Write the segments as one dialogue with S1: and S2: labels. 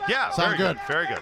S1: Yeah,
S2: Sound
S1: very
S2: good.
S1: Very good.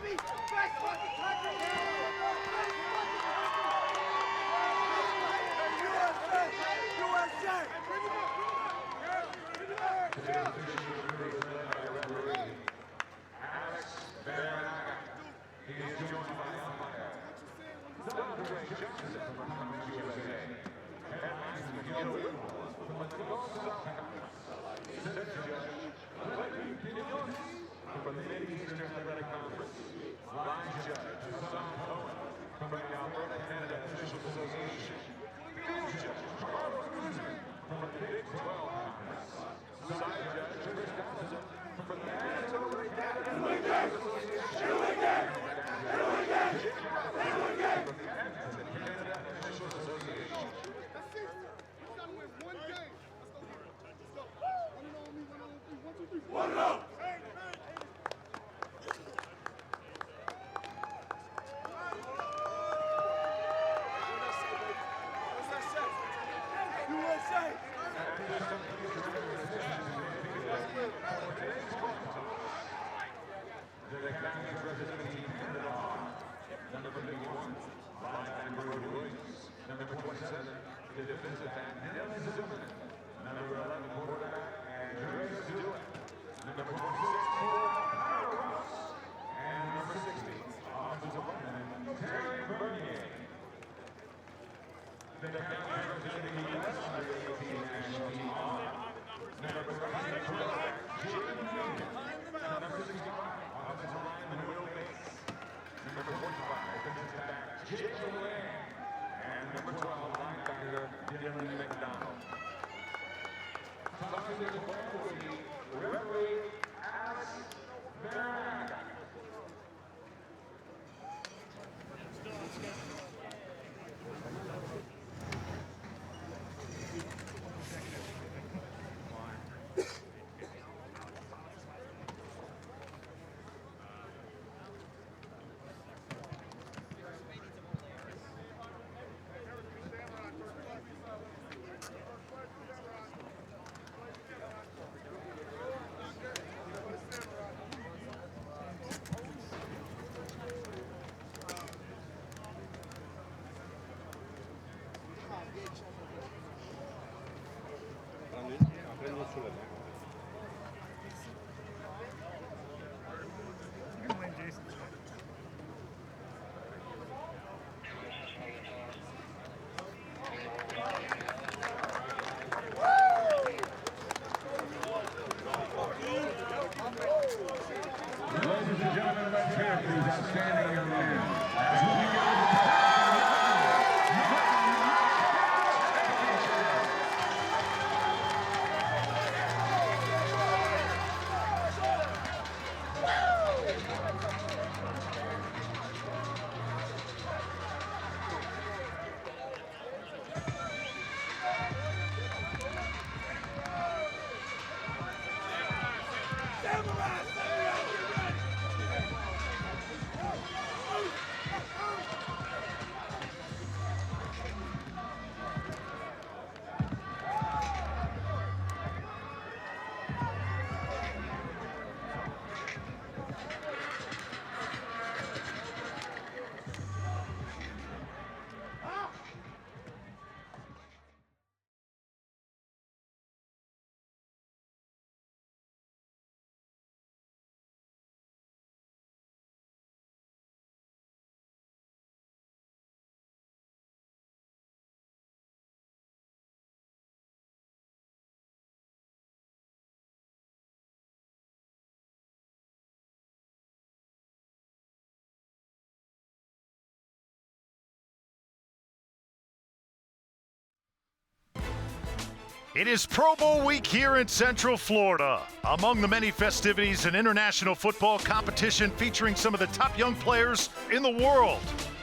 S1: It is Pro Bowl week here in Central Florida. Among the many festivities, an international football competition featuring some of the top young players in the world.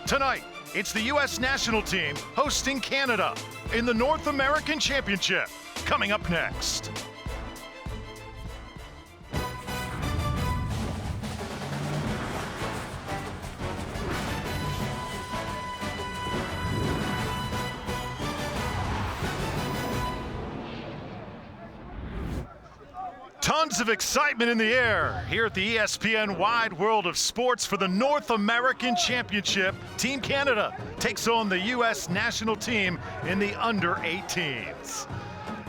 S1: Tonight, it's the U.S. national team hosting Canada in the North American Championship. Coming up next. Tons of excitement in the air here at the ESPN Wide World of Sports for the North American Championship. Team Canada takes on the U.S. national team in the Under-18s.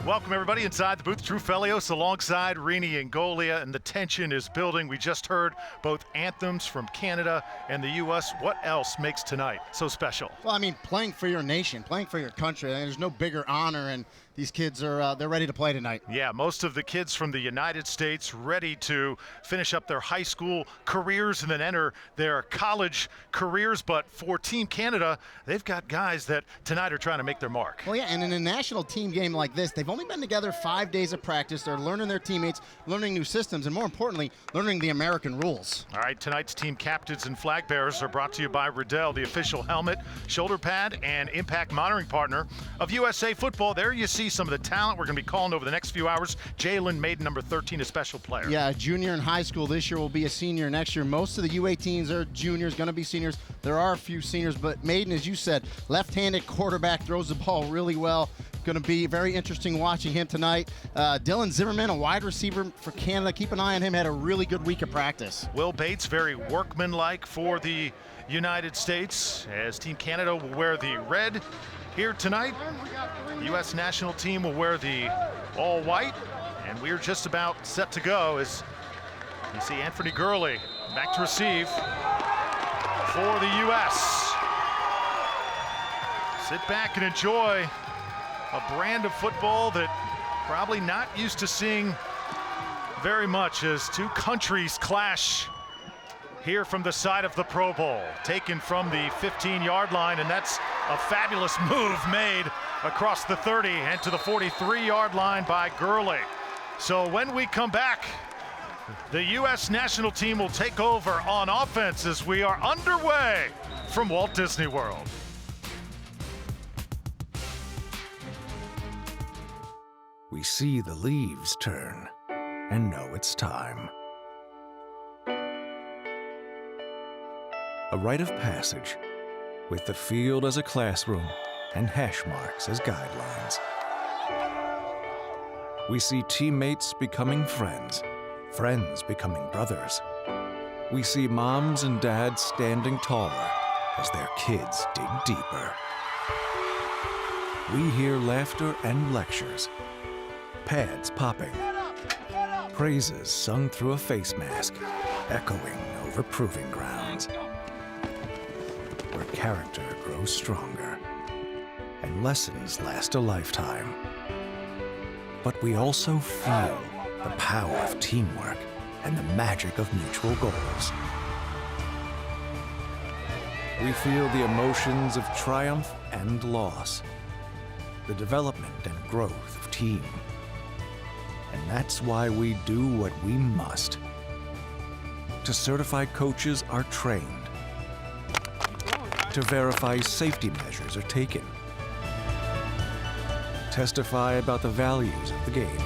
S1: Welcome everybody inside the booth. Drew Felios alongside Rini and Golia, and the tension is building. We just heard both anthems from Canada and the U.S. What else makes tonight so special?
S2: Well, I mean, playing for your nation, playing for your country, there's no bigger honor, and these kids are they're ready to play tonight.
S1: Yeah, most of the kids from the United States ready to finish up their high school careers and then enter their college careers. But for Team Canada, they've got guys that tonight are trying to make their mark.
S2: Well, yeah, and in a national team game like this, they've only been together 5 days of practice. They're learning their teammates, learning new systems, and more importantly, learning the American rules.
S1: All right, tonight's team captains and flag bearers are brought to you by Riddell, the official helmet, shoulder pad, and impact monitoring partner of USA Football. There you see some of the talent we're going to be calling over the next few hours. Jalen Maiden, number 13, a special player.
S2: Yeah, junior in high school this year, will be a senior next year. Most of the U18s are juniors, going to be seniors. There are a few seniors, but Maiden, as you said, left-handed quarterback, throws the ball really well. Going to be very interesting watching him tonight. Dylan Zimmerman, a wide receiver for Canada. Keep an eye on him. Had a really good week of practice.
S1: Will Bates, very workmanlike for the United States, as Team Canada will wear the red here tonight. U.S. national team will wear the all-white, and we're just about set to go as you see Anthony Gurley back to receive for the U.S. Sit back and enjoy a brand of football that probably not used to seeing very much as two countries clash here from the side of the Pro Bowl, taken from the 15-yard line, and that's a fabulous move made across the 30 and to the 43-yard line by Gurley. So when we come back, the U.S. national team will take over on offense as we are underway from Walt Disney World.
S3: We see the leaves turn and know it's time. A rite of passage, with the field as a classroom and hash marks as guidelines. We see teammates becoming friends, friends becoming brothers. We see moms and dads standing taller as their kids dig deeper. We hear laughter and lectures, pads popping, praises sung through a face mask, echoing over proving grounds, where character grows stronger and lessons last a lifetime. But we also feel the power of teamwork and the magic of mutual goals. We feel the emotions of triumph and loss, the development and growth of team. And that's why we do what we must. To certified coaches are trained. To verify safety measures are taken. Testify about the values of the game.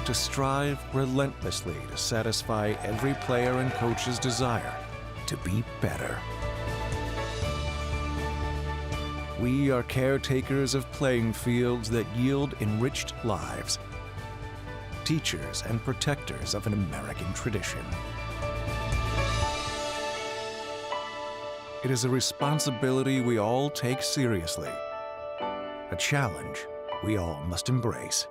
S3: To strive relentlessly to satisfy every player and coach's desire to be better. We are caretakers of playing fields that yield enriched lives, teachers and protectors of an American tradition. It is a responsibility we all take seriously, a challenge we all must embrace.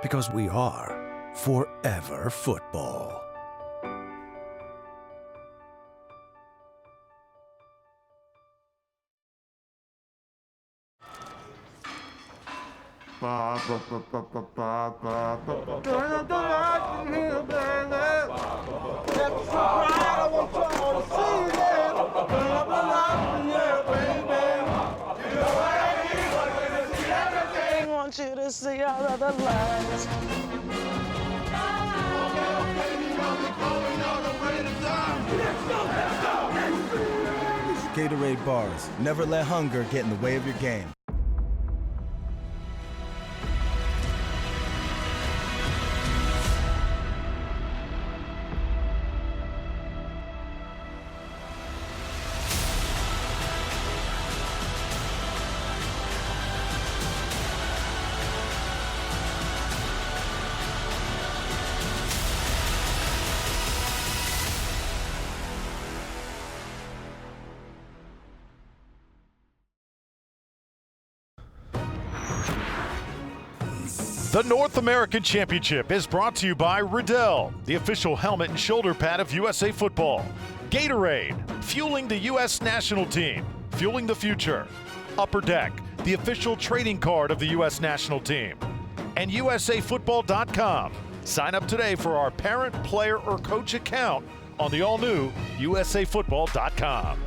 S3: Because we are forever football.
S4: Want you to see all of the lights.
S5: Gatorade bars. Never let hunger get in the way of your game.
S1: The North American Championship is brought to you by Riddell, the official helmet and shoulder pad of USA Football. Gatorade, fueling the U.S. national team, fueling the future. Upper Deck, the official trading card of the U.S. national team. And USAFootball.com. Sign up today for our parent, player, or coach account on the all-new USAFootball.com.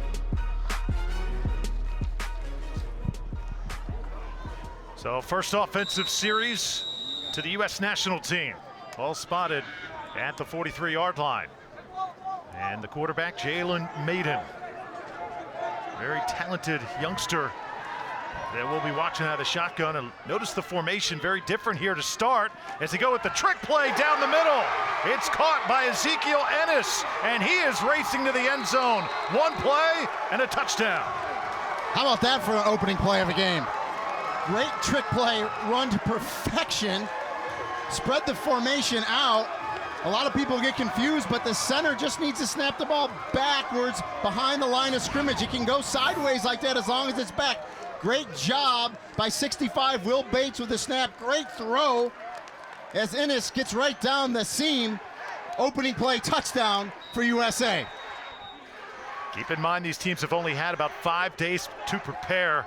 S1: So first offensive series to the U.S. national team. All spotted at the 43-yard line. And the quarterback, Jalen Maiden. Very talented youngster that we'll be watching out of the shotgun. And notice the formation, very different here to start as they go with the trick play down the middle. It's caught by Ezekiel Ennis, and he is racing to the end zone. One play and a touchdown.
S2: How about that for an opening play of a game? Great trick play, run to perfection. Spread the formation out. A lot of people get confused, but the center just needs to snap the ball backwards behind the line of scrimmage. It can go sideways like that as long as it's back. Great job by 65, Will Bates with the snap. Great throw as Ennis gets right down the seam. Opening play touchdown for USA.
S1: Keep in mind these teams have only had about 5 days to prepare.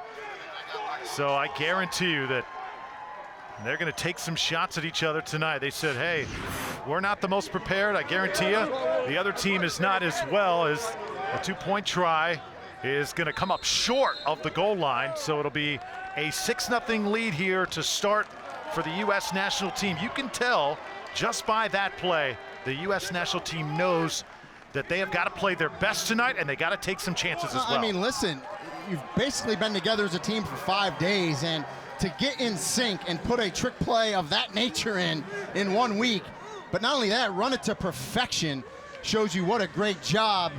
S1: So I guarantee you that they're going to take some shots at each other tonight. They said, hey, we're not the most prepared. I guarantee you the other team is not as well. As a 2-point try is going to come up short of the goal line. So it'll be a 6-0 lead here to start for the U.S. national team. You can tell just by that play, the U.S. national team knows that they have got to play their best tonight, and they got to take some chances as well.
S2: I mean, listen, you've basically been together as a team for 5 days, and to get in sync and put a trick play of that nature in 1 week, but not only that, run it to perfection, shows you what a great job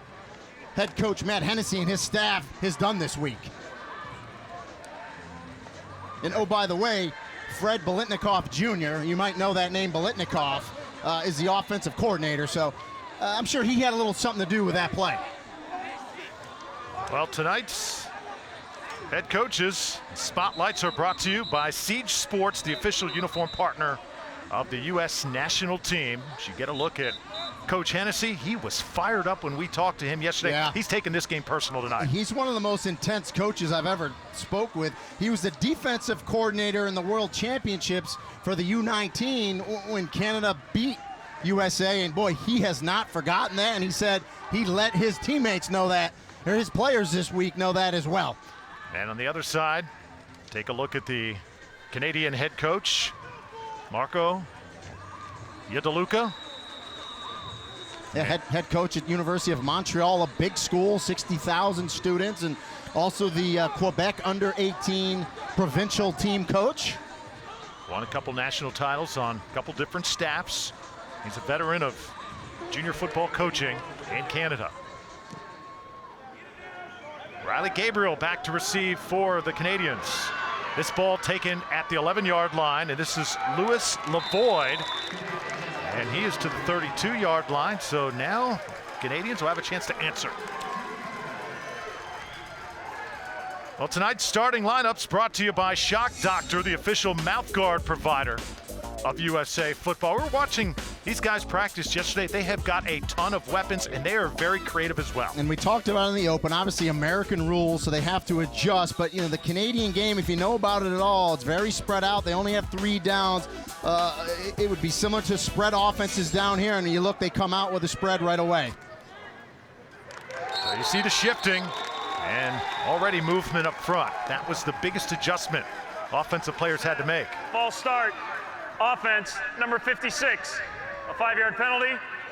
S2: head coach Matt Hennessy and his staff has done this week. And oh, by the way, Fred Biletnikoff Jr., you might know that name, Biletnikoff, is the offensive coordinator, so I'm sure he had a little something to do with that play.
S1: Well, tonight's head coaches spotlights are brought to you by Siege Sports, the official uniform partner of the U.S. national team. You should get a look at Coach Hennessy. He was fired up when we talked to him yesterday.
S2: Yeah.
S1: He's taking this game personal tonight.
S2: He's one of the most intense coaches I've ever spoke with. He was the defensive coordinator in the World Championships for the U19 when Canada beat USA, and boy, he has not forgotten that, and he said he let his teammates know that, or his players this week know that as well.
S1: And on the other side, take a look at the Canadian head coach, Marco Yadaluka.
S2: Yeah, head coach at University of Montreal, a big school, 60,000 students, and also the Quebec Under-18 provincial team coach.
S1: Won a couple national titles on a couple different staffs. He's a veteran of junior football coaching in Canada. Riley Gabriel back to receive for the Canadians. This ball taken at the 11-yard line, and this is Louis Lavoie. And he is to the 32-yard line, so now Canadians will have a chance to answer. Well, tonight's starting lineups brought to you by Shock Doctor, the official mouth guard provider of USA Football. We were watching these guys practice yesterday. They have got a ton of weapons, and they are very creative as well.
S2: And we talked about it in the open, obviously American rules, so they have to adjust. But, you know, the Canadian game, if you know about it at all, it's very spread out. They only have 3 downs. It would be similar to spread offenses down here, and you look, they come out with a spread right away.
S1: So you see the shifting and already movement up front. That was the biggest adjustment offensive players had to make.
S6: False start. Offense, number 56. A 5-yard penalty,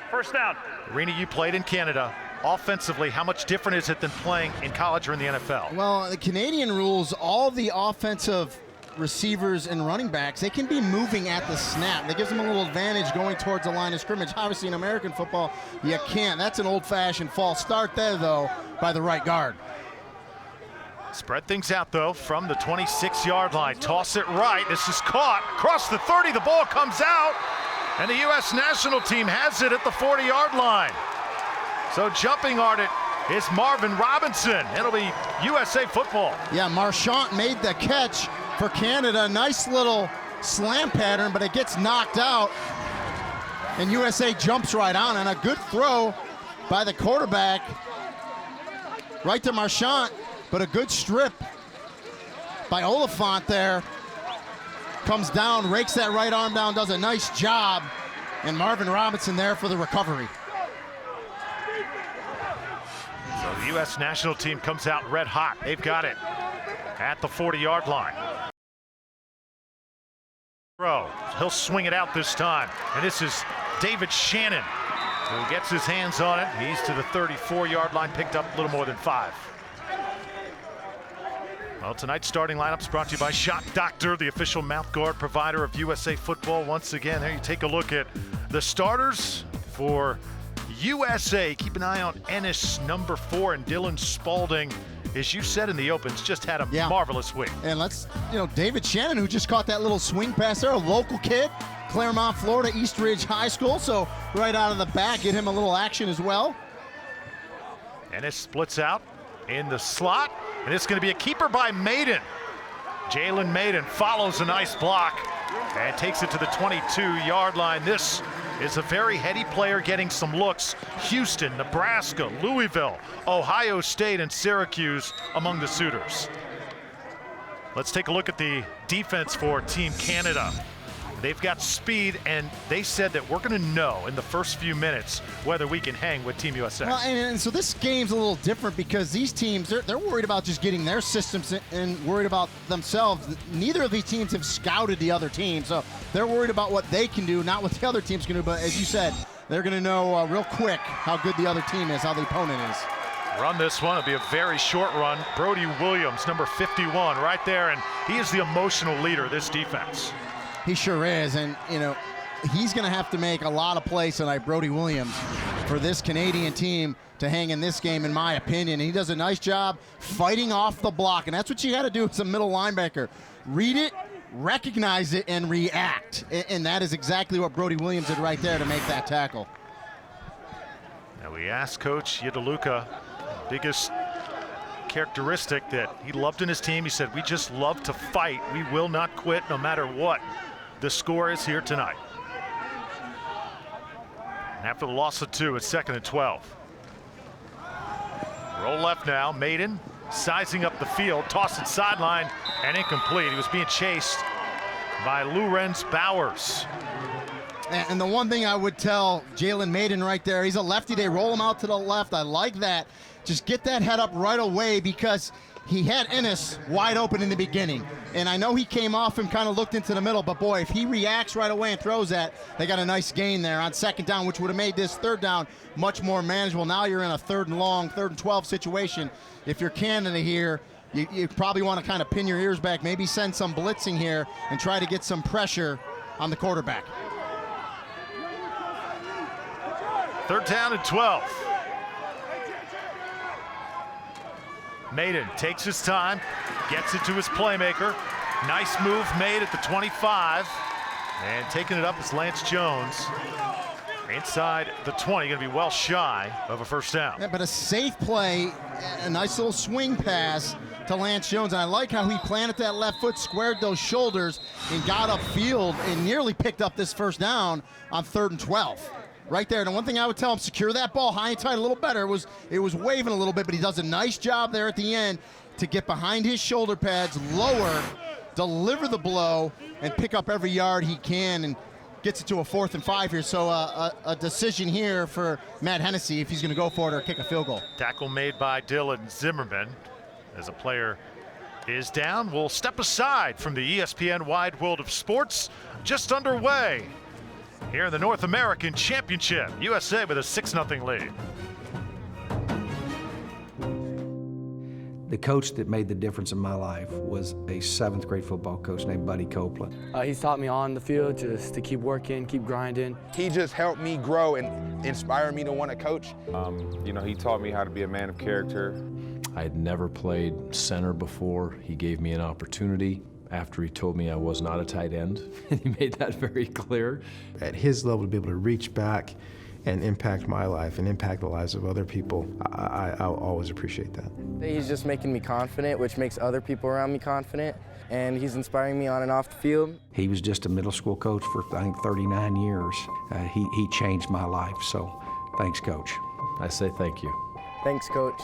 S6: first down.
S1: Arena, you played in Canada. Offensively, how much different is it than playing in college or in the NFL?
S2: Well, the Canadian rules, all the offensive receivers and running backs, they can be moving at the snap. That gives them a little advantage going towards the line of scrimmage. Obviously, in American football, you can't. That's an old-fashioned false start there, though, by the right guard.
S1: Spread things out, though, from the 26-yard line. Toss it right. This is caught across the 30. The ball comes out, and the U.S. national team has it at the 40-yard line. So jumping on it is Marvin Robinson. It'll be USA Football.
S2: Yeah, Marchant made the catch for Canada. Nice little slam pattern, but it gets knocked out. And USA jumps right on, and a good throw by the quarterback right to Marchant, but a good strip by Oliphant there. Comes down, rakes that right arm down, does a nice job, and Marvin Robinson there for the recovery.
S1: So the U.S. national team comes out red hot. They've got it at the 40-yard line. He'll swing it out this time, and this is David Shannon who gets his hands on it. He's to the 34-yard line, picked up a little more than 5. Well, tonight's starting lineup's brought to you by Shot Doctor, the official mouthguard provider of USA Football. Once again, there you take a look at the starters for USA. Keep an eye on Ennis, number 4, and Dylan Spalding. As you said in the opens, just had a marvelous week.
S2: And David Shannon, who just caught that little swing pass there, a local kid, Claremont, Florida, East Ridge High School. So right out of the back, get him a little action as well.
S1: Ennis splits out in the slot, and it's going to be a keeper by Maiden. Jalen Maiden follows a nice block and takes it to the 22-yard line. This is a very heady player getting some looks. Houston, Nebraska, Louisville, Ohio State, and Syracuse among the suitors. Let's take a look at the defense for Team Canada. They've got speed, and they said that we're going to know in the first few minutes whether we can hang with Team USA.
S2: Well, and so this game's a little different because these teams, they're worried about just getting their systems and worried about themselves. Neither of these teams have scouted the other team, so they're worried about what they can do, not what the other team's going to do. But as you said, they're going to know real quick how good the other team is, how the opponent is.
S1: Run this one. It'll be a very short run. Brody Williams, number 51, right there, and he is the emotional leader of this defense.
S2: He sure is, and he's going to have to make a lot of plays tonight, Brody Williams, for this Canadian team to hang in this game, in my opinion. And he does a nice job fighting off the block, and that's what you got to do as a middle linebacker. Read it, recognize it, and react. And that is exactly what Brody Williams did right there to make that tackle.
S1: Now we asked Coach Yedaluka, biggest characteristic that he loved in his team. He said, we just love to fight. We will not quit no matter what the score is here tonight. And after the loss of 2, it's 2nd and 12. Roll left now. Maiden sizing up the field, toss it sideline, and incomplete. He was being chased by Lorenz Bowers.
S2: And the one thing I would tell Jalen Maiden right there, he's a lefty. They roll him out to the left. I like that. Just get that head up right away because he had Ennis wide open in the beginning. And I know he came off and kind of looked into the middle, but boy, if he reacts right away and throws that, they got a nice gain there on 2nd down, which would have made this 3rd down much more manageable. Now you're in a 3rd and long, 3rd and 12 situation. If you're Canada here, you probably want to kind of pin your ears back, maybe send some blitzing here and try to get some pressure on the quarterback.
S1: 3rd down and 12. Maiden takes his time, gets it to his playmaker. Nice move made at the 25. And taking it up is Lance Jones. Inside the 20, going to be well shy of a 1st down.
S2: Yeah, but a safe play, a nice little swing pass to Lance Jones. And I like how he planted that left foot, squared those shoulders, and got upfield and nearly picked up this 1st down on 3rd and 12. Right there. And one thing I would tell him, secure that ball high and tight a little better. It was waving a little bit, but he does a nice job there at the end to get behind his shoulder pads, lower, deliver the blow, and pick up every yard he can, and gets it to a 4th and 5 here. So a decision here for Matt Hennessy if he's going to go for it or kick a field goal.
S1: Tackle made by Dylan Zimmerman as a player is down. We'll step aside from the ESPN Wide World of Sports. Just underway here in the North American Championship. USA with a 6-0 lead.
S7: The coach that made the difference in my life was a 7th grade football coach named Buddy Copeland.
S8: He's taught me on the field just to keep working, keep grinding.
S9: He just helped me grow and inspire me to want to coach.
S10: He taught me how to be a man of character.
S11: I had never played center before. He gave me an opportunity after he told me I was not a tight end. He made that very clear.
S12: At his level, to be able to reach back and impact my life and impact the lives of other people, I'll always appreciate that.
S8: He's just making me confident, which makes other people around me confident, and he's inspiring me on and off the field.
S7: He was just a middle school coach for, I think, 39 years. He changed my life, so thanks, Coach.
S11: I say thank you.
S8: Thanks, Coach.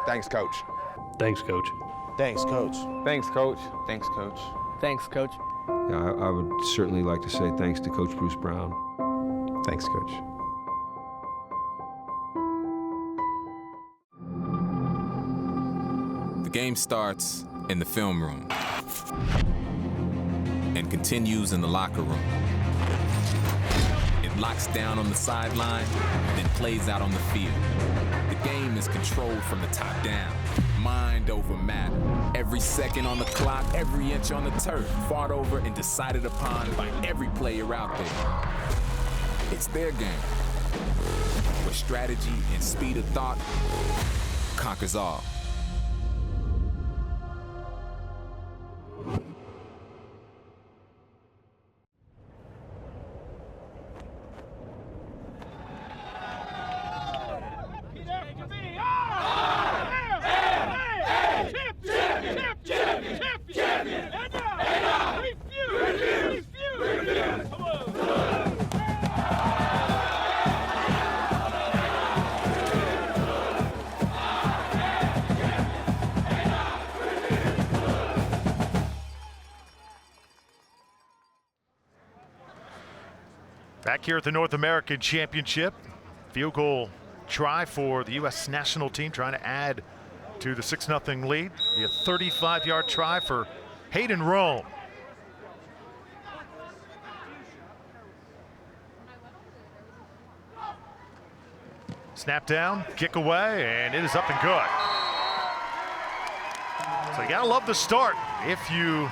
S9: Thanks, Coach.
S11: Thanks, Coach.
S5: Thanks, Coach.
S10: Thanks, Coach. Thanks, Coach.
S8: Thanks, Coach.
S13: Yeah, I would certainly like to say thanks to Coach Bruce Brown.
S12: Thanks, Coach.
S14: The game starts in the film room and continues in the locker room. It locks down on the sideline, then plays out on the field. The game is controlled from the top down, mind over matter. Every second on the clock, every inch on the turf, fought over and decided upon by every player out there. It's their game, where strategy and speed of thought conquers all.
S1: Back here at the North American Championship, field goal try for the U.S. national team, trying to add to the 6-0 lead. The 35-yard try for Hayden Rome. Snap down, kick away, and it is up and good. So you gotta love the start if you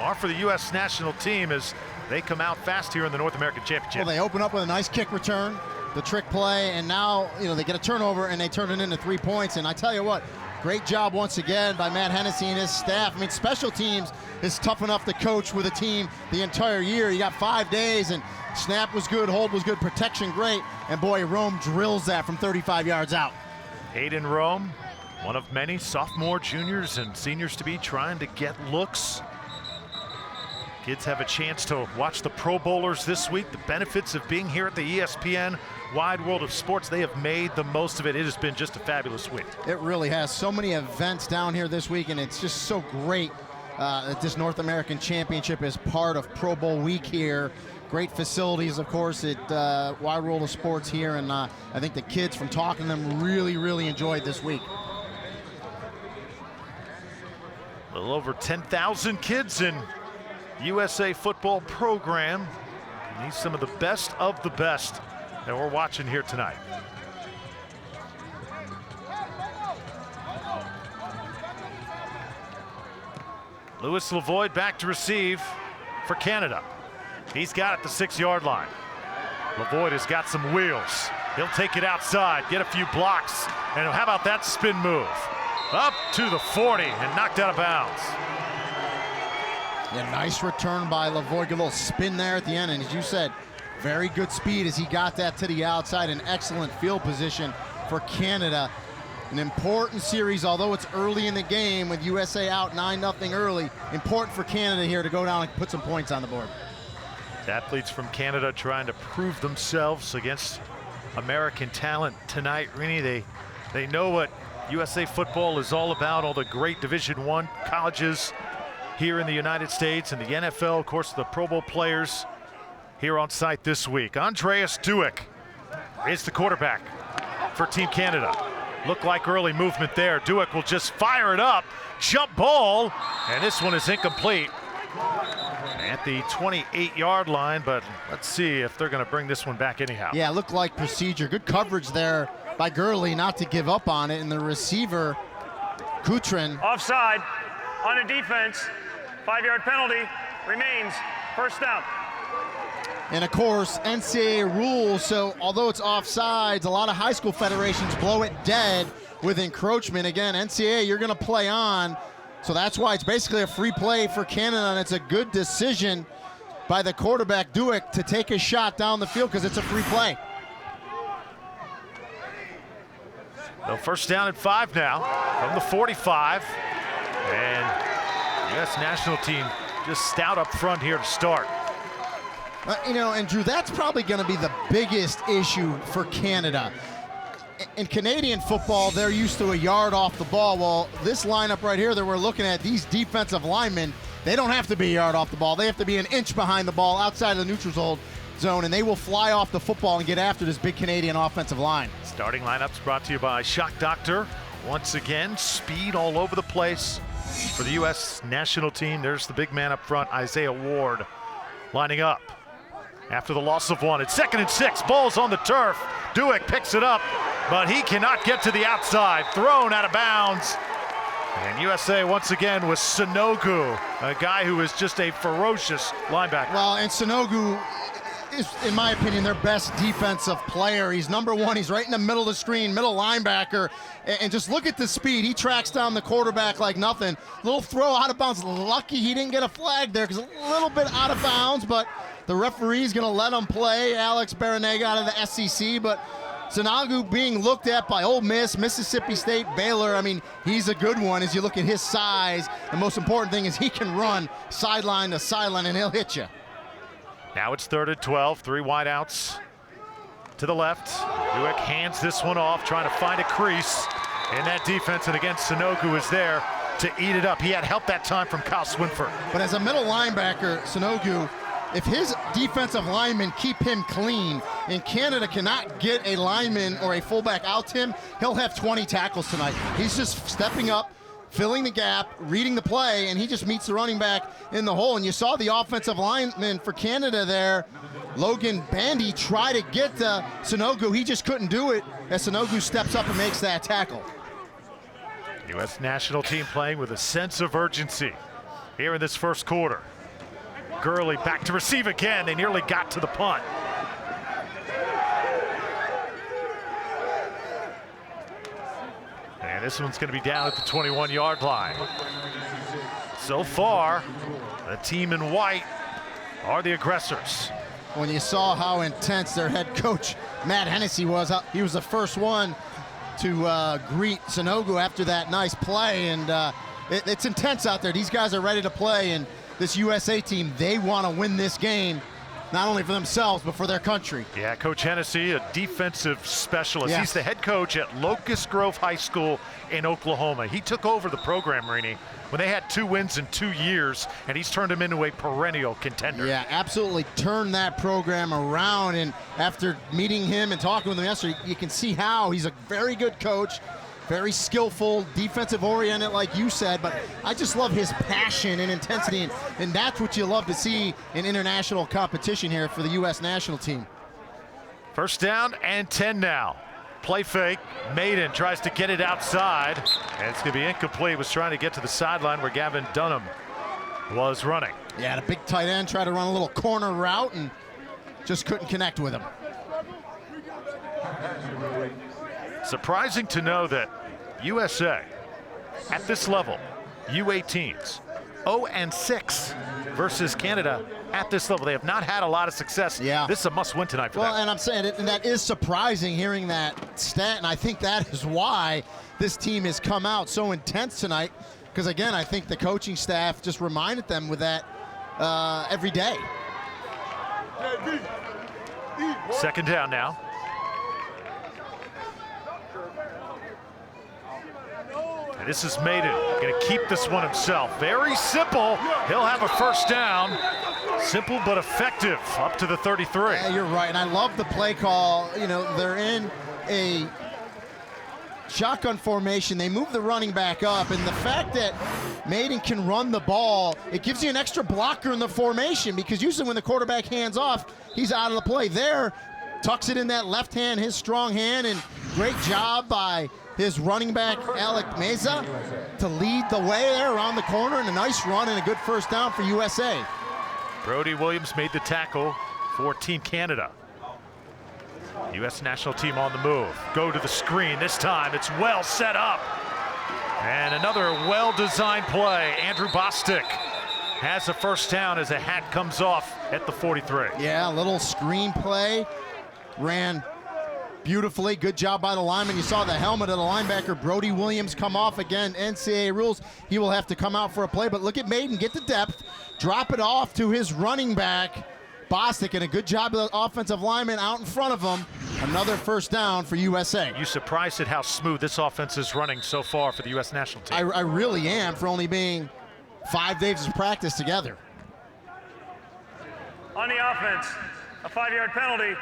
S1: are for the U.S. national team, as they come out fast here in the North American Championship.
S2: Well, they open up with a nice kick return, the trick play, and now they get a turnover and they turn it into 3 points. And I tell you what, great job once again by Matt Hennessy and his staff. I mean, special teams is tough enough to coach with a team the entire year. You got 5 days, and snap was good, hold was good, protection great, and boy, Rome drills that from 35 yards out.
S1: Hayden Rome, one of many sophomore, juniors, and seniors to be trying to get looks. Kids have a chance to watch the Pro Bowlers this week. The benefits of being here at the ESPN Wide World of Sports, they have made the most of it. It has been just a fabulous week.
S2: It really has. So many events down here this week, and it's just so great that this North American Championship is part of Pro Bowl week here. Great facilities, of course, at Wide World of Sports here, and I think the kids, from talking to them, really enjoyed this week.
S1: A little over 10,000 kids in USA football program. And he's some of the best that we're watching here tonight. Louis Lavoie back to receive for Canada. He's got it at the 6-yard line. Lavoie has got some wheels. He'll take it outside, get a few blocks, and how about that spin move? Up to the 40 and knocked out of bounds.
S2: Yeah, nice return by Lavoie. Good little spin there at the end, and as you said, very good speed as he got that to the outside. An excellent field position for Canada. An important series, although it's early in the game with USA out 9-0 early. Important for Canada here to go down and put some points on the board.
S1: Athletes from Canada trying to prove themselves against American talent tonight. Rini, they know what USA football is all about, all the great Division I colleges here in the United States, and the NFL, of course, the Pro Bowl players here on site this week. Andreas Dueck is the quarterback for Team Canada. Looked like early movement there. Dueck will just fire it up, jump ball, and this one is incomplete at the 28-yard line, but let's see if they're gonna bring this one back anyhow.
S2: Yeah, looked like procedure. Good coverage there by Gurley not to give up on it, and the receiver, Kutrin.
S6: Offside on a defense, 5-yard penalty, remains first down.
S2: And of course, NCAA rules, so although it's offsides, a lot of high school federations blow it dead with encroachment. Again, NCAA, you're gonna play on, so that's why it's basically a free play for Canada, and it's a good decision by the quarterback, Dueck, to take a shot down the field because it's a free play.
S1: So first down and 5 now from the 45. And U.S. national team just stout up front here to start.
S2: And Drew, that's probably going to be the biggest issue for Canada. In Canadian football, they're used to a yard off the ball. Well, this lineup right here that we're looking at, these defensive linemen, they don't have to be a yard off the ball. They have to be an inch behind the ball outside of the neutral zone, and they will fly off the football and get after this big Canadian offensive line.
S1: Starting lineups brought to you by Shock Doctor. Once again, speed all over the place for the U.S. national team. There's the big man up front, Isaiah Ward, lining up. After the loss of 1, it's 2nd and 6. Ball's on the turf. Dueck picks it up, but he cannot get to the outside. Thrown out of bounds. And USA once again with Sanogo, a guy who is just a ferocious linebacker.
S2: Well, and Sanogo is, in my opinion, their best defensive player. He's number 1. He's right in the middle of the screen, middle linebacker. And just look at the speed. He tracks down the quarterback like nothing. Little throw out of bounds. Lucky he didn't get a flag there because a little bit out of bounds, but the referee's going to let him play. Alex Baranega out of the SEC, but Sanogo being looked at by Ole Miss, Mississippi State, Baylor. I mean, he's a good one as you look at his size. The most important thing is he can run sideline to sideline, and he'll hit you.
S1: Now it's 3rd and 12, 3 wideouts to the left. Dueck hands this one off, trying to find a crease in that defense, and again, Sanogo is there to eat it up. He had help that time from Kyle Swinford.
S2: But as a middle linebacker, Sanogo, if his defensive linemen keep him clean and Canada cannot get a lineman or a fullback out to him, he'll have 20 tackles tonight. He's just stepping up, filling the gap, reading the play, and he just meets the running back in the hole. And you saw the offensive lineman for Canada there, Logan Bandy, try to get to Sanogo. He just couldn't do it as Sanogo steps up and makes that tackle.
S1: U.S. national team playing with a sense of urgency here in this first quarter. Gurley back to receive again. They nearly got to the punt. And this one's going to be down at the 21-yard line. So far, the team in white are the aggressors.
S2: When you saw how intense their head coach, Matt Hennessy, was, he was the first one to greet Sanogo after that nice play. And it's intense out there. These guys are ready to play. And this USA team, they want to win this game, not only for themselves, but for their country.
S1: Yeah, Coach Hennessy, a defensive specialist.
S2: Yes.
S1: He's the head coach at Locust Grove High School in Oklahoma. He took over the program, Rini, when they had 2 wins in 2 years, and he's turned them into a perennial contender.
S2: Yeah, absolutely turned that program around. And after meeting him and talking with him yesterday, you can see how he's a very good coach. Very skillful, defensive-oriented, like you said, but I just love his passion and intensity, and that's what you love to see in international competition here for the U.S. national team.
S1: First down and 10 now. Play fake. Maiden tries to get it outside, and it's going to be incomplete. Was trying to get to the sideline where Gavin Dunham was running.
S2: Yeah, the big tight end tried to run a little corner route and just couldn't connect with him.
S1: Surprising to know that USA, at this level, U18s, 0-6 versus Canada at this level. They have not had a lot of success.
S2: Yeah.
S1: This is a must-win tonight for them.
S2: Well, and I'm saying it, and that is surprising hearing that stat, and I think that is why this team has come out so intense tonight, because, again, I think the coaching staff just reminded them with that every day.
S1: Second down now. And this is Maiden, going to keep this one himself. Very simple. He'll have a first down. Simple but effective up to the 33.
S2: Yeah, you're right, and I love the play call. You know, they're in a shotgun formation. They move the running back up, and the fact that Maiden can run the ball, it gives you an extra blocker in the formation, because usually when the quarterback hands off, he's out of the play. There, tucks it in that left hand, his strong hand, and great job by his running back, Alec Meza, to lead the way there around the corner, and a nice run and a good first down for USA.
S1: Brody Williams made the tackle for Team Canada. U.S. national team on the move. Go to the screen. This time it's well set up. And another well-designed play. Andrew Bostic has a first down as a hat comes off at the 43.
S2: Yeah, a little screen play. Ran beautifully. Good job by the lineman. You saw the helmet of the linebacker, Brody Williams, come off again. NCAA rules, he will have to come out for a play. But look at Maiden get the depth, drop it off to his running back, Bostic, and a good job of the offensive lineman out in front of him. Another first down for USA.
S1: You surprised at how smooth this offense is running so far for the U.S. national team?
S2: I really am, for only being 5 days of practice together.
S6: On the offense, a 5-yard penalty,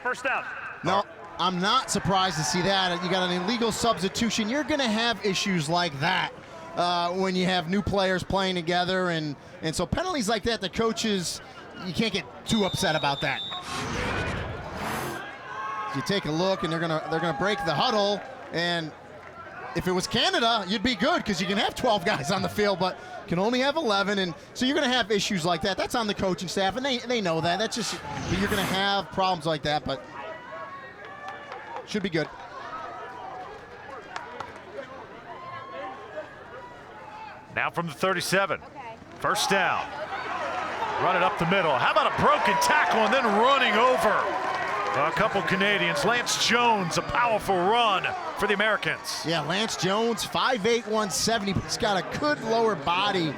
S6: first down.
S2: No, I'm not surprised to see that. You got an illegal substitution. You're going to have issues like that when you have new players playing together, and so penalties like that, the coaches, you can't get too upset about that. You take a look, and they're gonna break the huddle, and if it was Canada, you'd be good because you can have 12 guys on the field, but you can only have 11, and so you're going to have issues like that. That's on the coaching staff, and they know that. That's just, you're going to have problems like that, but should be good.
S1: Now from the 37, first down. Run it up the middle. How about a broken tackle and then running over a couple Canadians? Lance Jones, a powerful run for the Americans.
S2: Yeah, Lance Jones, 5'8", 170. He's got a good lower body.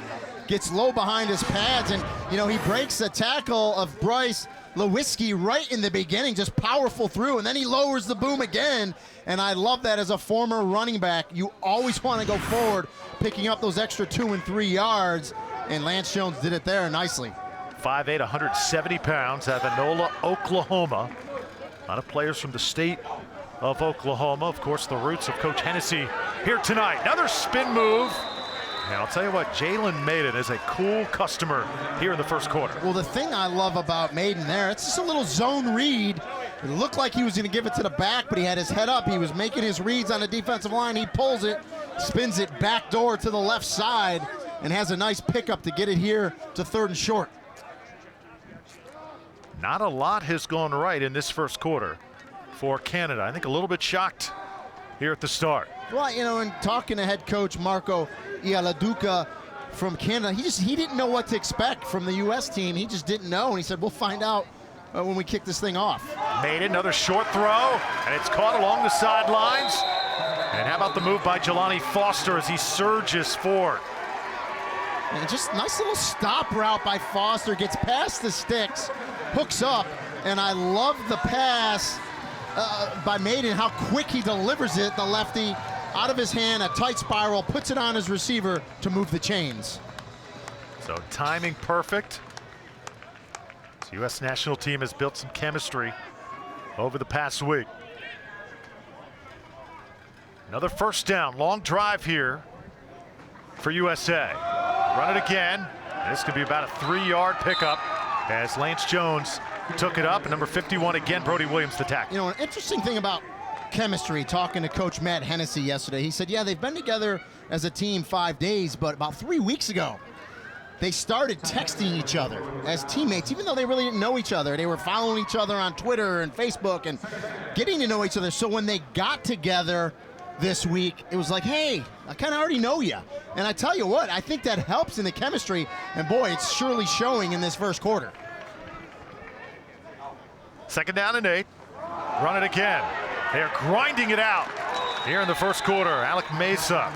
S2: Gets low behind his pads, and he breaks the tackle of Bryce Lewinsky right in the beginning, just powerful through, and then he lowers the boom again. And I love that as a former running back. You always want to go forward, picking up those extra 2 and 3 yards, and Lance Jones did it there nicely.
S1: 5'8", 170 pounds, out of Enola, Oklahoma. A lot of players from the state of Oklahoma. Of course, the roots of Coach Hennessy here tonight. Another spin move. And I'll tell you what, Jalen Maiden is a cool customer here in the first quarter.
S2: Well, the thing I love about Maiden there, it's just a little zone read. It looked like he was going to give it to the back, but he had his head up. He was making his reads on the defensive line. He pulls it, spins it back door to the left side, and has a nice pickup to get it here to 3rd and short.
S1: Not a lot has gone right in this first quarter for Canada. I think a little bit shocked here at the start.
S2: Well, in talking to head coach Marco Ialaduca from Canada, he didn't know what to expect from the U.S. team. He just didn't know, and he said, we'll find out when we kick this thing off.
S1: Made it, another short throw, and it's caught along the sidelines. And how about the move by Jelani Foster as he surges forward?
S2: And just nice little stop route by Foster, gets past the sticks, hooks up, and I love the pass by Maiden, how quick he delivers it, the lefty, out of his hand, a tight spiral, puts it on his receiver to move the chains.
S1: So timing perfect. The U.S. national team has built some chemistry over the past week. Another first down, long drive here for USA. Run it again. This could be about a 3-yard pickup as Lance Jones took it up, and number 51 again, Brody Williams the tackle.
S2: An interesting thing about chemistry, talking to Coach Matt Hennessy yesterday, he said, yeah, they've been together as a team 5 days, but about 3 weeks ago, they started texting each other as teammates, even though they really didn't know each other. They were following each other on Twitter and Facebook and getting to know each other. So when they got together this week, it was like, hey, I kind of already know you. And I tell you what, I think that helps in the chemistry, and boy, it's surely showing in this first quarter.
S1: 2nd down and 8. Run it again. They're grinding it out here in the first quarter. Alec Mesa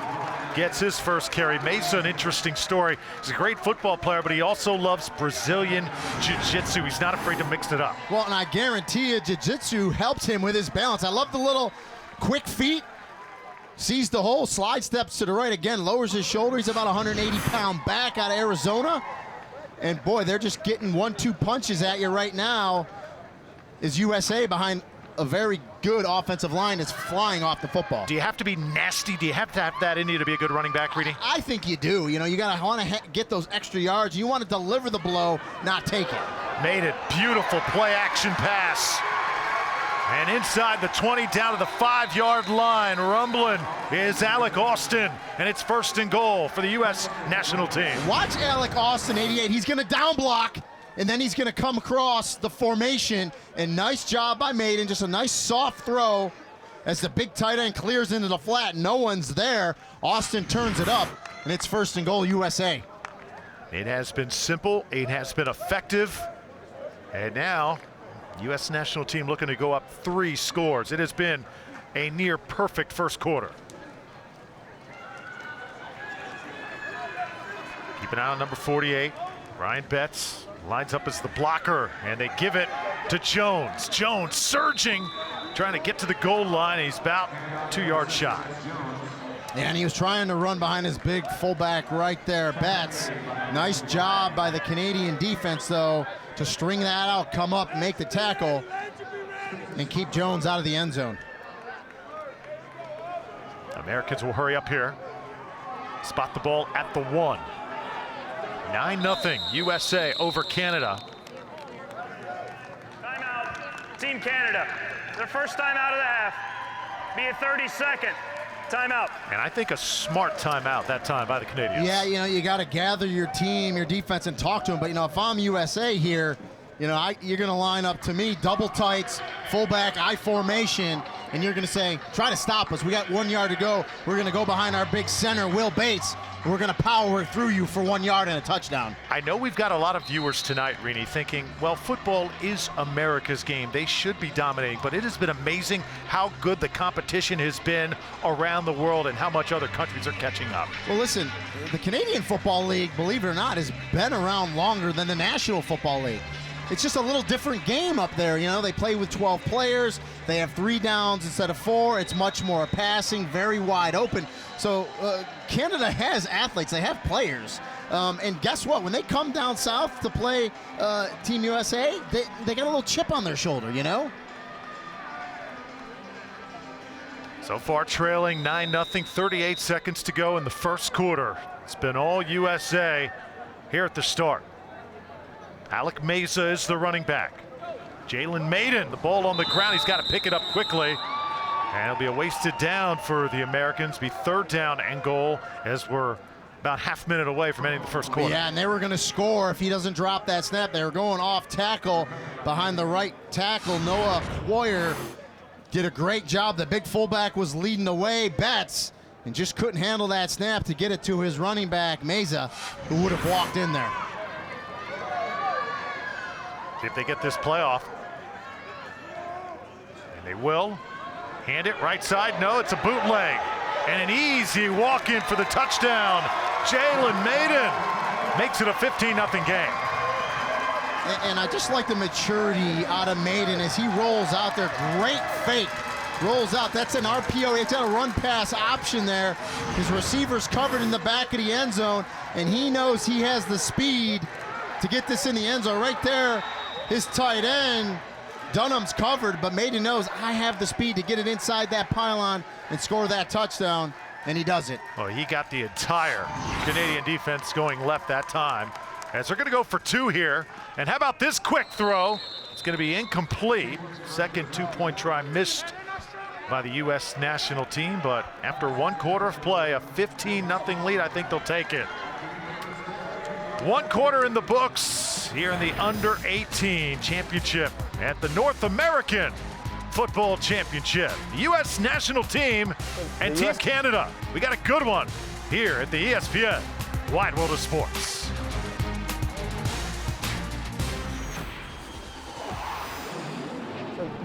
S1: gets his first carry. Mesa, an interesting story. He's a great football player, but he also loves Brazilian Jiu-Jitsu. He's not afraid to mix it up.
S2: Well, and I guarantee you, Jiu-Jitsu helps him with his balance. I love the little quick feet. Sees the hole, slide steps to the right again, lowers his shoulder. He's about 180-pound back out of Arizona. And boy, they're just getting 1-2 punches at you right now. Is USA behind a very good offensive line that's flying off the football.
S1: Do you have to be nasty? Do you have to have that in you to be a good running back, Reedy?
S2: I think you do. You gotta want to get those extra yards. You want to deliver the blow, not take it.
S1: Made it. Beautiful play action pass. And inside the 20, down to the 5-yard line, rumbling is Alec Austin, and it's 1st and goal for the U.S. national team.
S2: Watch Alec Austin, 88. He's going to down block, and then he's going to come across the formation. And nice job by Maiden, just a nice soft throw as the big tight end clears into the flat. No one's there. Austin turns it up, and it's 1st and goal, USA.
S1: It has been simple. It has been effective. And now U.S. national team looking to go up 3 scores. It has been a near perfect first quarter. Keep an eye on number 48. Ryan Betts lines up as the blocker, and they give it to Jones. Jones surging, trying to get to the goal line. He's about 2-yard shy.
S2: Yeah, and he was trying to run behind his big fullback right there, Betts. Nice job by the Canadian defense, though, to string that out, come up, make the tackle, and keep Jones out of the end zone.
S1: Americans will hurry up here. Spot the ball at the 1. 9-0 USA over Canada.
S6: Timeout. Team Canada. Their first time out of the half. Be a 30-second timeout.
S1: And I think a smart timeout that time by the Canadians.
S2: Yeah, you got to gather your team, your defense, and talk to them. But, if I'm USA here, you're going to line up, to me, double tights, fullback, I formation, and you're going to say, try to stop us. We got 1 yard to go. We're going to go behind our big center, Will Bates. We're going to power through you for 1 yard and a touchdown.
S1: I know we've got a lot of viewers tonight, Rini, thinking, well, football is America's game. They should be dominating, but it has been amazing how good the competition has been around the world and how much other countries are catching up.
S2: Well, listen, the Canadian Football League, believe it or not, has been around longer than the National Football League. It's just a little different game up there. They play with 12 players. They have 3 downs instead of 4. It's much more passing, very wide open. So Canada has athletes. They have players. And guess what? When they come down south to play Team USA, they got a little chip on their shoulder,
S1: So far trailing 9-0, 38 seconds to go in the first quarter. It's been all USA here at the start. Alec Meza is the running back. Jalen Maiden, the ball on the ground. He's got to pick it up quickly. And it'll be a wasted down for the Americans. Be 3rd down and goal as we're about half minute away from ending the first quarter.
S2: Yeah, and they were going to score if he doesn't drop that snap. They were going off tackle behind the right tackle. Noah Poyer did a great job. The big fullback was leading the way, Betts, and just couldn't handle that snap to get it to his running back, Meza, who would have walked in there.
S1: See if they get this playoff. And they will. Hand it right side. No, it's a bootleg. And an easy walk-in for the touchdown. Jalen Maiden makes it a 15-0 game.
S2: And I just like the maturity out of Maiden as he rolls out there. Great fake. Rolls out. That's an RPO. It's got a run-pass option there. His receiver's covered in the back of the end zone, and he knows he has the speed to get this in the end zone. Right there, his tight end, Dunham's covered, but Maiden knows I have the speed to get it inside that pylon and score that touchdown, and he does it.
S1: Well, he got the entire Canadian defense going left that time. As they're going to go for 2 here. And how about this quick throw? It's going to be incomplete. Second 2-point try missed by the U.S. national team, but after 1 quarter of play, a 15-0 lead, I think they'll take it. 1 quarter in the books here in the Under-18 championship at the North American Football Championship. The U.S. national team and Team Canada. We got a good one here at the ESPN Wide World of Sports.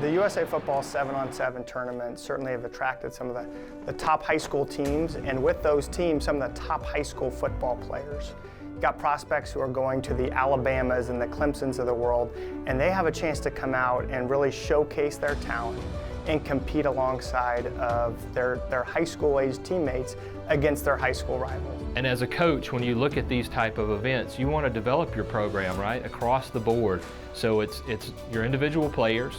S15: The USA Football 7-on-7 tournaments certainly have attracted some of the top high school teams, and with those teams, some of the top high school football players. You've got prospects who are going to the Alabamas and the Clemsons of the world, and they have a chance to come out and really showcase their talent and compete alongside of their high school-aged teammates against their high school rivals.
S16: And as a coach, when you look at these type of events, you want to develop your program, right, across the board. So it's your individual players.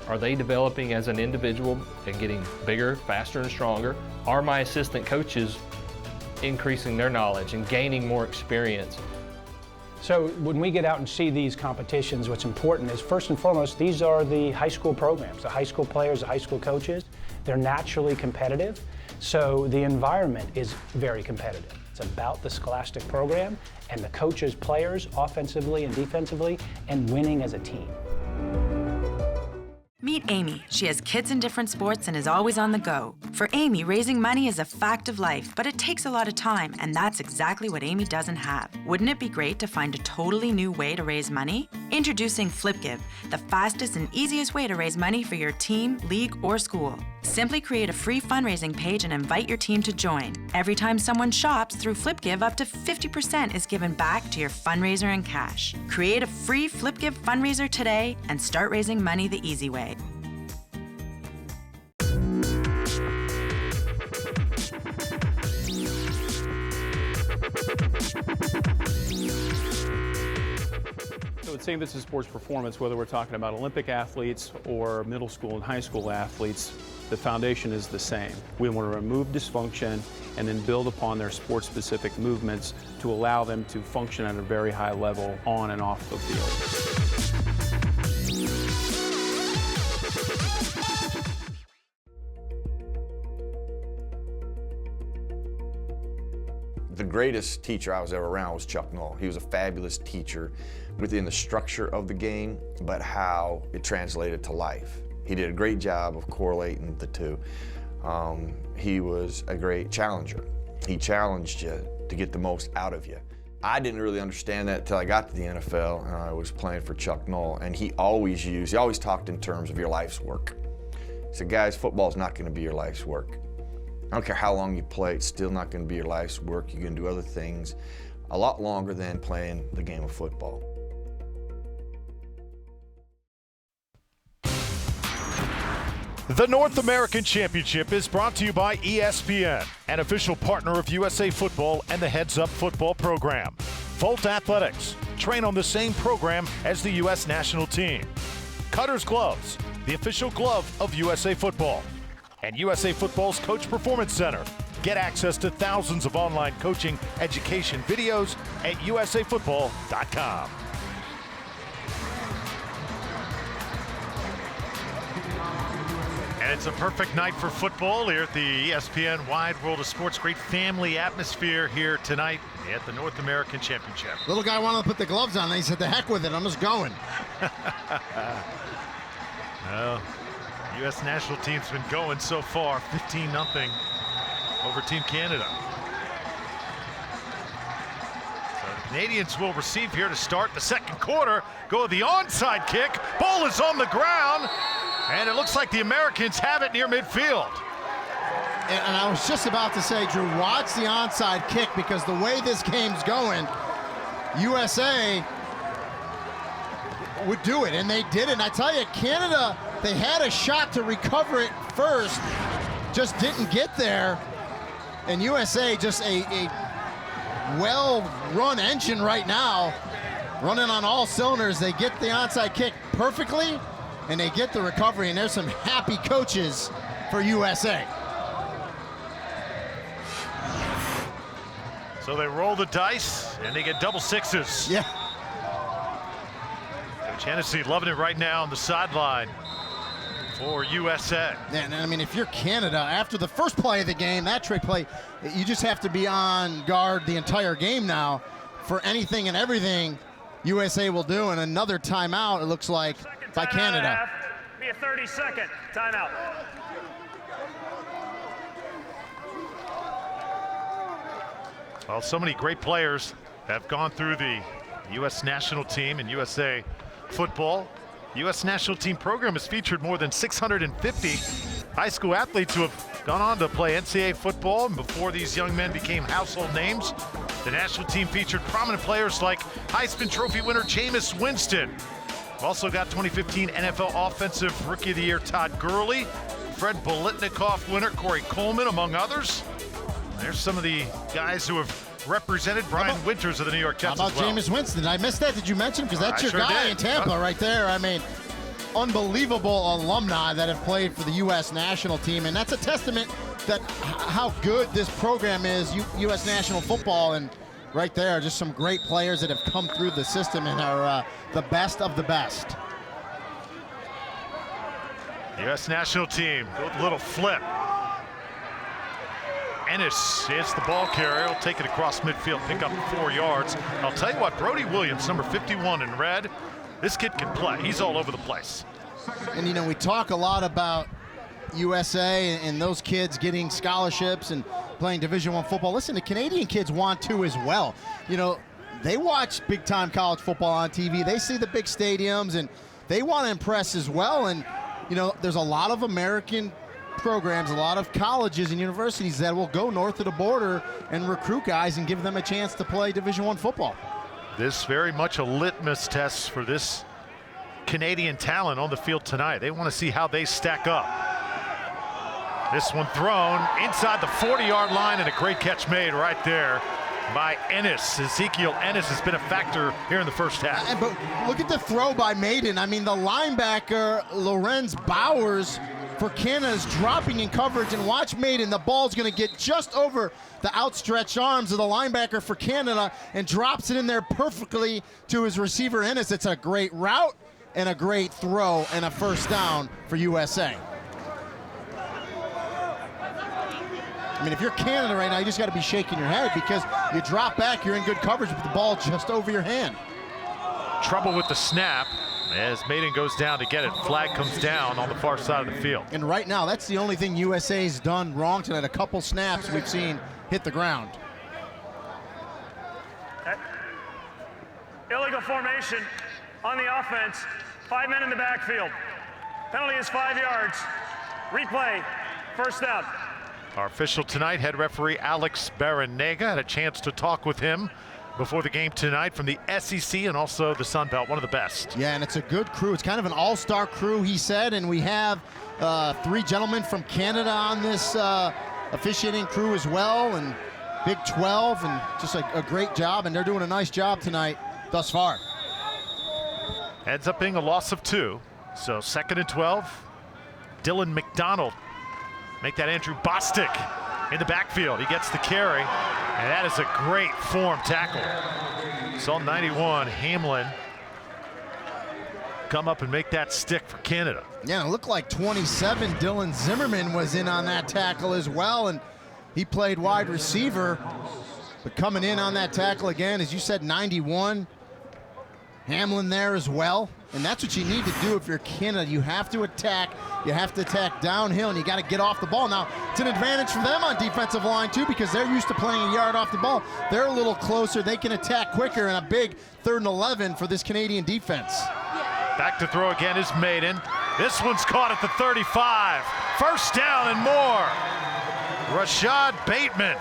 S16: Are they developing as an individual and getting bigger, faster, and stronger? Are my assistant coaches increasing their knowledge and gaining more experience?
S17: So when we get out and see these competitions, what's important is, first and foremost, these are the high school programs, the high school players, the high school coaches. They're naturally competitive, so the environment is very competitive. It's about the scholastic program and the coaches, players, offensively and defensively, and winning as a team.
S18: Meet Amy. She has kids in different sports and is always on the go. For Amy, raising money is a fact of life, but it takes a lot of time, and that's exactly what Amy doesn't have. Wouldn't it be great to find a totally new way to raise money? Introducing FlipGive, the fastest and easiest way to raise money for your team, league, or school. Simply create a free fundraising page and invite your team to join. Every time someone shops through FlipGive, up to 50% is given back to your fundraiser in cash. Create a free FlipGive fundraiser today and start raising money the easy way.
S19: So at St. Vincent Sports Performance, whether we're talking about Olympic athletes or middle school and high school athletes, the foundation is the same. We want to remove dysfunction and then build upon their sport-specific movements to allow them to function at a very high level on and off the field.
S20: The greatest teacher I was ever around was Chuck Noll. He was a fabulous teacher within the structure of the game, but how it translated to life. He did a great job of correlating the two. He was a great challenger. He challenged you to get the most out of you. I didn't really understand that until I got to the NFL and I was playing for Chuck Noll, and he always talked in terms of your life's work. He said, guys, football's not gonna be your life's work. I don't care how long you play, it's still not going to be your life's work. You're going to do other things a lot longer than playing the game of football.
S1: The North American Championship is brought to you by ESPN, an official partner of USA Football and the Heads Up football program. Volt Athletics, train on the same program as the U.S. national team. Cutter's Gloves, the official glove of USA Football. And USA Football's Coach Performance Center. Get access to thousands of online coaching education videos at usafootball.com. And it's a perfect night for football here at the ESPN Wide World of Sports. Great family atmosphere here tonight at the North American Championship.
S2: Little guy wanted to put the gloves on, and he said, the heck with it, I'm just going.
S1: Well, U.S. national team's been going so far, 15-0 over Team Canada. So the Canadians will receive here to start the second quarter. Go with the onside kick. Ball is on the ground, and it looks like the Americans have it near midfield.
S2: And I was just about to say, Drew, watch the onside kick, because the way this game's going, USA would do it, and they did it. And I tell you, Canada, they had a shot to recover it first, just didn't get there. And USA, just a well-run engine right now, running on all cylinders. They get the onside kick perfectly, and they get the recovery, and there's some happy coaches for USA.
S1: So they roll the dice, and they get double sixes.
S2: Yeah.
S1: Coach Hennessy loving it right now on the sideline for USA.
S2: And I mean, if you're Canada, after the first play of the game, that trick play, you just have to be on guard the entire game now for anything and everything USA will do. And another timeout, it looks like, by Canada.
S6: Be a 30-second timeout.
S1: Well, so many great players have gone through the U.S. national team and USA Football. U.S. national team program has featured more than 650 high school athletes who have gone on to play NCAA football. And before these young men became household names, the national team featured prominent players like Heisman Trophy winner Jameis Winston. We've also got 2015 NFL Offensive Rookie of the Year Todd Gurley, Fred Biletnikoff winner Corey Coleman, among others. There's some of the guys who have represented Brian Winters of the New York Jets.
S2: How about Jameis Winston? Did I miss that? Did you mention? Because that's your guy in Tampa right there. I mean, unbelievable alumni that have played for the U.S. national team, and that's a testament that how good this program is, U.S. national football. And right there, just some great players that have come through the system and are the best of the best.
S1: U.S. national team, a little flip. Ennis is the ball carrier. He'll take it across midfield, pick up 4 yards. I'll tell you what, Brody Williams, number 51 in red, this kid can play. He's all over the place.
S2: And, you know, we talk a lot about USA and those kids getting scholarships and playing Division I football. Listen, the Canadian kids want to as well. You know, they watch big-time college football on TV. They see the big stadiums, and they want to impress as well. And, you know, there's a lot of American programs, a lot of colleges and universities that will go north of the border and recruit guys and give them a chance to play Division I football.
S1: This very much a litmus test for this Canadian talent on the field tonight. They want to see how they stack up. This one thrown inside the 40-yard line, and a great catch made right there by Ennis. Ezekiel Ennis has been a factor here in the first half.
S2: But look at the throw by Maiden. I mean, the linebacker, Lorenz Bowers, for Canada is dropping in coverage, and watch Maiden. The ball's going to get just over the outstretched arms of the linebacker for Canada and drops it in there perfectly to his receiver, Ennis. It's a great route and a great throw and a first down for USA. I mean, if you're Canada right now, you just got to be shaking your head because you drop back, you're in good coverage with the ball just over your hand.
S1: Trouble with the snap as Maiden goes down to get it. Flag comes down on the far side of the field.
S2: And right now, that's the only thing USA's done wrong tonight. A couple snaps we've seen hit the ground.
S6: Illegal formation on the offense. 5 men in the backfield. Penalty is 5 yards. Replay, first down.
S1: Our official tonight, head referee Alex Baranega, had a chance to talk with him before the game tonight from the SEC and also the Sun Belt, one of the best.
S2: Yeah, and it's a good crew. It's kind of an all-star crew, he said, and we have 3 gentlemen from Canada on this officiating crew as well, and Big 12, and just a great job, and they're doing a nice job tonight thus far.
S1: Ends up being a loss of 2, so 2nd and 12. Dylan McDonald make that Andrew Bostic in the backfield. He gets the carry, and that is a great form tackle. Saw 91 Hamlin come up and make that stick for Canada.
S2: Yeah, it looked like 27 Dylan Zimmerman was in on that tackle as well, and he played wide receiver, but coming in on that tackle again, as you said, 91 Hamlin there as well. And that's what you need to do if you're Canada. You have to attack. You have to attack downhill, and you got to get off the ball. Now, it's an advantage for them on defensive line, too, because they're used to playing a yard off the ball. They're a little closer. They can attack quicker, and a big 3rd and 11 for this Canadian defense.
S1: Back to throw again is Maiden. This one's caught at the 35. First down and more. Rashad Bateman.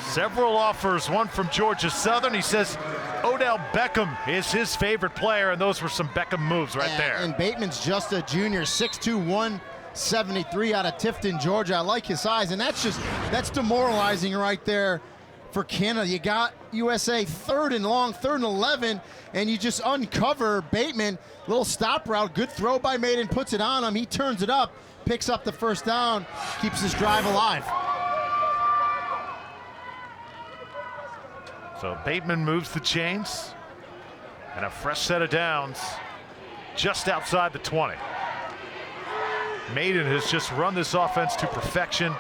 S1: Several offers, one from Georgia Southern. He says Odell Beckham is his favorite player, and those were some Beckham moves right there.
S2: And Bateman's just a junior, 6'2", 173 out of Tifton, Georgia. I like his size, and that's demoralizing right there for Canada. You got USA 3rd and long, 3rd and 11, and you just uncover Bateman. Little stop route, good throw by Maiden, puts it on him. He turns it up, picks up the first down, keeps his drive alive.
S1: So Bateman moves the chains, and a fresh set of downs just outside the 20. Maiden has just run this offense to perfection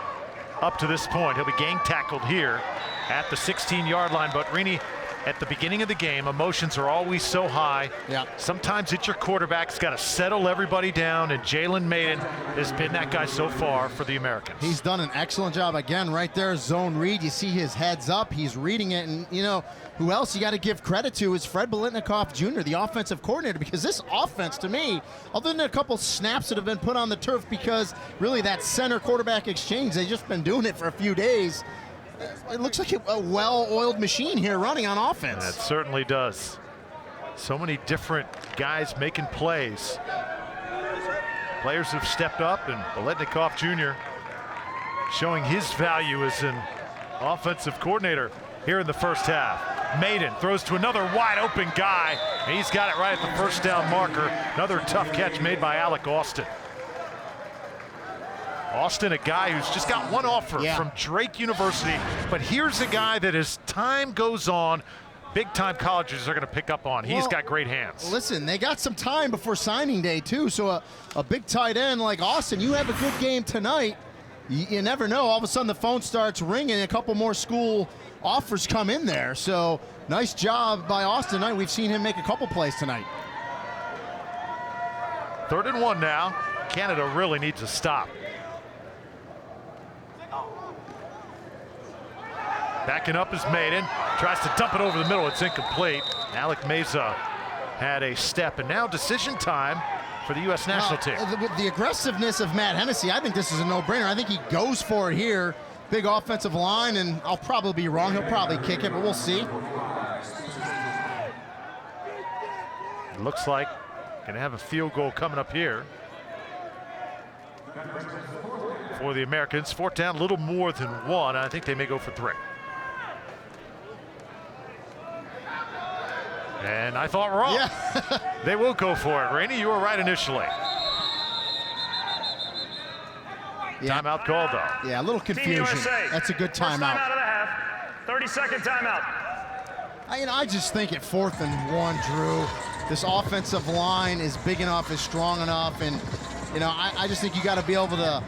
S1: up to this point. He'll be gang tackled here at the 16-yard line, but Rini, at the beginning of the game, emotions are always so high.
S2: Yeah.
S1: Sometimes it's your quarterback's got to settle everybody down, and Jalen Maiden has been that guy so far for the Americans.
S2: He's done an excellent job. Again, right there, zone read. You see his heads up. He's reading it, and, you know, who else you got to give credit to is Fred Biletnikoff Jr., the offensive coordinator, because this offense, to me, other than a couple snaps that have been put on the turf because really that center quarterback exchange, they've just been doing it for a few days. It looks like a well-oiled machine here running on offense.
S1: That certainly does. So many different guys making plays. Players have stepped up, and Biletnikoff Jr. showing his value as an offensive coordinator here in the first half. Maiden throws to another wide-open guy, and he's got it right at the first down marker. Another tough catch made by Alec Austin. Austin, a guy who's just got one offer from Drake University, but here's a guy that as time goes on, big-time colleges are going to pick up on. He's got great hands.
S2: Listen, they got some time before signing day, too, so a big tight end like Austin, you have a good game tonight, you never know. All of a sudden, the phone starts ringing, and a couple more school offers come in there. So, nice job by Austin tonight. We've seen him make a couple plays tonight.
S1: 3rd and 1 now. Canada really needs a stop. Backing up is Maiden. Tries to dump it over the middle. It's incomplete. Alec Meza had a step, and now decision time for the U.S. national team.
S2: With the aggressiveness of Matt Hennessy, I think this is a no-brainer. I think he goes for it here. Big offensive line, and I'll probably be wrong. He'll probably kick it, but we'll see.
S1: It looks like going to have a field goal coming up here for the Americans. 4th down, a little more than 1. I think they may go for 3. And I thought wrong.
S2: Yeah.
S1: They will go for it. Rainey, you were right initially.
S2: Yeah.
S1: Timeout called, though.
S2: Yeah, a little confusion. That's a good timeout.
S6: First timeout of the half. 30-second timeout.
S2: I just think at 4th and 1, Drew, this offensive line is big enough, is strong enough, and I just think you got to be able to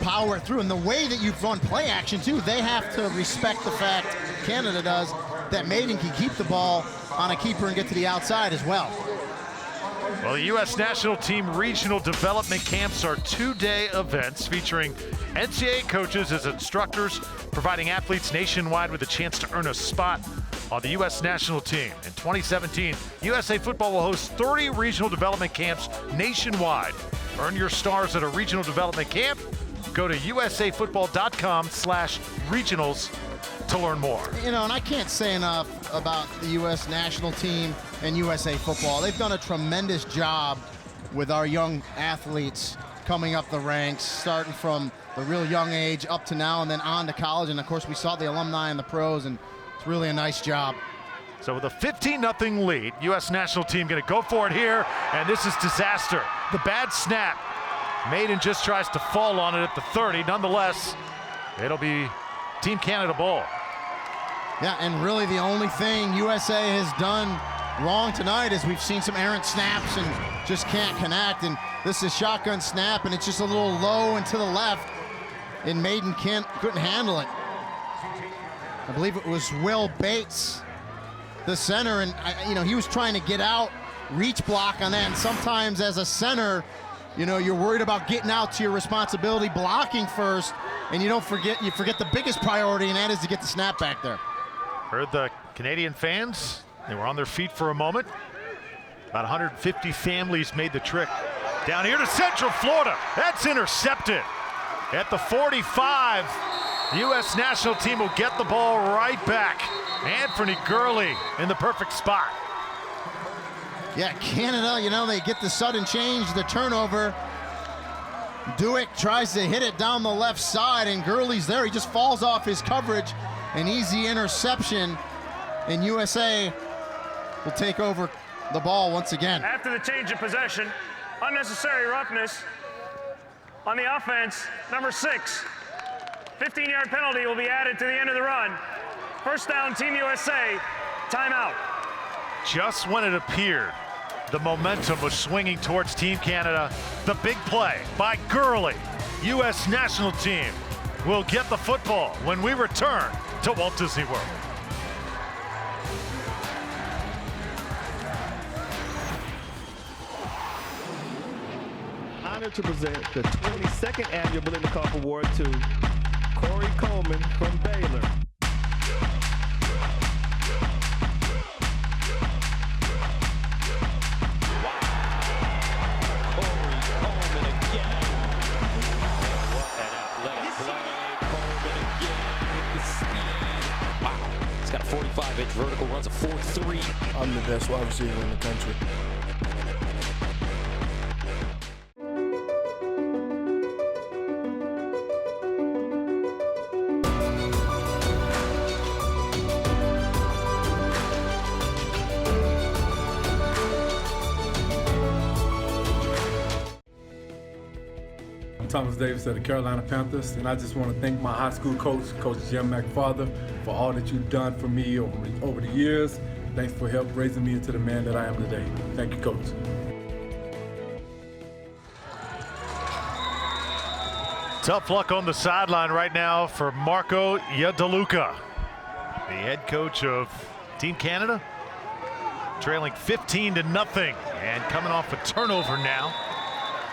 S2: power it through. And the way that you've run play action too, they have to respect the fact, Canada does, that Maiden can keep the ball on a keeper and get to the outside as well.
S1: Well, the U.S. national team regional development camps are 2-day events featuring NCAA coaches as instructors, providing athletes nationwide with a chance to earn a spot on the U.S. national team. In 2017, USA Football will host 30 regional development camps nationwide. Earn your stars at a regional development camp. Go to usafootball.com/regionals to learn more.
S2: And I can't say enough about the U.S. national team and USA Football. They've done a tremendous job with our young athletes coming up the ranks, starting from the real young age up to now and then on to college. And of course, we saw the alumni and the pros, and it's really a nice job.
S1: So with a 15-0 lead, U.S. national team going to go for it here, and this is disaster. The bad snap. Maiden just tries to fall on it at the 30. Nonetheless, it'll be Team Canada ball.
S2: Yeah, and really the only thing USA has done wrong tonight is we've seen some errant snaps and just can't connect. And this is shotgun snap, and it's just a little low and to the left, and Maiden couldn't handle it. I believe it was Will Bates, the center, and he was trying to get out, reach block on that. And sometimes as a center, you're worried about getting out to your responsibility, blocking first, and you forget the biggest priority, and that is to get the snap back there.
S1: Heard the Canadian fans. They were on their feet for a moment. About 150 families made the trip down here to Central Florida. That's intercepted at the 45. The U.S. national team will get the ball right back. Anthony Gurley in the perfect spot.
S2: Yeah, Canada, they get the sudden change, the turnover. Duick tries to hit it down the left side, and Gurley's there. He just falls off his coverage. An easy interception, and USA will take over the ball once again.
S6: After the change of possession, unnecessary roughness on the offense, number 6. 15-yard penalty will be added to the end of the run. First down, Team USA, timeout.
S1: Just when it appeared the momentum was swinging towards Team Canada, the big play by Gurley. U.S. national team will get the football when we return to Walt Disney World.
S21: Honored to present the 22nd annual Biletnikoff Award to Corey Coleman from Baylor.
S22: Got a 45-inch vertical, runs a 4.3.
S5: I'm the best wide receiver in the country.
S23: Thomas Davis of the Carolina Panthers, and I just want to thank my high school coach, Coach Jim McFarther, for all that you've done for me over the years. Thanks for help raising me into the man that I am today. Thank you, Coach.
S1: Tough luck on the sideline right now for Marco Yadaluka, the head coach of Team Canada, trailing 15-0 and coming off a turnover now.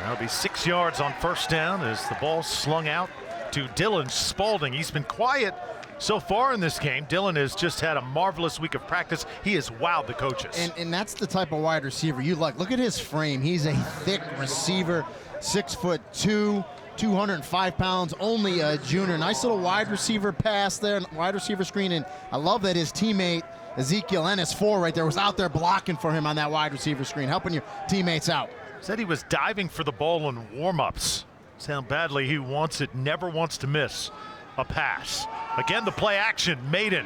S1: That'll be 6 yards on first down as the ball slung out to Dylan Spalding. He's been quiet so far in this game. Dylan has just had a marvelous week of practice. He has wowed the coaches.
S2: And that's the type of wide receiver you like. Look at his frame. He's a thick receiver, 6'2", 205 pounds, only a junior. Nice little wide receiver pass there, wide receiver screen. And I love that his teammate, Ezekiel Ennis, 4 right there, was out there blocking for him on that wide receiver screen, helping your teammates out.
S1: Said he was diving for the ball in warm-ups. That's how badly he wants it, never wants to miss a pass. Again, the play action, Maiden,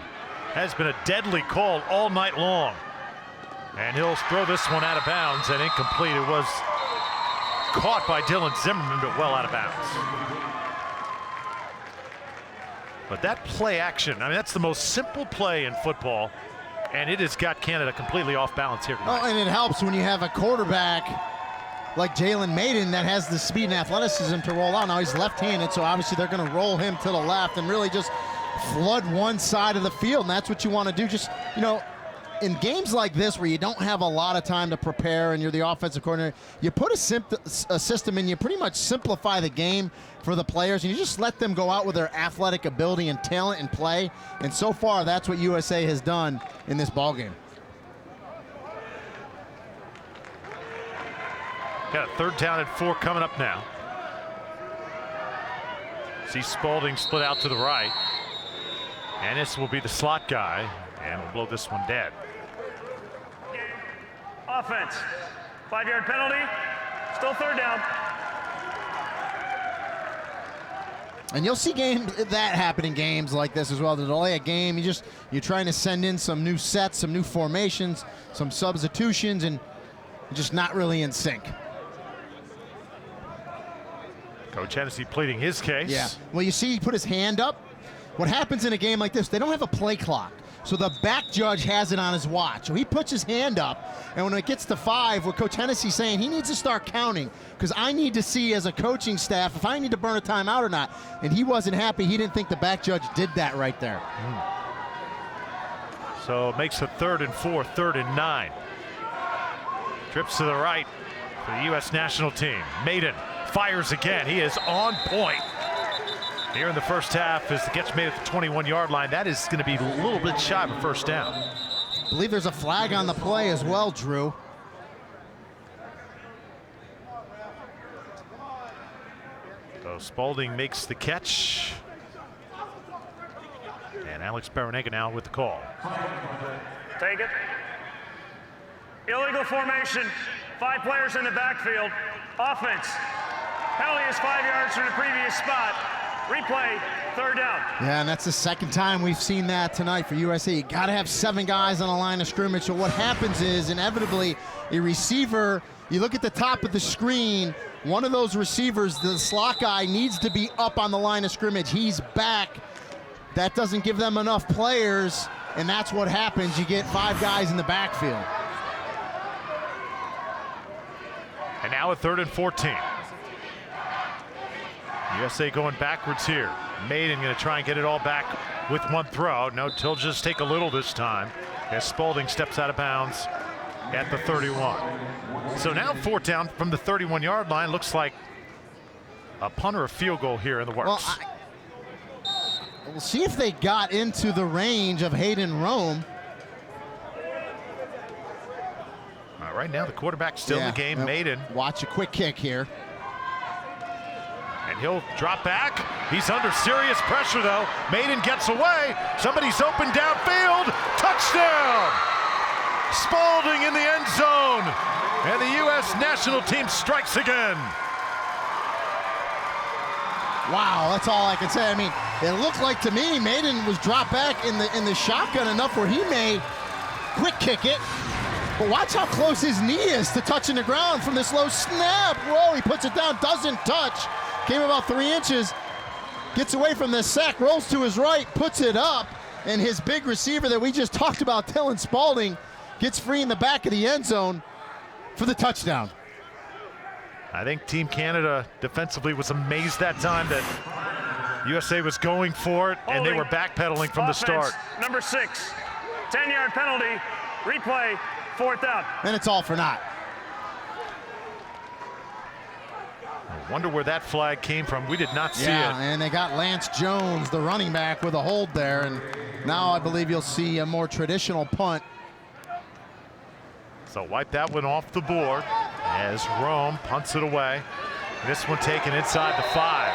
S1: has been a deadly call all night long. And he'll throw this one out of bounds and incomplete. It was caught by Dylan Zimmerman, but well out of bounds. But that play action, I mean, that's the most simple play in football, and it has got Canada completely off balance here tonight.
S2: Oh, and it helps when you have a quarterback like Jalen Maiden that has the speed and athleticism to roll out. Now he's left-handed, so obviously they're going to roll him to the left and really just flood one side of the field, and that's what you want to do. Just, you know, in games like this where you don't have a lot of time to prepare and you're the offensive coordinator, you put a system in, you pretty much simplify the game for the players, and you just let them go out with their athletic ability and talent and play. And so far, that's what USA has done in this ballgame.
S1: Got a 3rd down and 4 coming up now. See Spalding split out to the right. Ennis will be the slot guy, and will blow this one dead.
S6: Offense, 5-yard penalty, still 3rd down.
S2: And you'll see that happen in games like this as well. To delay a game, you're trying to send in some new sets, some new formations, some substitutions, and just not really in sync.
S1: Coach Hennessy pleading his case.
S2: Yeah. Well, you see he put his hand up. What happens in a game like this, they don't have a play clock. So the back judge has it on his watch. So he puts his hand up, and when it gets to 5, what Coach Hennessy's saying, he needs to start counting, because I need to see as a coaching staff if I need to burn a timeout or not. And he wasn't happy. He didn't think the back judge did that right there.
S1: So it makes a 3rd and 4, 3rd and 9. Trips to the right for the U.S. national team. Maiden fires again. He is on point here in the first half as the catch made at the 21-yard line. That is going to be a little bit shy of a 1st down.
S2: I believe there's a flag on the play as well, Drew.
S1: So Spalding makes the catch. And Alex Baranega now with the call.
S6: Take it. Illegal formation. 5 players in the backfield. Offense. Penalty is 5 yards from the previous spot. Replay, 3rd down.
S2: Yeah, and that's the 2nd time we've seen that tonight for USA. You got to have 7 guys on the line of scrimmage. So what happens is, inevitably, a receiver, you look at the top of the screen, one of those receivers, the slot guy, needs to be up on the line of scrimmage. He's back. That doesn't give them enough players, and that's what happens. You get 5 guys in the backfield.
S1: And now a 3rd and 14. USA going backwards here. Maiden going to try and get it all back with one throw. No, he'll just take a little this time as Spalding steps out of bounds at the 31. So now 4th down from the 31-yard line. Looks like a punt or a field goal here in the works.
S2: Well, we'll see if they got into the range of Hayden Rome.
S1: Right now the quarterback's still in the game. Maiden.
S2: Watch a quick kick here.
S1: And he'll drop back. He's under serious pressure though. Maiden gets away. Somebody's open downfield. Touchdown! Spalding in the end zone. And the U.S. national team strikes again.
S2: Wow, that's all I can say. I mean, it looked like to me Maiden was dropped back in the shotgun enough where he may quick kick it. But watch how close his knee is to touching the ground from this low snap. Whoa, he puts it down, doesn't touch. Came about 3 inches, gets away from the sack, rolls to his right, puts it up, and his big receiver that we just talked about, Dylan Spalding, gets free in the back of the end zone for the touchdown.
S1: I think Team Canada defensively was amazed that time that USA was going for it, and they were backpedaling from the start.
S6: Number 6, 10-yard penalty, replay, 4th down.
S2: And it's all for naught.
S1: Wonder where that flag came from. We did not see it.
S2: Yeah, and they got Lance Jones, the running back, with a hold there. And now I believe you'll see a more traditional punt.
S1: So wipe that one off the board as Rome punts it away. This one taken inside the 5.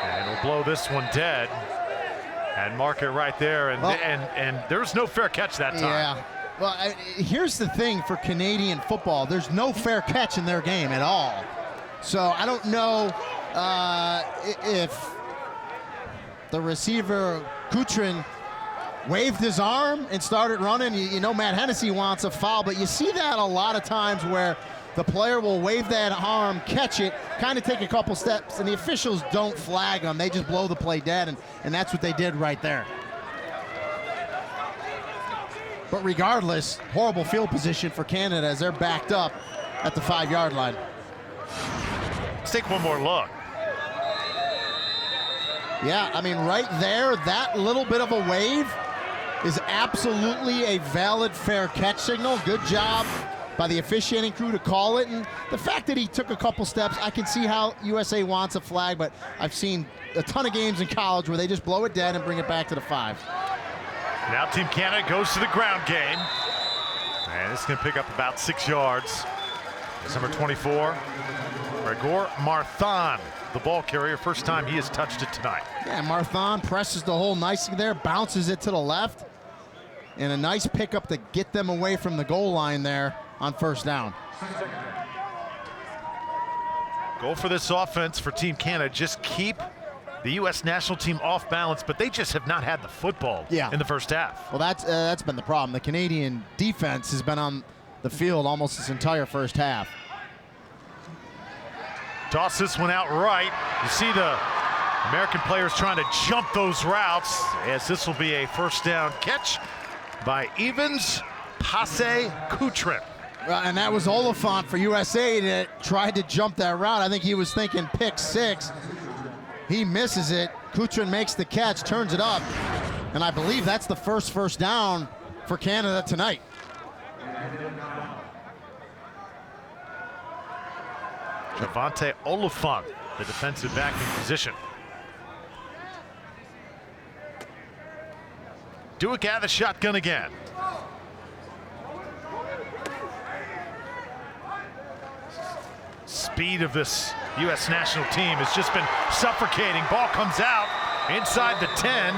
S1: And we'll blow this one dead and mark it right there. And there's no fair catch that time.
S2: Yeah. Well, here's the thing for Canadian football. There's no fair catch in their game at all. So I don't know if the receiver, Coutrin, waved his arm and started running. You know Matt Hennessy wants a foul, but you see that a lot of times where the player will wave that arm, catch it, kind of take a couple steps, and the officials don't flag them. They just blow the play dead, and that's what they did right there. But regardless, horrible field position for Canada as they're backed up at the 5-yard line.
S1: Let's take one more look.
S2: Yeah, I mean, right there, that little bit of a wave is absolutely a valid fair catch signal. Good job by the officiating crew to call it. And the fact that he took a couple steps, I can see how USA wants a flag, but I've seen a ton of games in college where they just blow it dead and bring it back to the 5.
S1: Now Team Canada goes to the ground game. And it's going to pick up about 6 yards. It's number 24, Gregor Marthon, the ball carrier. First time he has touched it tonight.
S2: Yeah, Marthon presses the hole nicely there, bounces it to the left. And a nice pickup to get them away from the goal line there on first down.
S1: Goal for this offense for Team Canada. Just keep the U.S. national team off balance, but they just have not had the football in the first half.
S2: Well, that's been the problem. The Canadian defense has been on the field almost this entire first half.
S1: Toss this one out right. You see the American players trying to jump those routes, as this will be a first down catch by Evans Passe Coutrin.
S2: And that was Oliphant for USA that tried to jump that route. I think he was thinking pick 6. He misses it. Coutrin makes the catch, turns it up, and I believe that's the first down for Canada tonight.
S1: Javante Oliphant, the defensive back in position. Duick out of the shotgun again. Speed of this U.S. national team has just been suffocating. Ball comes out inside the 10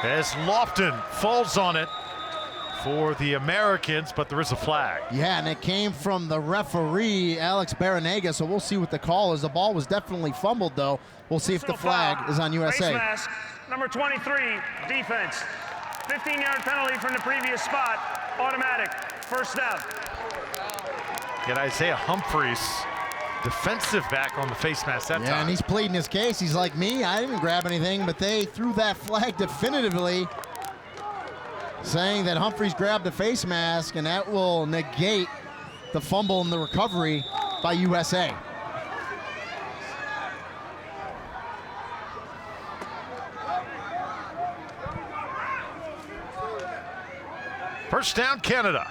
S1: as Lofton falls on it for the Americans, but there is a flag.
S2: Yeah, and it came from the referee, Alex Baranega, so we'll see what the call is. The ball was definitely fumbled, though. We'll see if the flag is on USA.
S6: Face mask, number 23, defense. 15-yard penalty from the previous spot, automatic, first down.
S1: Get Isaiah Humphries, defensive back on the face mask that time.
S2: Yeah, and he's pleading his case. He's like me, I didn't grab anything, but they threw that flag definitively, saying that Humphries grabbed the face mask, and that will negate the fumble and the recovery by USA.
S1: First down, Canada.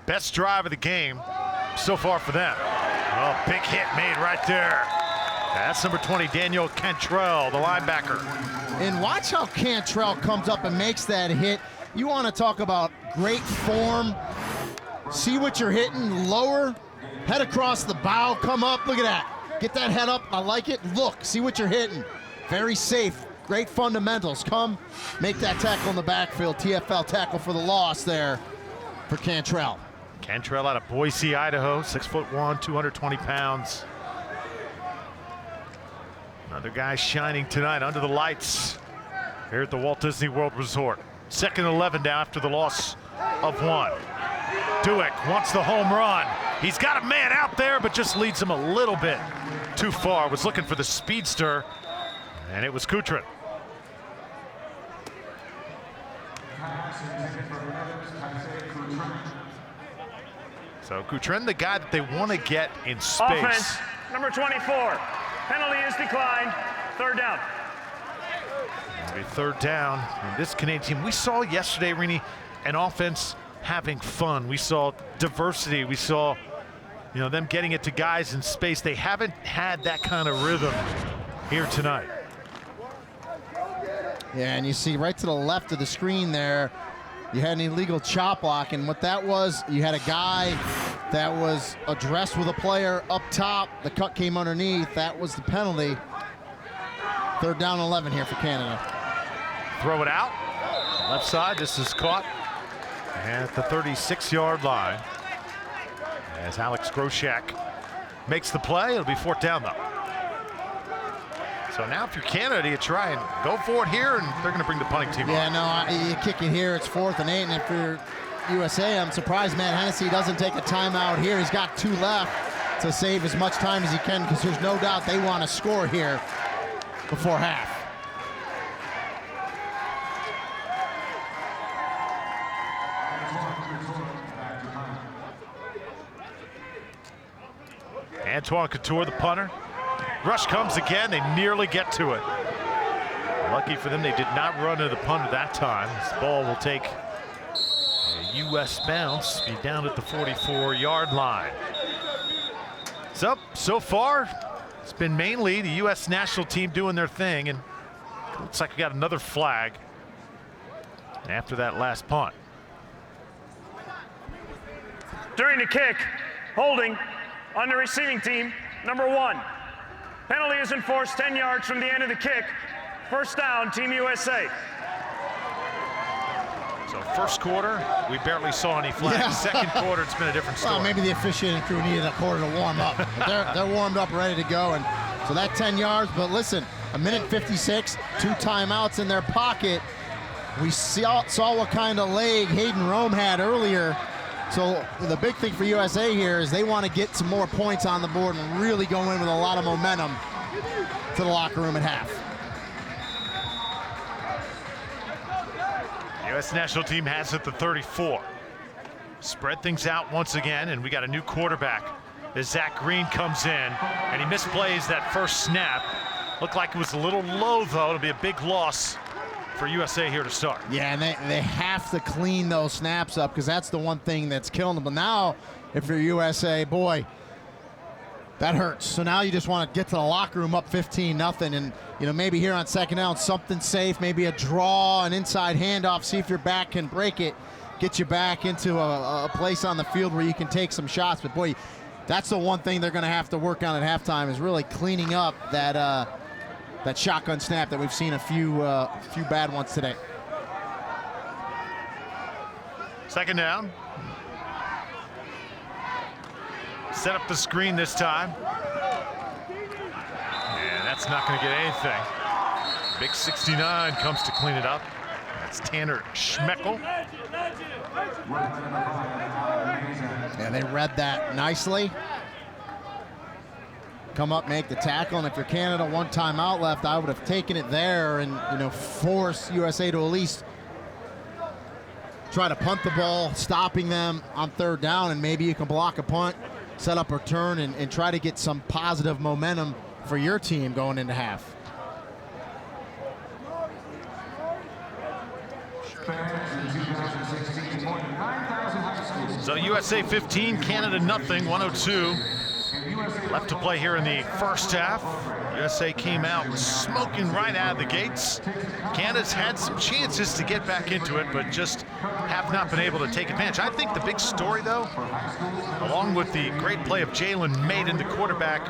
S1: Best drive of the game so far for them. Oh, big hit made right there. That's number 20, Daniel Cantrell, the linebacker.
S2: And watch how Cantrell comes up and makes that hit. You want to talk about great form. See what you're hitting, lower, head across the bow, come up, look at that. Get that head up, I like it. Look, see what you're hitting. Very safe, great fundamentals. Come, make that tackle in the backfield. TFL tackle for the loss there for Cantrell.
S1: Cantrell out of Boise, Idaho, 6'1", 220 pounds. Another guy shining tonight under the lights here at the Walt Disney World Resort. 2nd and 11 down after the loss of 1. Duick wants the home run. He's got a man out there, but just leads him a little bit too far. Was looking for the speedster, and it was Coutrin. So Coutrin, the guy that they want to get in space.
S6: Offense, number 24. Penalty is declined. Third down.
S1: It'll be third down. And this Canadian team, we saw yesterday, Rini, an offense having fun. We saw diversity. We saw them getting it to guys in space. They haven't had that kind of rhythm here tonight.
S2: Yeah, and you see right to the left of the screen there, you had an illegal chop block, and what that was, you had a guy that was addressed with a player up top. The cut came underneath. That was the penalty. 3rd down 11 here for Canada.
S1: Throw it out. Left side, this is caught at the 36-yard line. As Alex Groshek makes the play, it'll be 4th down though. So now if you're Canada, you try and go for it here, and they're going to bring the punting team
S2: Yeah,
S1: on.
S2: no, you kick it here, it's 4th and 8, and if you're USA, I'm surprised Matt Hennessy doesn't take a timeout here. He's got 2 left to save as much time as he can, because there's no doubt they want to score here before half.
S1: Antoine Couture, the punter. Rush comes again. They nearly get to it. Lucky for them, they did not run to the punter that time. This ball will take a U.S. bounce, be down at the 44-yard line. So far, it's been mainly the U.S. national team doing their thing, and looks like we got another flag after that last punt.
S6: During the kick, holding on the receiving team, number 1. Penalty is enforced 10 yards from the end of the kick. 1st down, Team USA.
S1: So first quarter, we barely saw any flags.
S2: Yeah.
S1: 2nd quarter, it's been a different story.
S2: Well, maybe the officiating crew needed a quarter to warm up. But they're warmed up, ready to go. And so that 10 yards, but listen, 1:56, 2 timeouts in their pocket. We saw what kind of leg Hayden Rome had earlier. So the big thing for USA here is they want to get some more points on the board and really go in with a lot of momentum to the locker room at half.
S1: U.S. national team has it the 34. Spread things out once again, and we got a new quarterback as Zach Green comes in, and he misplays that first snap. Looked like it was a little low, though. It'll be a big loss for USA here to start.
S2: Yeah, and they have to clean those snaps up, because that's the one thing that's killing them. But now, if you're USA, boy, that hurts. So now you just want to get to the locker room up 15-0, and maybe here on 2nd down, something safe, maybe a draw, an inside handoff, see if your back can break it, get you back into a place on the field where you can take some shots. But boy, that's the one thing they're going to have to work on at halftime, is really cleaning up that shotgun snap that we've seen a few bad ones today.
S1: 2nd down. Set up the screen this time. And that's not going to get anything. Big 69 comes to clean it up. That's Tanner Schmeckel.
S2: Yeah, they read that nicely. Come up, make the tackle, and if you're Canada, 1 timeout left, I would have taken it there and force USA to at least try to punt the ball, stopping them on 3rd down, and maybe you can block a punt, set up a return, and try to get some positive momentum for your team going into half.
S1: So USA 15, Canada nothing, 102. Left to play here in the first half. USA came out smoking right out of the gates. Canada's had some chances to get back into it, but just have not been able to take advantage. I think the big story, though, along with the great play of Jalen Maiden, the quarterback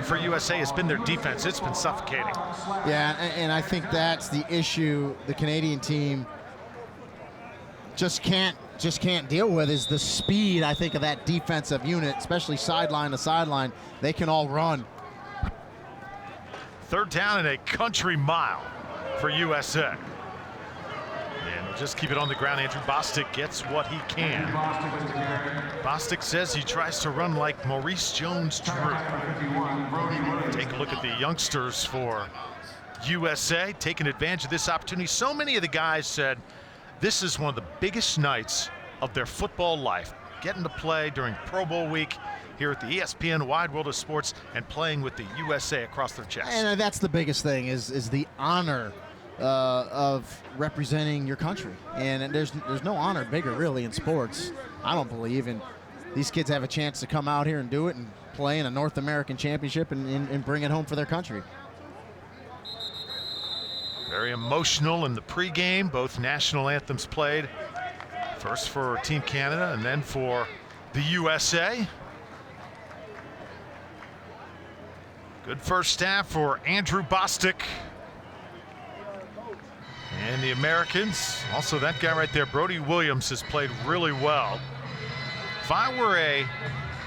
S1: for USA, has been their defense. It's been suffocating.
S2: Yeah, and I think that's the issue the Canadian team just can't deal with, is the speed, I think, of that defensive unit, especially sideline to sideline. They can all run.
S1: 3rd down and a country mile for USA. And we'll just keep it on the ground. Andrew Bostic gets what he can. Bostic says he tries to run like Maurice Jones-Drew. Take a look at the youngsters for USA, taking advantage of this opportunity. So many of the guys said this is one of the biggest nights of their football life, getting to play during Pro Bowl week here at the ESPN Wide World of Sports and playing with the USA across their chest.
S2: And that's the biggest thing, is the honor of representing your country. And there's no honor bigger, really, in sports, I don't believe. And these kids have a chance to come out here and do it and play in a North American championship and bring it home for their country.
S1: Very emotional in the pregame. Both national anthems played. First for Team Canada and then for the USA. Good first half for Andrew Bostic and the Americans. Also, that guy right there, Brody Williams, has played really well. If I were a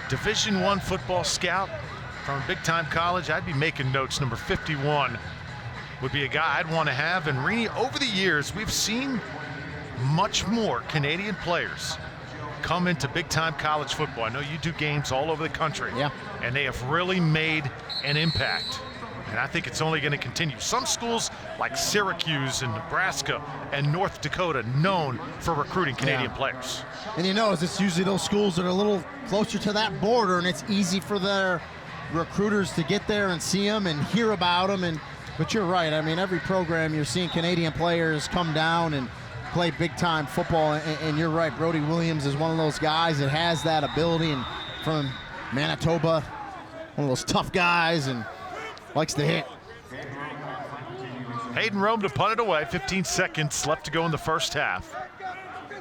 S1: Division I football scout from a big-time college, I'd be making notes. Number 51 would be a guy I'd want to have. And Rini, over the years, we've seen much more Canadian players come into big-time college football. I know you do games all over the country.
S2: Yeah.
S1: And they have really made an impact. And I think it's only going to continue. Some schools like Syracuse and Nebraska and North Dakota known for recruiting Canadian players.
S2: And you know, it's usually those schools that are a little closer to that border, and it's easy for their recruiters to get there and see them and hear about them. But you're right. I mean, every program you're seeing Canadian players come down and play big-time football, and you're right. Brody Williams is one of those guys that has that ability, and from Manitoba, one of those tough guys, and likes to hit.
S1: Hayden Rome to punt it away. 15 seconds left to go in the first half.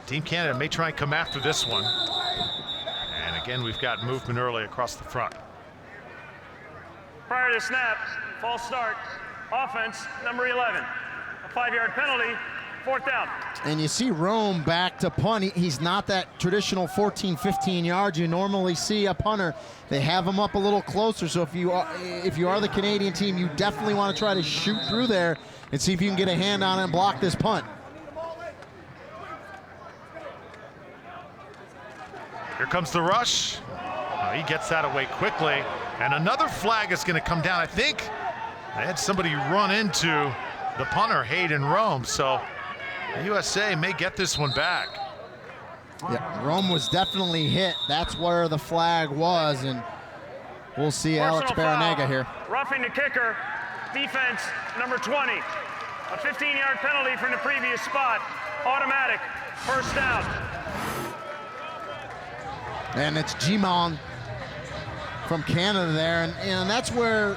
S1: Team Canada may try and come after this one. And again, we've got movement early across the front.
S6: Prior to snap, false start, offense, number 11. A 5-yard penalty, 4th down.
S2: And you see Rome back to punt. He's not that traditional 14, 15 yards you normally see a punter. They have him up a little closer, so if you are the Canadian team, you definitely want to try to shoot through there and see if you can get a hand on it and block this punt.
S1: Here comes the rush. He gets that away quickly. And another flag is going to come down. I think they had somebody run into the punter, Hayden Rome. So the USA may get this one back.
S2: Yeah, Rome was definitely hit. That's where the flag was, and we'll see Alex Barranega here.
S6: Roughing the kicker, defense, number 20. A 15-yard penalty from the previous spot, automatic, 1st down.
S2: And it's Jimon from Canada there, and that's where,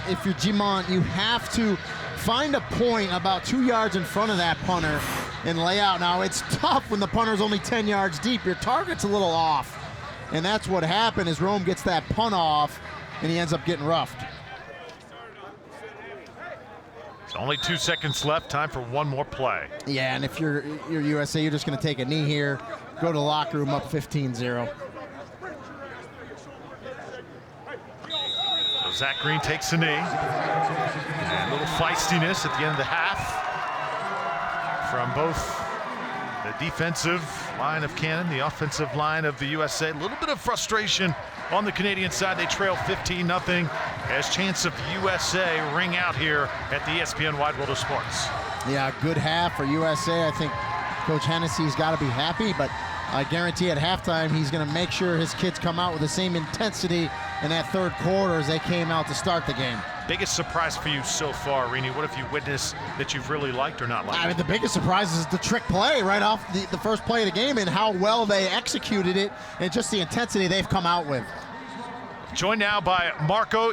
S2: if you're Jimon, you have to find a point about 2 yards in front of that punter and lay out. Now, it's tough when the punter's only 10 yards deep. Your target's a little off, and that's what happened is Rome gets that punt off, and he ends up getting roughed.
S1: It's only 2 seconds left. Time for one more play.
S2: Yeah, and if you're USA, you're just going to take a knee here, go to the locker room up 15-0.
S1: So Zach Green takes a knee. And a little feistiness at the end of the half from both the defensive line of Canada, the offensive line of the USA. A little bit of frustration on the Canadian side. They trail 15-0 as chance of USA ring out here at the ESPN Wide World of Sports.
S2: Yeah, good half for USA. I think Coach Hennessy's got to be happy, but I guarantee at halftime he's going to make sure his kids come out with the same intensity in that 3rd quarter as they came out to start the game.
S1: Biggest surprise for you so far, Rini? What have you witnessed that you've really liked or not liked?
S2: I mean, the biggest surprise is the trick play right off the first play of the game and how well they executed it and just the intensity they've come out with.
S1: Joined now by Marco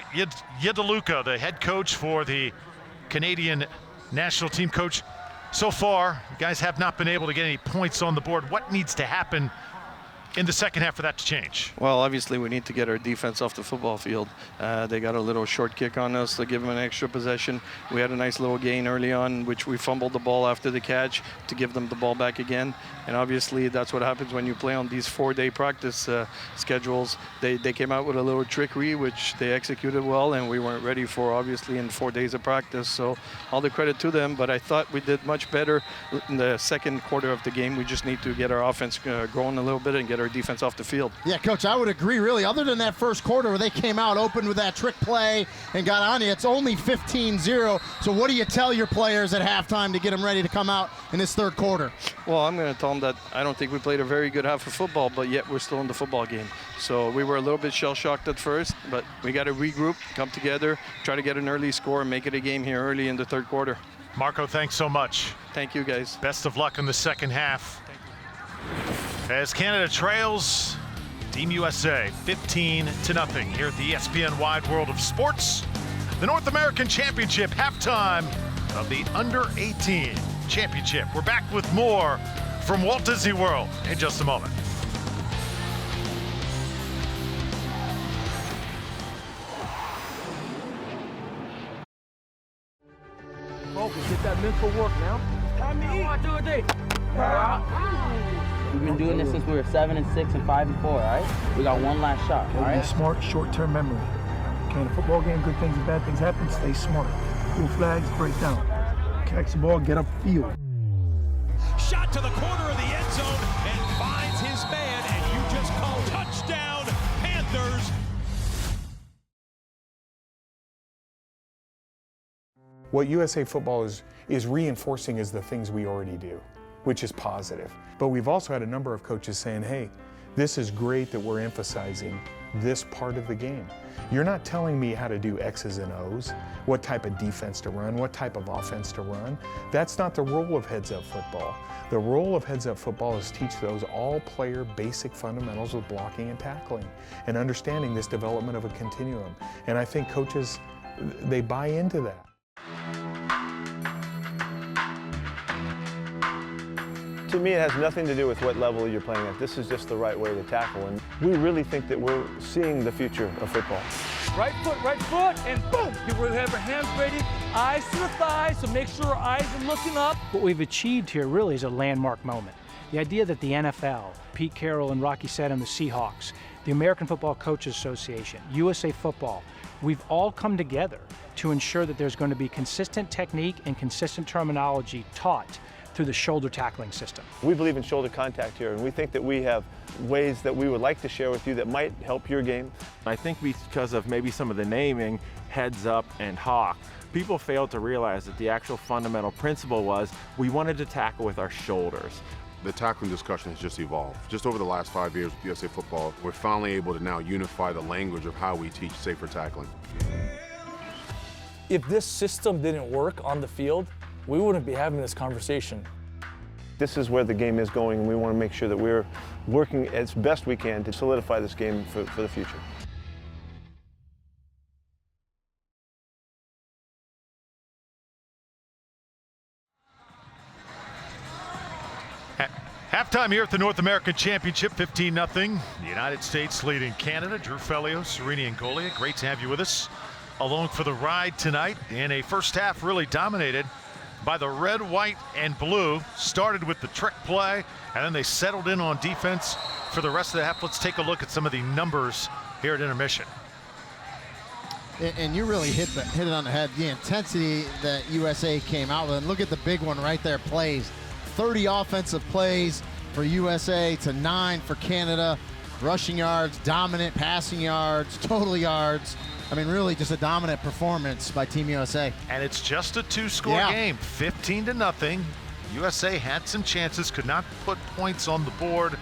S1: Yedeluca, the head coach for the Canadian national team. Coach, so far, you guys have not been able to get any points on the board. What needs to happen in the second half for that to change?
S3: Well, obviously we need to get our defense off the football field. They got a little short kick on us to give them an extra possession. We had a nice little gain early on, which we fumbled the ball after the catch to give them the ball back again. And obviously that's what happens when you play on these 4-day practice schedules. They came out with a little trickery, which they executed well, and we weren't ready for, obviously, in 4 days of practice. So all the credit to them, but I thought we did much better in the second quarter of the game. We just need to get our offense growing a little bit and get our defense off the field.
S2: Yeah, Coach, I would agree, really. Other than that first quarter where they came out, opened with that trick play and got on you, it's only 15-0. So what do you tell your players at halftime to get them ready to come out in this 3rd quarter?
S3: Well, I'm going to tell them that I don't think we played a very good half of football, but yet we're still in the football game. So we were a little bit shell-shocked at first, but we got to regroup, come together, try to get an early score, and make it a game here early in the 3rd quarter.
S1: Marco, thanks so much.
S3: Thank you, guys.
S1: Best of luck in the second half. As Canada trails Team USA 15-0 here at the ESPN Wide World of Sports. The North American Championship halftime of the Under-18 Championship. We're back with more from Walt Disney World in just a moment.
S4: Focus, get that mental work now. Time to eat. 1, 2, 3.
S7: We've been doing this since we were 7 and 6 and 5 and 4, all right? We got one last shot, all right?
S9: Be smart, short-term memory. Okay, in a football game, good things and bad things happen. Stay smart. Pull flags, break down. Catch the ball, get upfield.
S24: Shot to the corner of the end zone and finds his man, and you just call touchdown, Panthers.
S25: What USA Football is reinforcing is the things we already do, which is positive. But we've also had a number of coaches saying, hey, this is great that we're emphasizing this part of the game. You're not telling me how to do X's and O's, what type of defense to run, what type of offense to run. That's not the role of heads-up football. The role of heads-up football is teach those all-player basic fundamentals of blocking and tackling and understanding this development of a continuum. And I think coaches, they buy into that.
S21: To me, it has nothing to do with what level you're playing at. This is just the right way to tackle, and we really think that we're seeing the future of football.
S4: Right foot, and boom! We have our hands ready, eyes to the thighs, so make sure our eyes are looking up.
S17: What we've achieved here really is a landmark moment. The idea that the NFL, Pete Carroll and Rocky Sett and the Seahawks, the American Football Coaches Association, USA Football, we've all come together to ensure that there's going to be consistent technique and consistent terminology taught through the shoulder tackling system.
S21: We believe in shoulder contact here, and we think that we have ways that we would like to share with you that might help your game.
S10: I think because of maybe some of the naming, heads up and hawk, people failed to realize that the actual fundamental principle was we wanted to tackle with our shoulders.
S26: The tackling discussion has just evolved. Just over the last 5 years with USA Football, we're finally able to now unify the language of how we teach safer tackling.
S27: If this system didn't work on the field, we wouldn't be having this conversation.
S21: This is where the game is going, and we want to make sure that we're working as best we can to solidify this game for the future.
S1: Halftime here at the North American Championship, 15-0. The United States leading Canada. Drew Fellio, Sereni and Golia, great to have you with us along for the ride tonight. In a first half really dominated by the red, white, and blue. Started with the trick play, and then they settled in on defense for the rest of the half. Let's take a look at some of the numbers here at intermission.
S2: And you really hit it on the head. The intensity that USA came out with. And look at the big one right there, plays. 30 offensive plays for USA to 9 for Canada. Rushing yards, dominant passing yards, total yards. I mean, really just a dominant performance by Team USA.
S1: And it's just a two-score game, 15-0. USA had some chances, could not put points on the board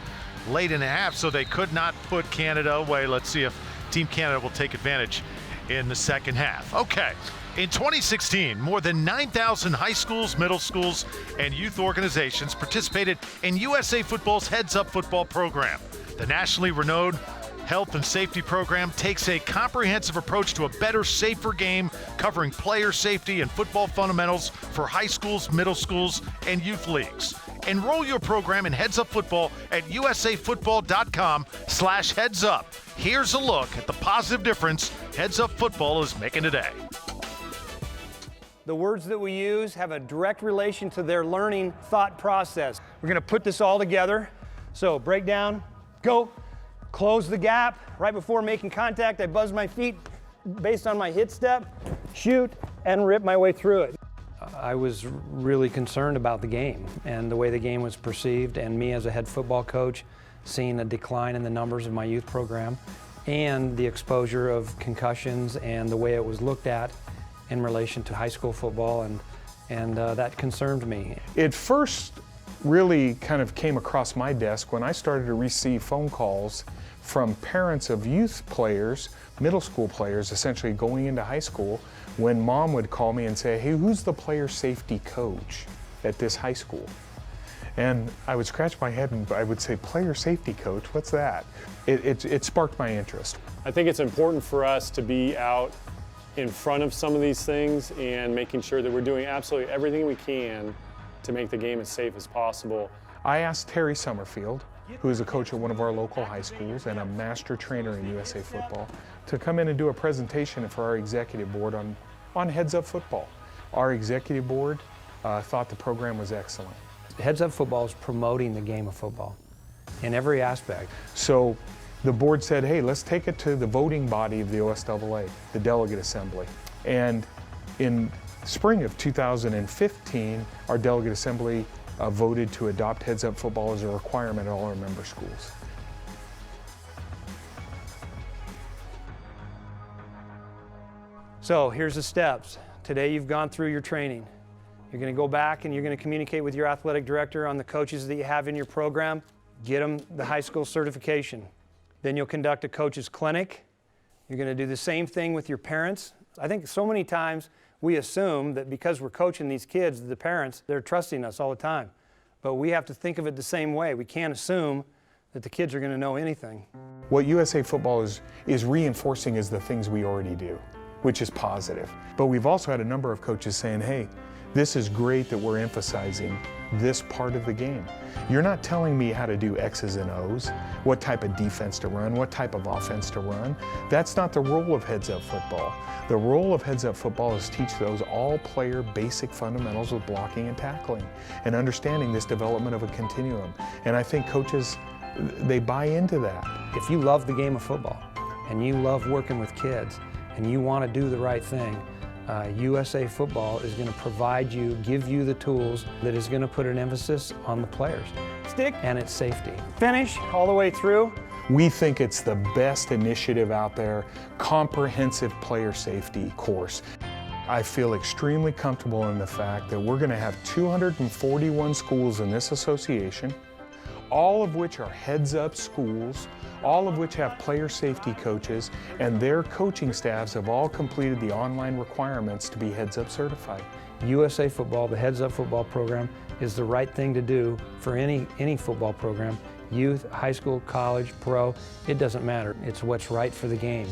S1: late in the half, so they could not put Canada away. Let's see if Team Canada will take advantage in the second half. Okay, in 2016, more than 9,000 high schools, middle schools, and youth organizations participated in USA Football's Heads Up football program. The nationally renowned health and safety program takes a comprehensive approach to a better, safer game, covering player safety and football fundamentals for high schools, middle schools, and youth leagues. Enroll your program in Heads Up Football at usafootball.com/headsup. Here's a look at the positive difference Heads Up Football is making today.
S28: The words that we use have a direct relation to their learning thought process. We're going to put this all together. So break down, go, close the gap. Right before making contact, I buzz my feet based on my hit step, shoot, and rip my way through it.
S29: I was really concerned about the game and the way the game was perceived, and me as a head football coach seeing a decline in the numbers of my youth program and the exposure of concussions and the way it was looked at in relation to high school football, and that concerned me.
S25: It first really kind of came across my desk when I started to receive phone calls from parents of youth players, middle school players, essentially going into high school, when mom would call me and say, hey, who's the player safety coach at this high school? And I would scratch my head and I would say, player safety coach, what's that? It sparked my interest.
S8: I think it's important for us to be out in front of some of these things and making sure that we're doing absolutely everything we can to make the game as safe as possible.
S25: I asked Terry Summerfield, who is a coach at one of our local high schools and a master trainer in USA football, to come in and do a presentation for our executive board on Heads Up Football. Our executive board thought the program was excellent.
S29: Heads Up Football is promoting the game of football in every aspect.
S25: So the board said, hey, let's take it to the voting body of the OSAA, the delegate assembly. And in spring of 2015, our delegate assembly voted to adopt Heads Up Football as a requirement at all our member schools.
S29: So here's the steps. Today you've gone through your training. You're going to go back and you're going to communicate with your athletic director on the coaches that you have in your program. Get them the high school certification. Then you'll conduct a coach's clinic. You're going to do the same thing with your parents. I think so many times we assume that because we're coaching these kids, the parents, they're trusting us all the time. But we have to think of it the same way. We can't assume that the kids are going to know anything.
S25: What USA football is reinforcing is the things we already do, which is positive. But we've also had a number of coaches saying, hey, this is great that we're emphasizing this part of the game. You're not telling me how to do X's and O's, what type of defense to run, what type of offense to run. That's not the role of Heads Up Football. The role of Heads Up Football is teach those all-player basic fundamentals of blocking and tackling and understanding this development of a continuum. And I think coaches, they buy into that.
S29: If you love the game of football and you love working with kids and you want to do the right thing, USA Football is going to provide you, give you the tools that is going to put an emphasis on the players.
S28: Stick.
S29: And its safety.
S28: Finish all the way through.
S25: We think it's the best initiative out there, comprehensive player safety course. I feel extremely comfortable in the fact that we're going to have 241 schools in this association, all of which are Heads Up schools, all of which have player safety coaches, and their coaching staffs have all completed the online requirements to be Heads Up certified.
S29: USA Football, the Heads Up Football program, is the right thing to do for any football program. Youth, high school, college, pro, it doesn't matter. It's what's right for the game.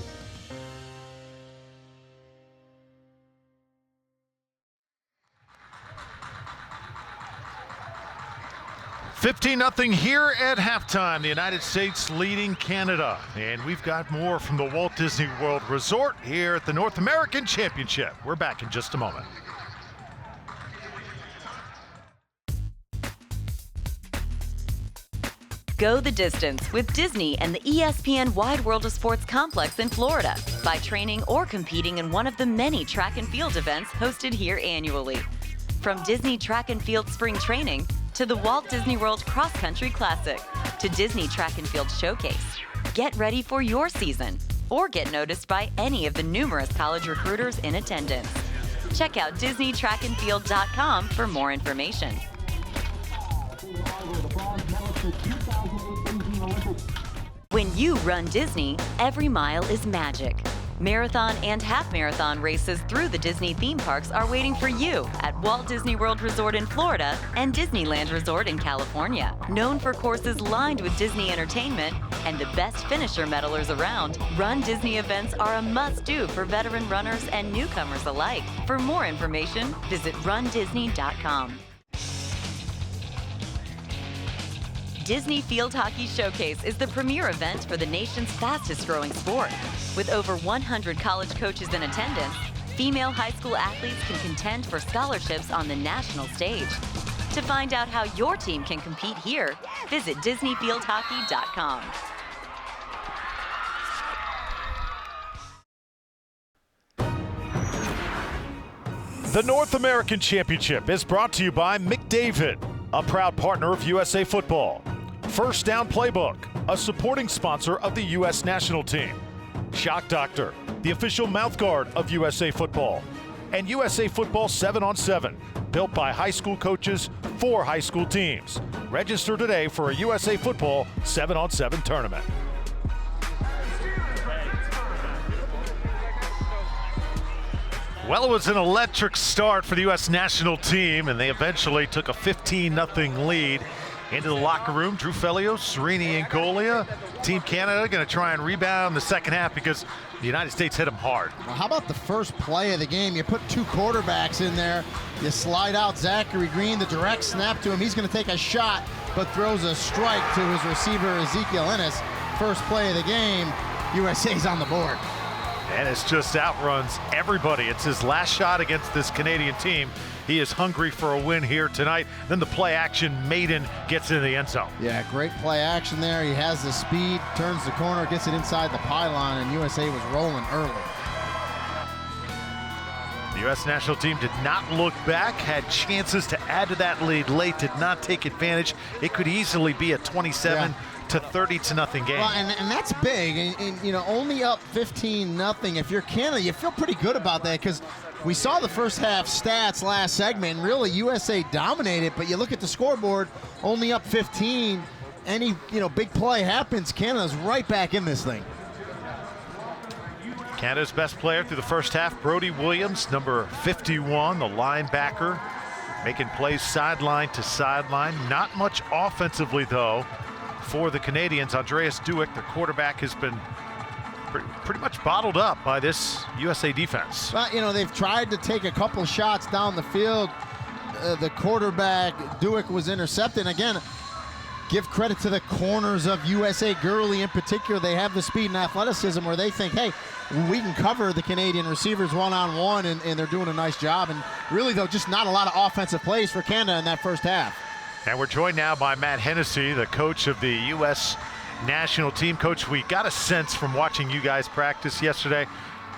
S1: $15-0 here at halftime. The United States leading Canada. And we've got more from the Walt Disney World Resort here at the North American Championship. We're back in just a moment.
S11: Go the distance with Disney and the ESPN Wide World of Sports complex in Florida by training or competing in one of the many track and field events hosted here annually. From Disney Track and Field Spring Training to the Walt Disney World Cross Country Classic to Disney Track and Field Showcase. Get ready for your season or get noticed by any of the numerous college recruiters in attendance. Check out DisneyTrackandField.com for more information. When you run Disney, every mile is magic. Marathon and half marathon races through the Disney theme parks are waiting for you at Walt Disney World Resort in Florida and Disneyland Resort in California. Known for courses lined with Disney entertainment and the best finisher medalers around, Run Disney events are a must-do for veteran runners and newcomers alike. For more information, visit rundisney.com. Disney Field Hockey Showcase is the premier event for the nation's fastest-growing sport. With over 100 college coaches in attendance, female high school athletes can contend for scholarships on the national stage. To find out how your team can compete here, visit DisneyFieldHockey.com.
S1: The North American Championship is brought to you by McDavid, a proud partner of USA Football. First Down Playbook, a supporting sponsor of the U.S. national team. Shock Doctor, the official mouthguard of USA Football. And USA Football 7-on-7, built by high school coaches for high school teams. Register today for a USA Football 7-on-7 tournament. Well, it was an electric start for the U.S. national team, and they eventually took a 15-0 lead into the locker room. Drew Felios, Serini Angolia. Team Canada going to try and rebound in the second half because the United States hit them hard.
S2: Well, how about the first play of the game? You put two quarterbacks in there. You slide out Zachary Green, the direct snap to him. He's going to take a shot, but throws a strike to his receiver, Ezekiel Ennis. First play of the game, USA's on the board.
S1: Ennis just outruns everybody. It's his last shot against this Canadian team. He is hungry for a win here tonight. Then the play action, Maiden gets into the end zone.
S2: Yeah, great play action there. He has the speed, turns the corner, gets it inside the pylon, and USA was rolling early.
S1: The U.S. national team did not look back, had chances to add to that lead late, did not take advantage. It could easily be a 27 to 30-0 game.
S2: Well, and that's big, and you know, only up 15-0. If you're Canada, you feel pretty good about that because we saw the first half stats last segment, and really USA dominated, but you look at the scoreboard, only up 15. Any big play happens, Canada's right back in this thing.
S1: Canada's best player through the first half, Brody Williams, number 51, the linebacker, making plays sideline to sideline. Not much offensively, though, for the Canadians. Andreas Dueck, the quarterback, has been pretty much bottled up by this USA defense.
S2: Well, they've tried to take a couple shots down the field. The quarterback, Dueck, was intercepted. Again, give credit to the corners of USA, Gurley in particular. They have the speed and athleticism where they think, hey, we can cover the Canadian receivers one-on-one, and they're doing a nice job. And really, though, just not a lot of offensive plays for Canada in that first half.
S1: And we're joined now by Matt Hennessy, the coach of the U.S. national team. Coach, we got a sense from watching you guys practice yesterday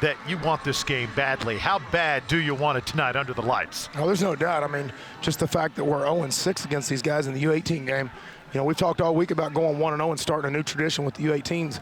S1: that you want this game badly. How bad do you want it tonight under the lights?
S5: Oh, there's no doubt. I mean, just the fact that we're 0-6 against these guys in the U18 game. We've talked all week about going 1-0 and starting a new tradition with the U18s.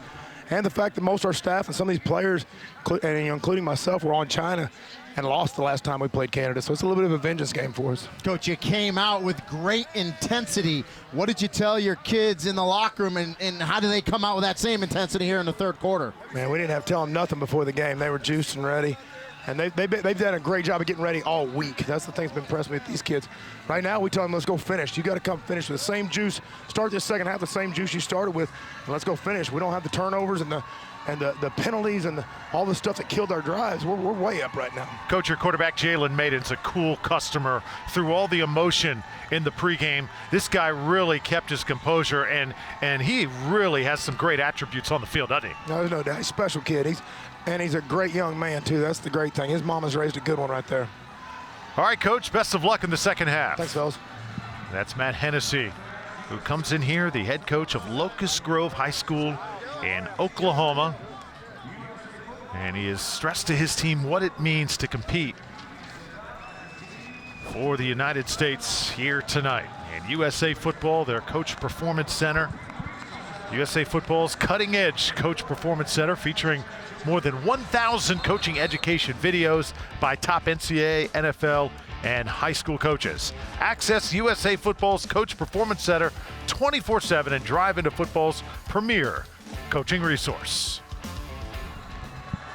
S5: And the fact that most of our staff and some of these players, including myself, were on China and lost the last time we played Canada. So it's a little bit of a vengeance game for us.
S2: Coach, you came out with great intensity. What did you tell your kids in the locker room, and how do they come out with that same intensity here in the third quarter?
S5: Man, we didn't have to tell them nothing before the game. They were juiced and ready. And they've done a great job of getting ready all week. That's the thing that's been impressed me with these kids. Right now, we tell them, let's go finish. You got to come finish with the same juice. Start this second half the same juice you started with, and let's go finish. We don't have the turnovers and the penalties and all the stuff that killed our drives. We're way up right now.
S1: Coach, your quarterback, Jalen Maiden's a cool customer. Through all the emotion in the pregame, this guy really kept his composure, and he really has some great attributes on the field, doesn't he?
S5: No, there's no doubt. He's a special kid. He's a great young man, too. That's the great thing. His mama's raised a good one right there.
S1: All right, Coach, best of luck in the second half.
S5: Thanks, fellas.
S1: That's Matt Hennessy, who comes in here, the head coach of Locust Grove High School in Oklahoma. And he has stressed to his team what it means to compete for the United States here tonight. And USA Football, their Coach Performance Center. USA Football's Cutting Edge Coach Performance Center, featuring more than 1,000 coaching education videos by top NCAA, NFL, and high school coaches. Access USA Football's Coach Performance Center 24/7 and drive into football's premier coaching resource.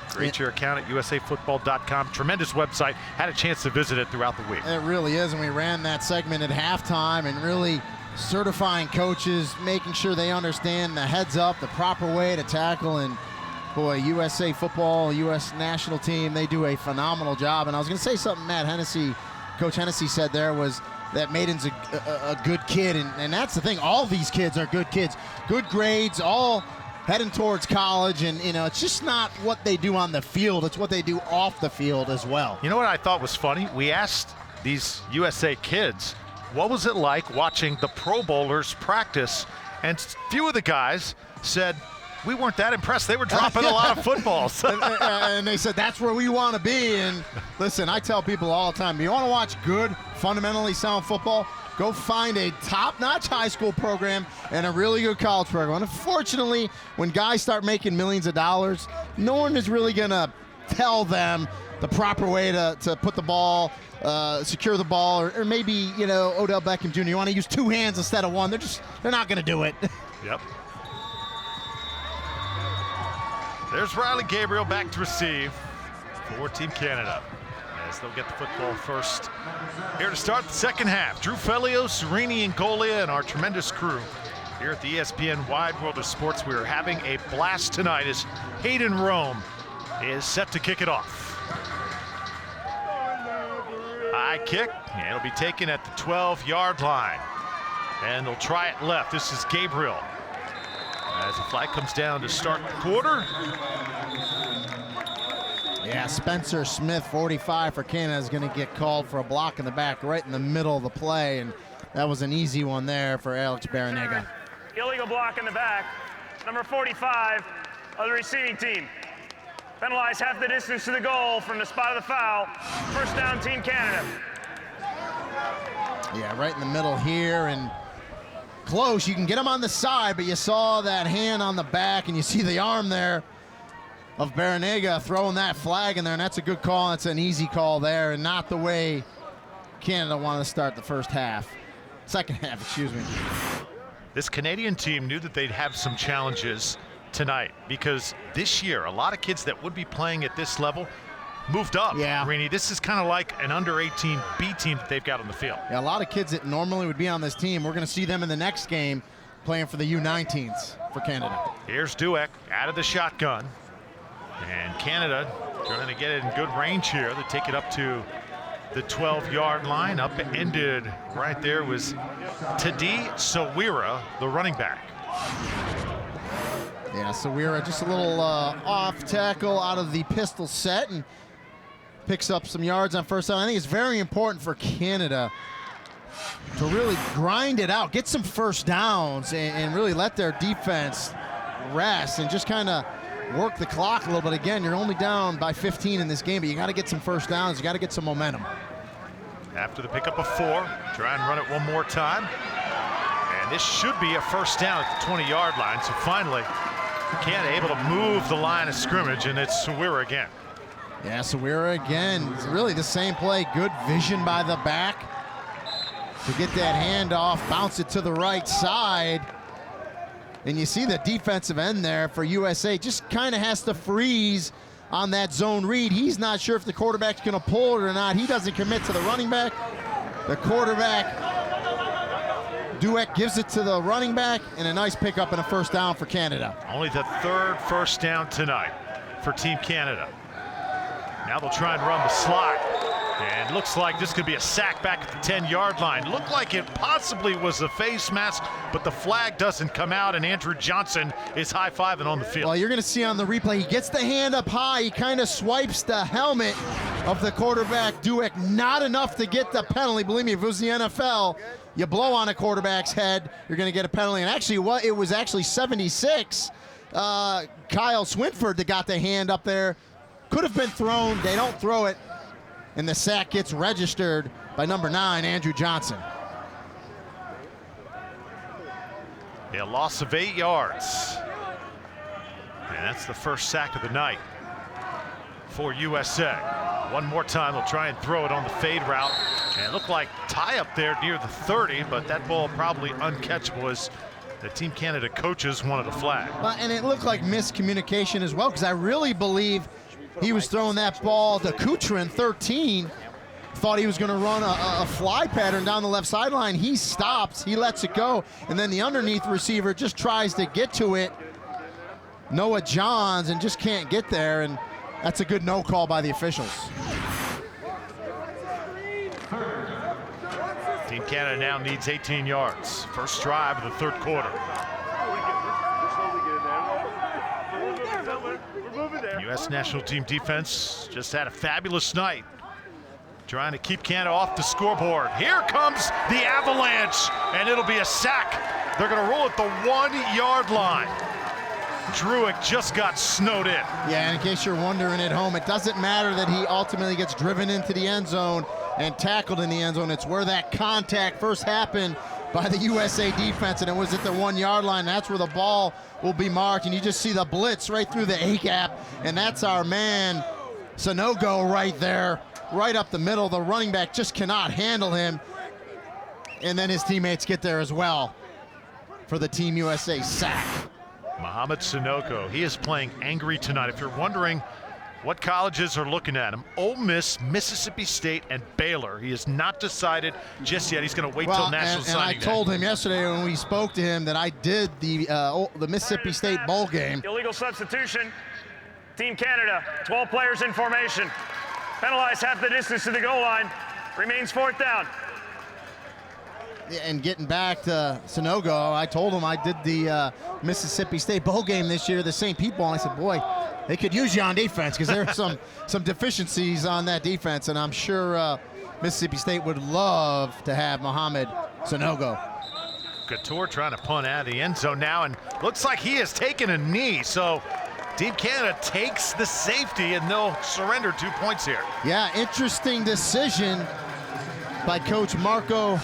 S1: Create your account at usafootball.com. Tremendous website. Had a chance to visit it throughout the week.
S2: It really is, and we ran that segment at halftime and really certifying coaches, making sure they understand the heads up, the proper way to tackle, and boy, USA Football, U.S. national team, they do a phenomenal job. And I was going to say something Matt Hennessy, Coach Hennessy said there was that Maiden's a good kid, and that's the thing. All these kids are good kids, good grades, all heading towards college, and it's just not what they do on the field, it's what they do off the field as well.
S1: You know what I thought was funny? We asked these USA kids, what was it like watching the Pro Bowlers practice? And few of the guys said, we weren't that impressed. They were dropping a lot of footballs.
S2: and they said, that's where we want to be. And listen, I tell people all the time, you want to watch good, fundamentally sound football, go find a top-notch high school program and a really good college program. And unfortunately, when guys start making millions of dollars, no one is really going to tell them the proper way to put the ball, secure the ball, or maybe, Odell Beckham Jr., you want to use two hands instead of one. They're not going to do it.
S1: Yep. There's Riley Gabriel back to receive for Team Canada. as they'll get the football first. Here to start the second half, Drew Felios, Serini and Golia, and our tremendous crew here at the ESPN Wide World of Sports. We are having a blast tonight as Hayden Rome is set to kick it off. High kick, and it'll be taken at the 12-yard line. And they'll try it left. This is Gabriel. As the flag comes down to start the quarter.
S2: Yeah, Spencer Smith, 45 for Canada, is going to get called for a block in the back right in the middle of the play, and that was an easy one there for Alex Baranega.
S6: Illegal block in the back. Number 45 of the receiving team. Penalized half the distance to the goal from the spot of the foul. First down, Team Canada.
S2: Yeah, right in the middle here, and close. You can get him on the side, but you saw that hand on the back, and you see the arm there of Baranega throwing that flag in there, and that's a good call. That's an easy call there, and not the way Canada wanted to start the second half, excuse me.
S1: This Canadian team knew that they'd have some challenges tonight because this year, a lot of kids that would be playing at this level moved up.
S2: Yeah.
S1: Rini, this is kind of like an under-18 B team that they've got on the field.
S2: Yeah, a lot of kids that normally would be on this team, we're going to see them in the next game playing for the U19s for Canada.
S1: Here's Dueck out of the shotgun. And Canada trying to get it in good range here. They take it up to the 12-yard line. Up-ended right there was Tadi Sawira, the running back.
S2: Yeah, Sawira just a little off tackle out of the pistol set and picks up some yards on first down. I think it's very important for Canada to really grind it out, get some first downs, and really let their defense rest and just kind of work the clock a little bit. Again, you're only down by 15 in this game, but you got to get some first downs. You got to get some momentum.
S1: After the pickup of 4, try and run it one more time. And this should be a first down at the 20-yard line. So finally, Canada able to move the line of scrimmage, and it's Sawira again.
S2: Yeah, Sawira again. It's really the same play. Good vision by the back to get that handoff, bounce it to the right side. And you see the defensive end there for USA just kind of has to freeze on that zone read. He's not sure if the quarterback's going to pull it or not. He doesn't commit to the running back. The quarterback, Dueck, gives it to the running back, and a nice pickup and a first down for Canada.
S1: Only the 3rd first down tonight for Team Canada. Now they'll try and run the slot. And looks like this could be a sack back at the 10-yard line. Looked like it possibly was a face mask, but the flag doesn't come out, and Andrew Johnson is high-fiving on the field.
S2: Well, you're going to see on the replay, he gets the hand up high. He kind of swipes the helmet of the quarterback, Dueck. Not enough to get the penalty. Believe me, if it was the NFL, you blow on a quarterback's head, you're going to get a penalty. And actually, it was actually 76. Kyle Swinford that got the hand up there. Could have been thrown. They don't throw it. And the sack gets registered by number 9, Andrew Johnson.
S1: A loss of 8 yards. And that's the first sack of the night for USA. One more time, they'll try and throw it on the fade route. And it looked like tie up there near the 30, but that ball probably uncatchable as the Team Canada coaches wanted a flag.
S2: And it looked like miscommunication as well, because I really believe he was throwing that ball to Kuchrin, 13. Thought he was going to run a fly pattern down the left sideline. He stops, he lets it go, and then the underneath receiver just tries to get to it, Noah Johns, and just can't get there, and that's a good no call by the officials.
S1: Team Canada now needs 18 yards. First drive of the 3rd quarter. U.S. national team defense just had a fabulous night trying to keep Canada off the scoreboard. Here comes the avalanche, and it'll be a sack. They're going to roll at the 1-yard line. Druick just got snowed in.
S2: Yeah, and in case you're wondering at home, it doesn't matter that he ultimately gets driven into the end zone and tackled in the end zone. It's where that contact first happened by the USA defense, and it was at the 1-yard line. That's where the ball will be marked, and you just see the blitz right through the A-gap, and that's our man, Sanogo, right there, right up the middle. The running back just cannot handle him, and then his teammates get there as well for the Team USA sack.
S1: Mohamed Sanogo, he is playing angry tonight. If you're wondering What colleges are looking at him? Ole Miss, Mississippi State, and Baylor. He has not decided just yet. He's going to wait till national signing
S2: And I told him yesterday when we spoke to him that I did the Mississippi State bowl game.
S6: Illegal substitution. Team Canada, 12 players in formation. Penalized half the distance to the goal line. Remains 4th down.
S2: And getting back to Sonogo, I told him I did the Mississippi State bowl game this year, the same people, and I said, boy, they could use you on defense because there are some deficiencies on that defense, and I'm sure Mississippi State would love to have Mohamed Sonogo.
S1: Couture trying to punt out of the end zone now, and looks like he has taken a knee, so Team Canada takes the safety, and they'll surrender 2 points here.
S2: Yeah, interesting decision by Coach Marco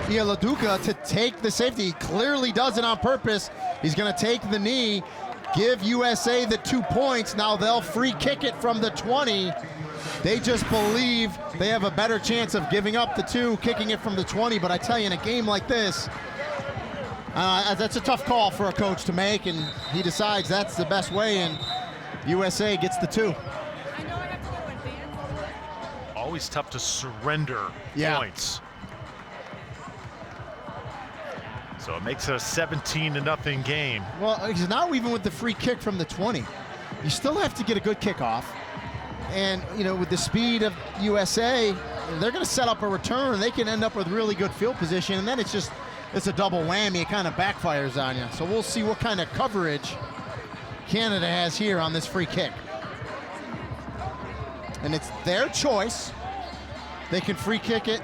S2: Ialaduca to take the safety. He clearly does it on purpose. He's going to take the knee, give USA the 2 points. Now they'll free kick it from the 20. They just believe they have a better chance of giving up the 2, kicking it from the 20. But I tell you, in a game like this, that's a tough call for a coach to make, and he decides that's the best way, and USA gets the 2.
S1: Always tough to surrender points. So it makes it a 17-0 game.
S2: Well, because now even with the free kick from the 20, you still have to get a good kickoff. And, you know, with the speed of USA, they're going to set up a return, and they can end up with really good field position, and then it's a double whammy. It kind of backfires on you. So we'll see what kind of coverage Canada has here on this free kick. And it's their choice. They can free kick it,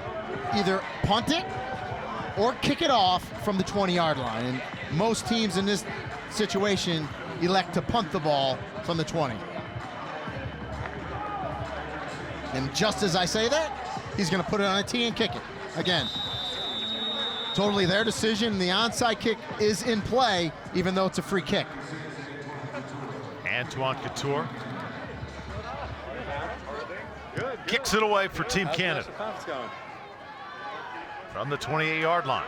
S2: either punt it or kick it off from the 20-yard line. And most teams in this situation elect to punt the ball from the 20. And just as I say that, he's going to put it on a tee and kick it again. Totally their decision. The onside kick is in play, even though it's a free kick.
S1: Antoine Couture kicks it away for Team Canada from the 28-yard line.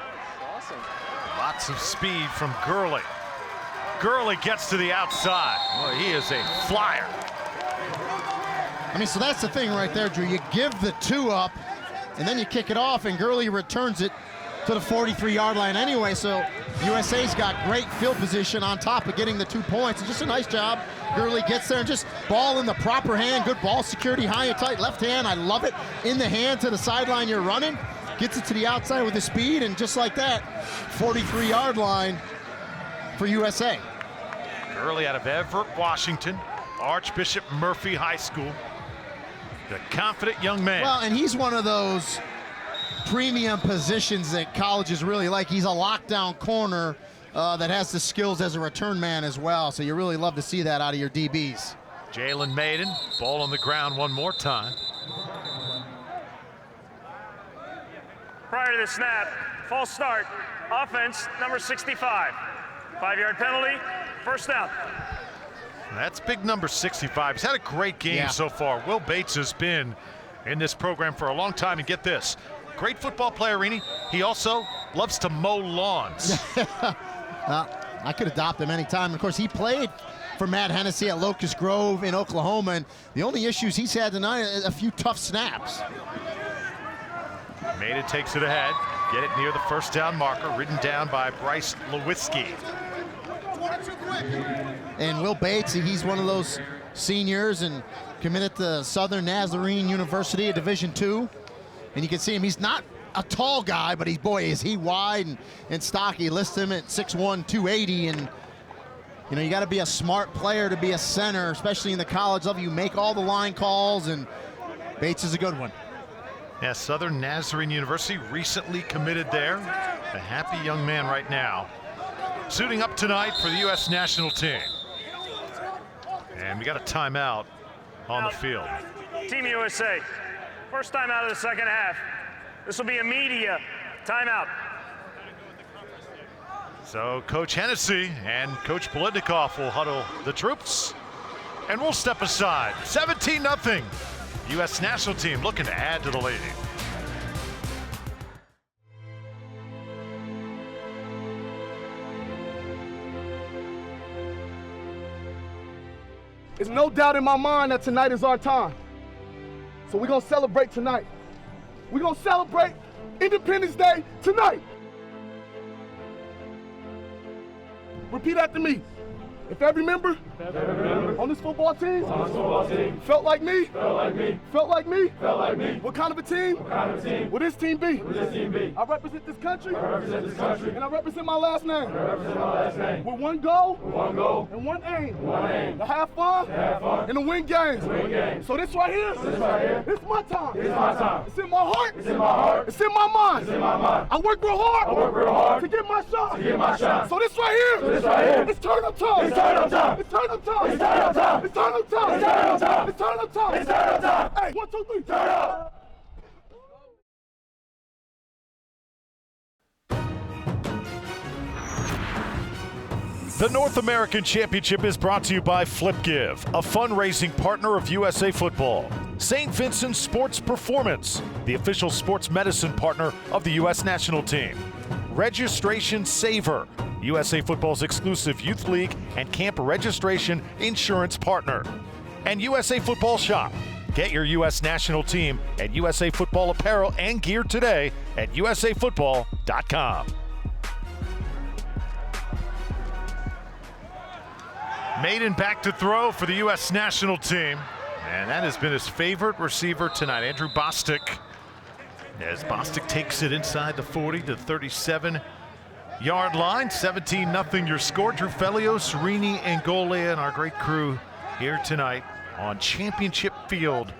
S1: Lots of speed from Gurley. Gurley gets to the outside. Boy, he is a flyer.
S2: I mean, so that's the thing right there, Drew. You give the 2 up, and then you kick it off, and Gurley returns it to the 43-yard line anyway. So USA's got great field position on top of getting the 2 points. And just a nice job. Gurley gets there and just ball in the proper hand. Good ball security, high and tight. Left hand, I love it. In the hand to the sideline you're running. Gets it to the outside with the speed, and just like that, 43-yard line for USA.
S1: Gurley out of Everett, Washington, Archbishop Murphy High School. The confident young man.
S2: Well, and he's one of those premium positions that colleges really like. He's a lockdown corner that has the skills as a return man as well. So you really love to see that out of your DBs.
S1: Jalen Maiden, ball on the ground one more time.
S6: Prior to the snap, false start, offense number 65. 5-yard penalty, 1st down.
S1: That's big number 65. He's had a great game so far. Will Bates has been in this program for a long time, and get this, great football player, Rini. He also loves to mow lawns.
S2: I could adopt him anytime. Of course, he played for Matt Hennessy at Locust Grove in Oklahoma, and the only issues he's had tonight are a few tough snaps.
S1: Maiden takes it ahead, get it near the 1st down marker, ridden down by Bryce Lewitzki.
S2: And Will Bates, he's one of those seniors and committed to Southern Nazarene University, a Division II. And you can see him, he's not a tall guy, but is he wide and stocky. List him at 6'1", 280, and you know, you got to be a smart player to be a center, especially in the college level. You make all the line calls, and Bates is a good one.
S1: Yeah, Southern Nazarene University recently committed there. A happy young man right now. Suiting up tonight for the U.S. national team. And we got a timeout on the field.
S6: Team USA, 1st time out of the 2nd half. This will be a media timeout.
S1: So Coach Hennessy and Coach Politnikoff will huddle the troops, and we'll step aside. 17-0. U.S. national team looking to add to the lead.
S12: It's no doubt in my mind that tonight is our time. So we're gonna celebrate tonight. We're gonna celebrate Independence Day tonight. Repeat after me. If every member on this football team felt like me, what kind of a team will this team be? I represent this country, and I represent my last name. With one goal and one aim, to have fun and to win games. So this right here, it's my time. It's in my heart. It's in my mind. I work real hard to get my shot. So this right here, it's turn up time. It's turn up time. It's turn up time. It's turn up time. It's turn up time. It's turn up time. It's turn up time. It's turn up time. Hey, 1, 2, 3, turn up.
S1: The North American Championship is brought to you by FlipGive, a fundraising partner of USA Football. St. Vincent's Sports Performance, the official sports medicine partner of the U.S. national team. Registration Saver, USA Football's exclusive youth league and camp registration insurance partner. And USA Football Shop. Get your U.S. national team and USA Football apparel and gear today at usafootball.com. Maiden back to throw for the U.S. national team. And that has been his favorite receiver tonight, Andrew Bostic. As Bostic takes it inside the 40 to 37-yard line. 17-0 your score. Drew Felios, Rini, and Golia, and our great crew here tonight on Championship Field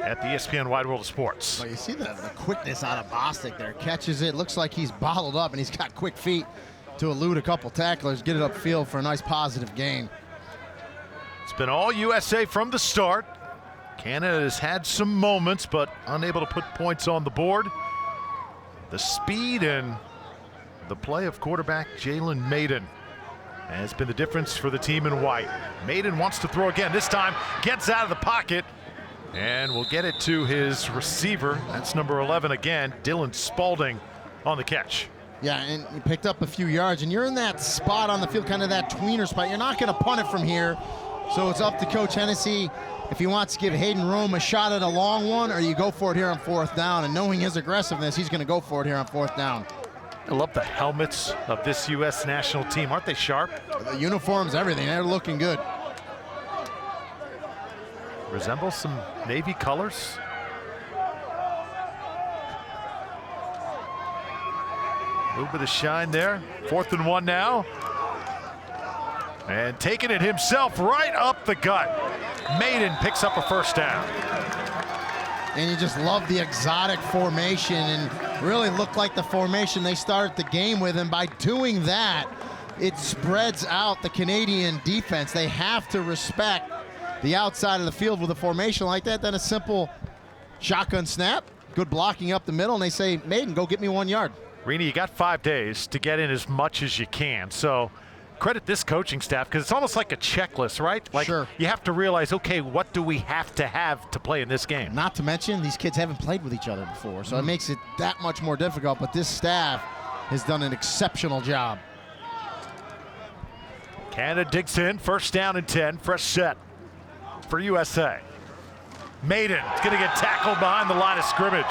S1: at the ESPN Wide World of Sports.
S2: Well, you see the quickness out of Bostic there. Catches it, looks like he's bottled up, and he's got quick feet to elude a couple tacklers, get it upfield for a nice positive gain.
S1: It's been all USA from the start. Canada has had some moments, but unable to put points on the board. The speed and the play of quarterback Jalen Maiden has been the difference for the team in white. Maiden wants to throw again. This time gets out of the pocket and will get it to his receiver. That's number 11 again, Dylan Spalding on the catch.
S2: Yeah, and he picked up a few yards, and you're in that spot on the field, kind of that tweener spot. You're not going to punt it from here, so it's up to Coach Hennessy if he wants to give Hayden Rome a shot at a long one, or you go for it here on 4th down. And knowing his aggressiveness, he's going to go for it here on 4th down.
S1: I love the helmets of this U.S. national team. Aren't they sharp?
S2: The uniforms, everything. They're looking good.
S1: Resembles some Navy colors. A little bit of shine there. 4th and 1 now. And taking it himself right up the gut. Maiden picks up a first down.
S2: And you just love the exotic formation, and really looked like the formation they started the game with. And by doing that, it spreads out the Canadian defense. They have to respect the outside of the field with a formation like that. Then a simple shotgun snap, good blocking up the middle, and they say, Maiden, go get me 1 yard.
S1: Rini, you got 5 days to get in as much as you can. So credit this coaching staff, because it's almost like a checklist, right? Like,
S2: sure.
S1: You have to realize, okay, what do we have to play in this game?
S2: Not to mention, these kids haven't played with each other before, so it makes it that much more difficult, but this staff has done an exceptional job.
S1: Canada digs in, 1st down and 10, fresh set for USA. Maiden is going to get tackled behind the line of scrimmage.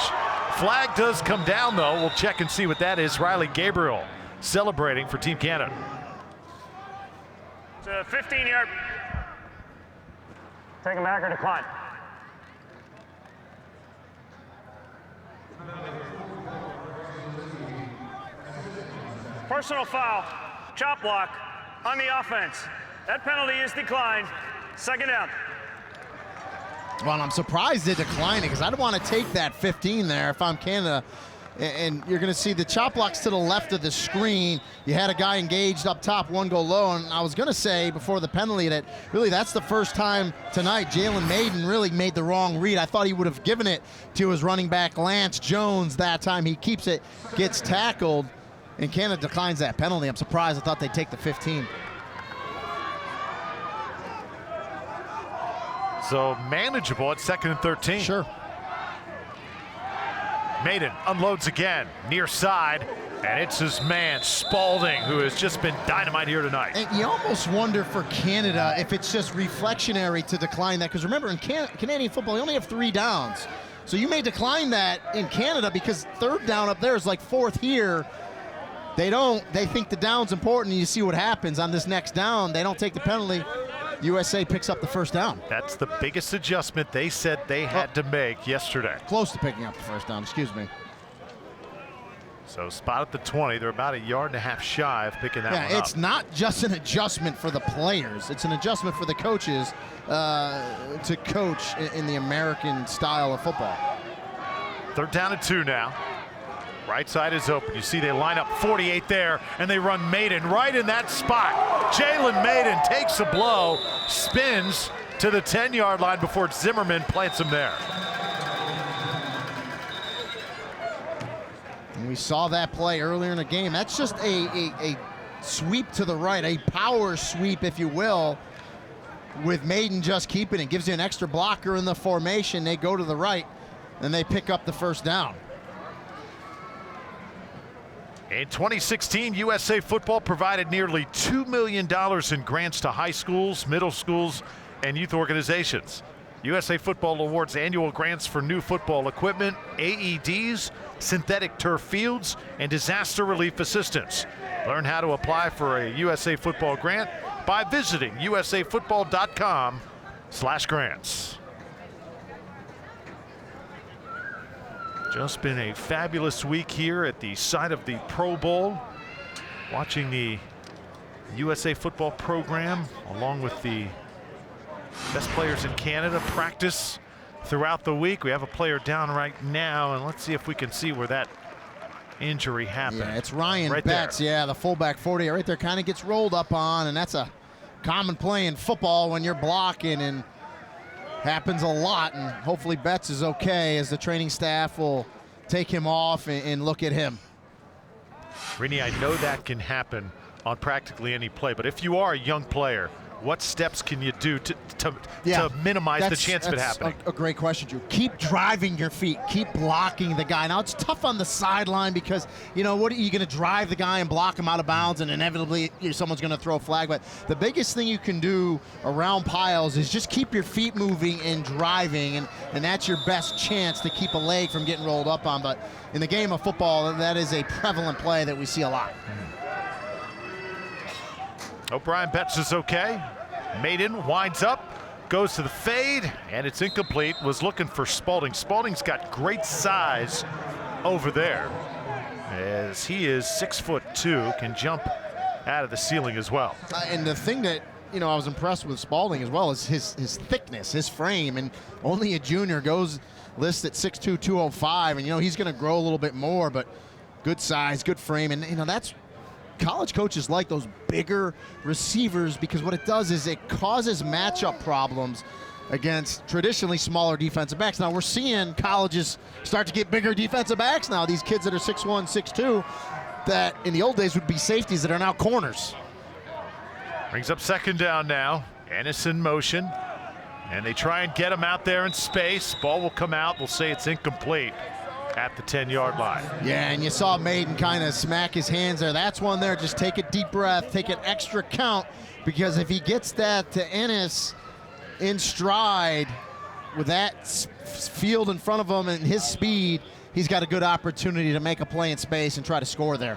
S1: Flag does come down, though. We'll check and see what that is. Riley Gabriel celebrating for Team Canada.
S6: It's a 15-yard. Take him back or decline. Personal foul, chop block on the offense. That penalty is declined. 2nd down.
S2: Well, I'm surprised they declined it, because I'd want to take that 15 there if I'm Canada. And you're going to see the chop blocks to the left of the screen. You had a guy engaged up top, one go low, and I was going to say before the penalty that really that's the first time tonight Jalen Maiden really made the wrong read. I thought he would have given it to his running back Lance Jones that time. He keeps it, gets tackled, and Canada declines that penalty. I'm surprised. I thought they'd take the 15.
S1: So manageable at 2nd and 13.
S2: Sure.
S1: Maiden unloads again, near side, And it's his man, Spalding, who has just been dynamite here tonight.
S2: And you almost wonder for Canada if it's just reflectionary to decline that, because remember, in Canadian football, you only have 3 downs. So you may decline that in Canada because 3rd down up there is like 4th here. They don't. They think the down's important, and you see what happens on this next down. They don't take the penalty. USA picks up the 1st down.
S1: That's the biggest adjustment they said they had to make yesterday.
S2: Close to picking up the 1st down, excuse me.
S1: So spot at the 20. They're about 1.5 yards shy of picking that one up.
S2: Yeah, it's not just an adjustment for the players. It's an adjustment for the coaches to coach in the American style of football.
S1: 3rd down and 2 now. Right side is open. You see they line up 48 there, and they run Maiden right in that spot. Jalen Maiden takes a blow, spins to the 10-yard line before Zimmerman plants him there.
S2: And we saw that play earlier in the game. That's just a sweep to the right, a power sweep, if you will, with Maiden just keeping it. Gives you an extra blocker in the formation. They go to the right, and they pick up the 1st down.
S1: In 2016, USA Football provided nearly $2 million in grants to high schools, middle schools, and youth organizations. USA Football awards annual grants for new football equipment, AEDs, synthetic turf fields, and disaster relief assistance. Learn how to apply for a USA Football grant by visiting usafootball.com/grants. Just been a fabulous week here at the site of the Pro Bowl, watching the USA Football program along with the best players in Canada practice throughout the week. We have a player down right now, and let's see if we can see where that injury happened.
S2: Yeah, it's Ryan
S1: right
S2: Betts,
S1: there.
S2: yeah, the fullback 40 right there, kind of gets rolled up on, and that's a common play in football when you're blocking, and happens a lot, and hopefully Betts is okay as the training staff will take him off and look at him.
S1: Rini, I know that can happen on practically any play, but if you are a young player, what steps can you do to minimize the chance of it happening?
S2: A great question, Drew. Keep driving your feet. Keep blocking the guy. Now, it's tough on the sideline because, what are you going to drive the guy and block him out of bounds, and inevitably someone's going to throw a flag. But the biggest thing you can do around piles is just keep your feet moving and driving, and that's your best chance to keep a leg from getting rolled up on. But in the game of football, that is a prevalent play that we see a lot.
S1: O'Brien Betts is okay. Maiden winds up, goes to the fade, and it's incomplete. Was looking for Spalding. Spalding's got great size over there, as he is 6'2", can jump out of the ceiling as well.
S2: And the thing that I was impressed with Spalding as well is his thickness, his frame, and only a junior goes listed at 6'2", 205, and he's going to grow a little bit more, but good size, good frame, and that's college coaches like those bigger receivers because what it does is it causes matchup problems against traditionally smaller defensive backs. Now we're seeing colleges start to get bigger defensive backs now. These kids that are 6'1", 6'2", that in the old days would be safeties that are now corners.
S1: Brings up 2nd down now. Ennis in motion, and they try and get him out there in space. Ball will come out. We'll say it's incomplete at the 10-yard line.
S2: Yeah, and you saw Maiden kind of smack his hands there. That's one there. Just take a deep breath, take an extra count, because if he gets that to Ennis in stride with that field in front of him and his speed, he's got a good opportunity to make a play in space and try to score there.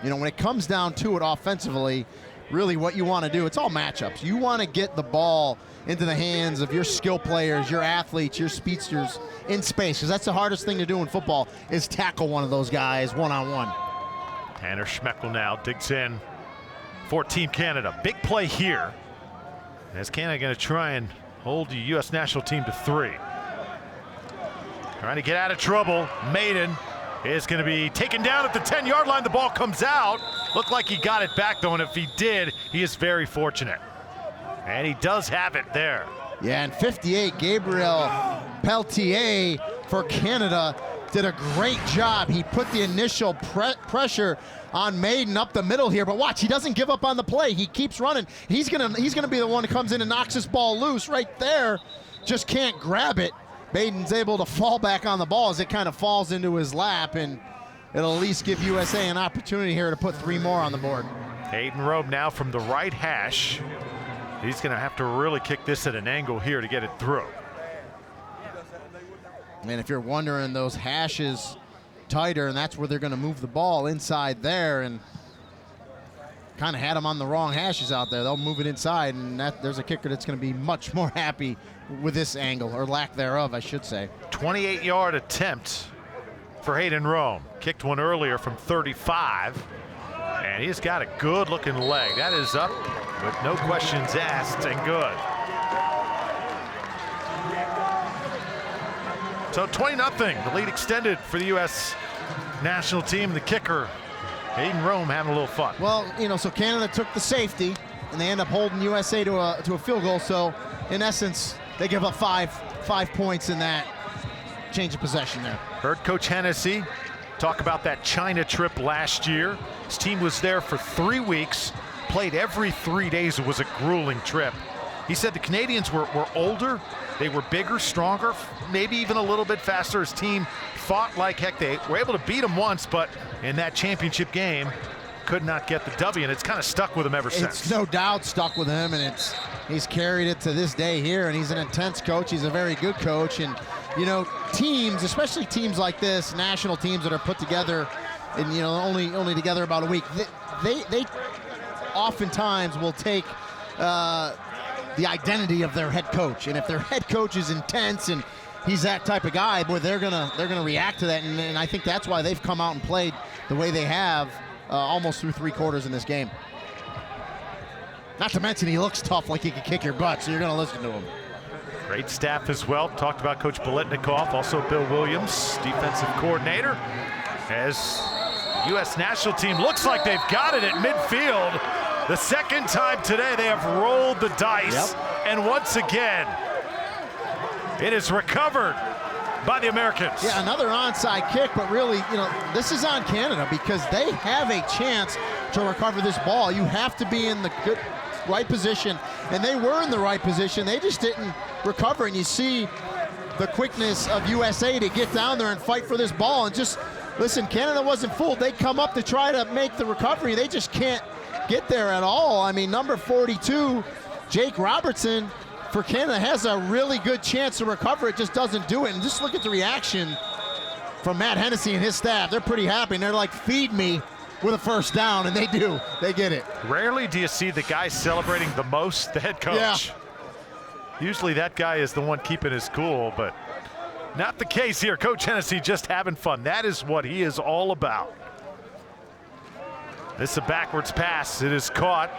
S2: When it comes down to it offensively, really what you want to do, it's all matchups. You want to get the ball into the hands of your skill players, your athletes, your speedsters in space, because that's the hardest thing to do in football is tackle one of those guys one-on-one.
S1: Tanner Schmeckel now digs in for Team Canada. Big play here. As Canada going to try and hold the U.S. national team to 3. Trying to get out of trouble. Maiden is going to be taken down at the 10-yard line. The ball comes out. Looked like he got it back, though, and if he did, he is very fortunate. And he does have it there.
S2: Yeah, and 58, Gabriel Peltier for Canada did a great job. He put the initial pressure on Maiden up the middle here, but watch, he doesn't give up on the play. He keeps running. He's gonna be the one who comes in and knocks this ball loose right there. Just can't grab it. Maiden's able to fall back on the ball as it kind of falls into his lap, and it'll at least give USA an opportunity here to put 3 more on the board.
S1: Hayden Rome now from the right hash. He's going to have to really kick this at an angle here to get it through.
S2: And if you're wondering, those hashes tighter, and that's where they're going to move the ball inside there, and kind of had them on the wrong hashes out there. They'll move it inside, and there's a kicker that's going to be much more happy with this angle, or lack thereof, I should say.
S1: 28-yard attempt for Hayden Rome. Kicked one earlier from 35, and he's got a good-looking leg. That is up with no questions asked, and good. So 20-0, the lead extended for the U.S. national team. The kicker, Hayden Rome, having a little fun.
S2: Well, you know, so Canada took the safety, and they end up holding USA to a field goal. So, in essence, they give up five points in that change of possession there.
S1: Heard Coach Hennessy talk about that China trip last year. His team was there for 3 weeks, played every 3 days. It was a grueling trip. He said the Canadians were older, they were bigger, stronger, maybe even a little bit faster. His team fought like heck. They were able to beat them once, but in that championship game, could not get the W, and it's kind of stuck with him ever since.
S2: It's no doubt stuck with him, and he's carried it to this day here, and he's an intense coach. He's a very good coach, and you know, teams, especially teams like this, national teams that are put together and, you know, only together about a week, they oftentimes will take the identity of their head coach, and if their head coach is intense and he's that type of guy, boy, they're gonna react to that, and I think that's why they've come out and played the way they have almost through 3 quarters in this game. Not to mention he looks tough, like he can kick your butt, so you're gonna listen to him.
S1: Great staff as well. Talked about Coach Biletnikoff, also Bill Williams, defensive coordinator. As U.S. national team looks like they've got it at midfield. The second time today they have rolled the dice, and once again, it is recovered by the Americans.
S2: Yeah, another onside kick, but really, you know, this is on Canada because they have a chance to recover this ball. You have to be in the right position, and they were in the right position. They just didn't recover, and you see the quickness of USA to get down there and fight for this ball. And just, listen, Canada wasn't fooled. They come up to try to make the recovery. They just can't get there at all. I mean, number 42, Jake Robertson, for Canada, has a really good chance to recover it, just doesn't do it. And just look at the reaction from Matt Hennessy and his staff. They're pretty happy, and they're like, feed me with a first down, and they do. They get it.
S1: Rarely do you see the guy celebrating the most, the head coach.
S2: Yeah.
S1: Usually that guy is the one keeping his cool, but not the case here. Coach Hennessy just having fun. That is what he is all about. This is a backwards pass. It is caught,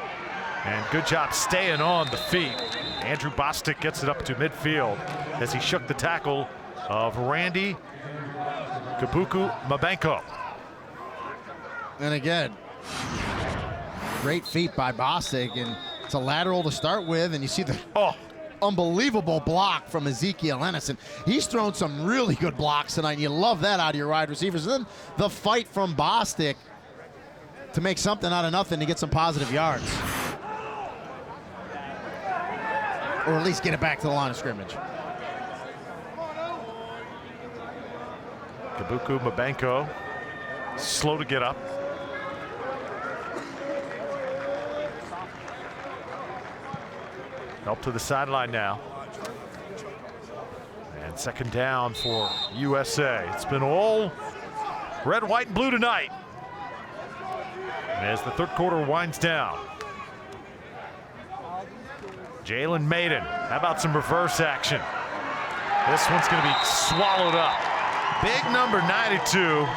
S1: and good job staying on the feet. Andrew Bostic gets it up to midfield as he shook the tackle of Randy Kabuku Mabenko.
S2: And again, great feat by Bostic, and it's a lateral to start with, and you see the unbelievable block from Ezekiel Ennison. He's thrown some really good blocks tonight, and you love that out of your wide receivers. And then the fight from Bostic to make something out of nothing to get some positive yards. Or at least get it back to the line of scrimmage.
S1: Kabuku Mabenko, slow to get up. Help to the sideline now. And second down for USA. It's been all red, white, and blue tonight. And as the third quarter winds down, Jalen Maiden, how about some reverse action? This one's going to be swallowed up. Big number 92,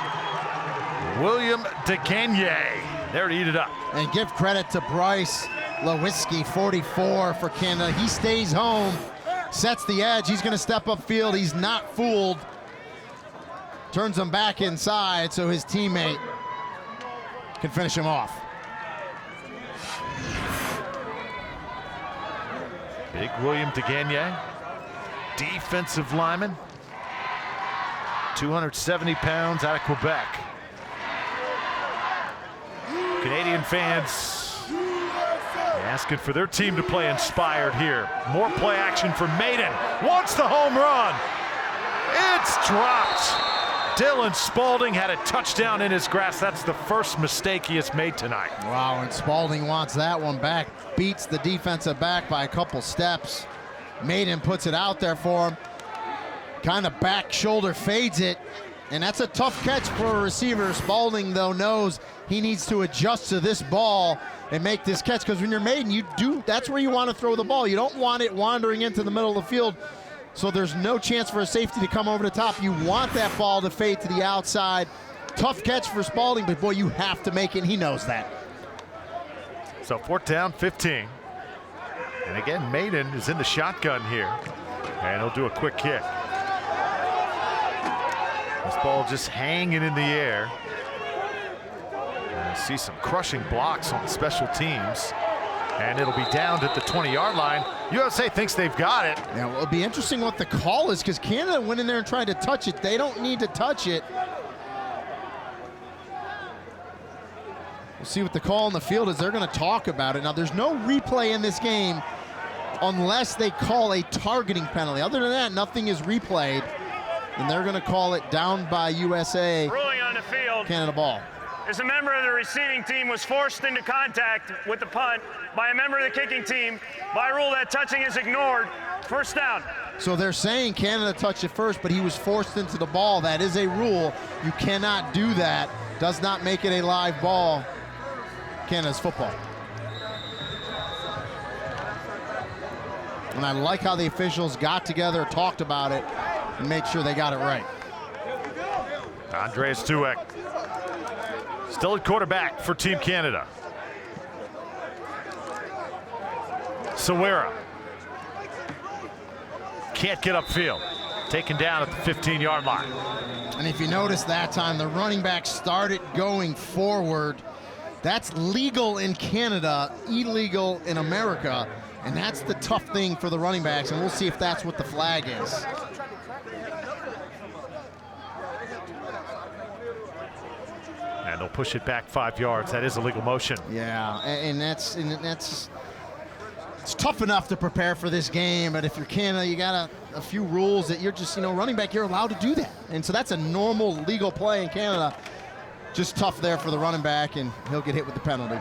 S1: William DeGagne, there to eat it up.
S2: And give credit to Bryce Lewinsky, 44 for Canada. He stays home, sets the edge. He's going to step upfield. He's not fooled. Turns him back inside so his teammate can finish him off.
S1: Big William DeGagne, defensive lineman, 270 pounds, out of Quebec. Canadian fans asking for their team to play inspired here. More play action for Maiden. Wants the home run. It's dropped Dylan Spalding had a touchdown in his grasp. That's the first mistake he has made tonight.
S2: Wow, and Spalding wants that one back. Beats the defensive back by a couple steps. Maiden puts it out there for him. Kind of back shoulder fades it. And that's a tough catch for a receiver. Spalding, though, knows he needs to adjust to this ball and make this catch, because when you're Maiden, that's where you want to throw the ball. You don't want it wandering into the middle of the field, so there's no chance for a safety to come over the top. You want that ball to fade to the outside. Tough catch for Spalding, but boy, you have to make it, and he knows that.
S1: So 4th down, 15. And again, Maiden is in the shotgun here, and he'll do a quick kick. This ball just hanging in the air. And I see some crushing blocks on the special teams. And it'll be down at the 20-yard line. USA thinks they've got it.
S2: Yeah, well, it'll be interesting what the call is, because Canada went in there and tried to touch it. They don't need to touch it. We'll see what the call on the field is. They're going to talk about it. Now, there's no replay in this game unless they call a targeting penalty. Other than that, nothing is replayed. And they're going to call it down by USA.
S6: Ruling on the field.
S2: Canada ball.
S6: As a member of the receiving team was forced into contact with the punt by a member of the kicking team. By rule, that touching is ignored. 1st down.
S2: So they're saying Canada touched it first, but he was forced into the ball. That is a rule. You cannot do that. Does not make it a live ball. Canada's football. And I like how the officials got together, talked about it, and made sure they got it right.
S1: Andreas Dueck still at quarterback for Team Canada. Sawera can't get upfield. Taken down at the 15-yard line.
S2: And if you notice that time, the running back started going forward. That's legal in Canada, illegal in America. And that's the tough thing for the running backs, and we'll see if that's what the flag is.
S1: And they'll push it back 5 yards. That is illegal motion.
S2: Yeah, and that's it's tough enough to prepare for this game, but if you're Canada, you got a few rules that you're just, running back, you're allowed to do that. And so that's a normal legal play in Canada. Just tough there for the running back, and he'll get hit with the penalty.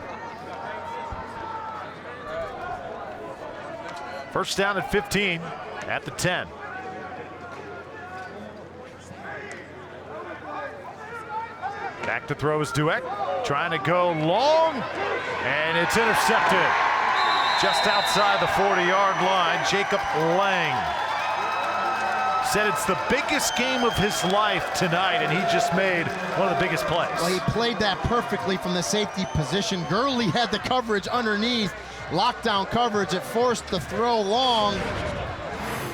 S1: 1st down at 15 at the 10. Back to throw is Dueck, trying to go long, and it's intercepted. Just outside the 40-yard line, Jacob Lang said it's the biggest game of his life tonight, and he just made one of the biggest plays.
S2: Well, he played that perfectly from the safety position. Gurley had the coverage underneath. Lockdown coverage. It forced the throw long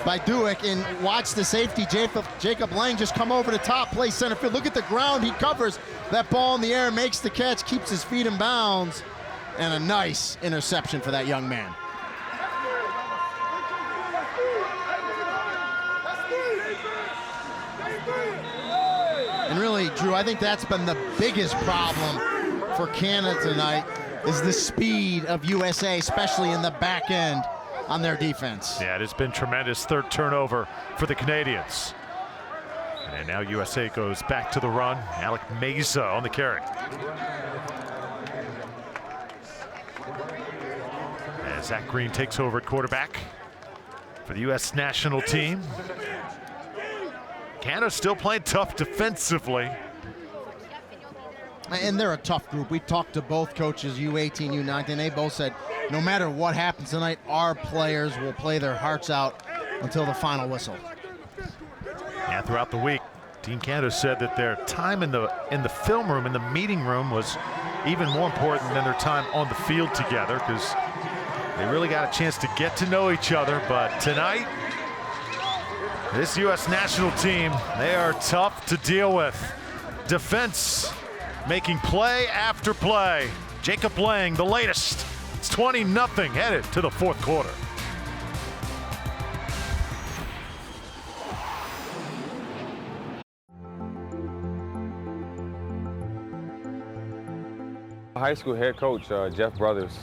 S2: by Dueck, and watch the safety, Jacob Lang, just come over the top, play center field. Look at the ground he covers. That ball in the air, makes the catch, keeps his feet in bounds, and a nice interception for that young man. And really, Drew, I think that's been the biggest problem for Canada tonight, is the speed of USA, especially in the back end on their defense.
S1: Yeah, it has been tremendous. 3rd turnover for the Canadians. And now USA goes back to the run. Alec Meza on the carry. And Zach Green takes over at quarterback for the U.S. national team. Canada still playing tough defensively.
S2: And they're a tough group. We talked to both coaches, U18, U19. They both said, no matter what happens tonight, our players will play their hearts out until the final whistle.
S1: Yeah, throughout the week, Team Canada said that their time in the film room, in the meeting room, was even more important than their time on the field together, because they really got a chance to get to know each other. But tonight, this U.S. national team, they are tough to deal with. Defense making play after play. Jacob Lang, the latest. It's 20-0 headed to the 4th quarter.
S13: High school head coach, Jeff Brothers,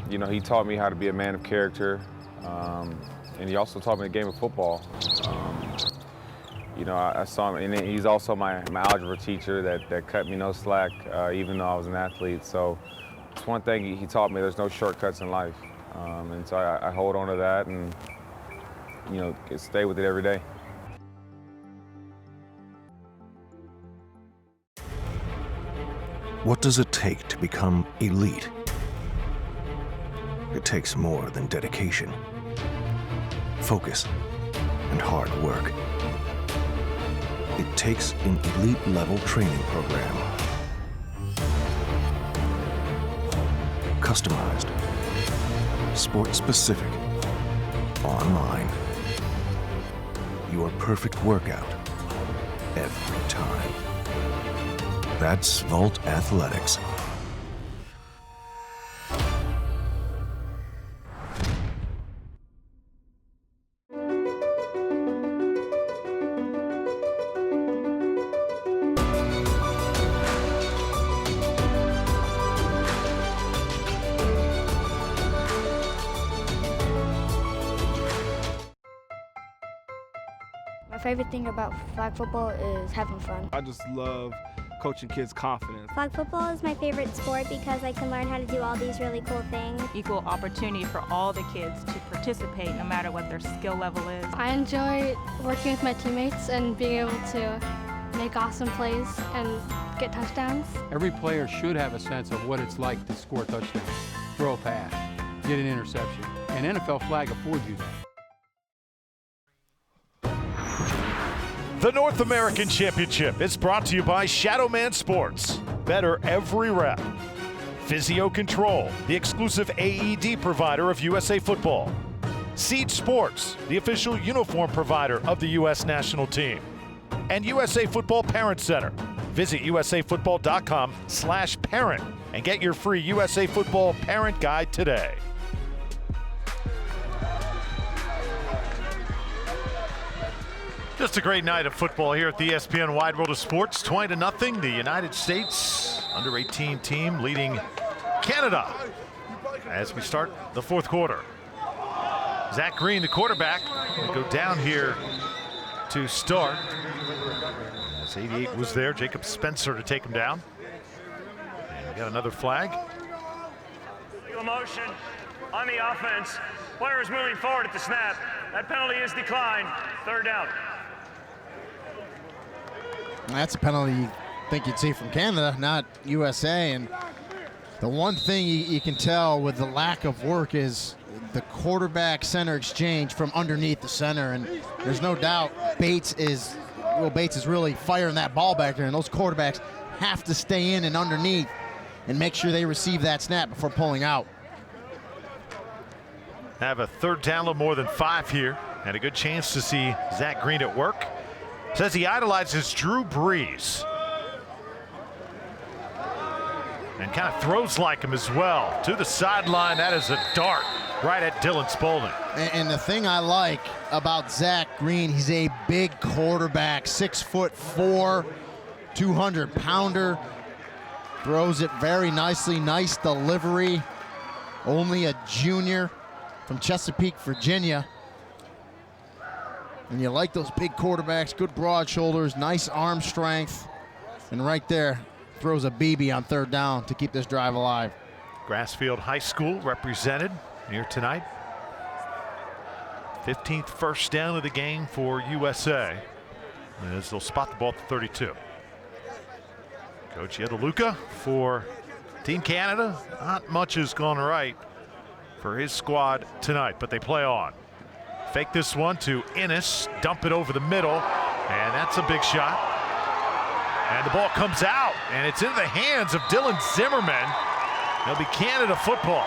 S13: he taught me how to be a man of character, and he also taught me the game of football. You know, I saw him, and he's also my algebra teacher that cut me no slack, even though I was an athlete. So it's one thing he taught me: there's no shortcuts in life, and so I hold on to that, and you know, stay with it every day.
S3: What does it take to become elite? It takes more than dedication, focus, and hard work. It takes an elite-level training program. Customized, sport-specific, online. Your perfect workout every time. That's Volt Athletics.
S14: My favorite thing about flag football is having fun.
S15: I just love coaching kids' confidence.
S16: Flag football is my favorite sport because I can learn how to do all these really cool things.
S18: Equal opportunity for all the kids to participate no matter what their skill level is.
S19: I enjoy working with my teammates and being able to make awesome plays and get touchdowns.
S20: Every player should have a sense of what it's like to score touchdowns, throw a pass, get an interception, and NFL flag affords you that.
S1: The North American Championship is brought to you by Shadowman Sports. Better every rep. Physio Control, the exclusive AED provider of USA Football. Seed Sports, the official uniform provider of the U.S. national team. And USA Football Parent Center. Visit usafootball.com/parent and get your free USA Football Parent Guide today. Just a great night of football here at the ESPN Wide World of Sports. 20-0, the United States Under-18 team leading Canada as we start the fourth quarter. Zach Green, the quarterback, will go down here to start. As 88 was there, Jacob Spencer to take him down. And we got another flag.
S6: Legal motion on the offense. Player is moving forward at the snap. That penalty is declined. Third down.
S2: That's a penalty you think you'd see from Canada, not USA. And the one thing you can tell with the lack of work is the quarterback-center exchange from underneath the center. And there's no doubt Bates is really firing that ball back there. And those quarterbacks have to stay in and underneath and make sure they receive that snap before pulling out.
S1: Have a third down, a little more than 5 here, and a good chance to see Zach Green at work. Says he idolizes Drew Brees. And kind of throws like him as well. To the sideline, that is a dart right at Dylan Spalding.
S2: And the thing I like about Zach Green, he's a big quarterback, 6'4", 200-pounder. Throws it very nicely, nice delivery. Only a junior from Chesapeake, Virginia. And you like those big quarterbacks, good broad shoulders, nice arm strength. And right there, throws a BB on third down to keep this drive alive.
S1: Grassfield High School represented here tonight. 15th first down of the game for USA. As they'll spot the ball at the 32. Coach Yedeluka for Team Canada. Not much has gone right for his squad tonight, but they play on. Fake this one to Innes, dump it over the middle, and that's a big shot. And the ball comes out, and it's in the hands of Dylan Zimmerman. It'll be Canada football.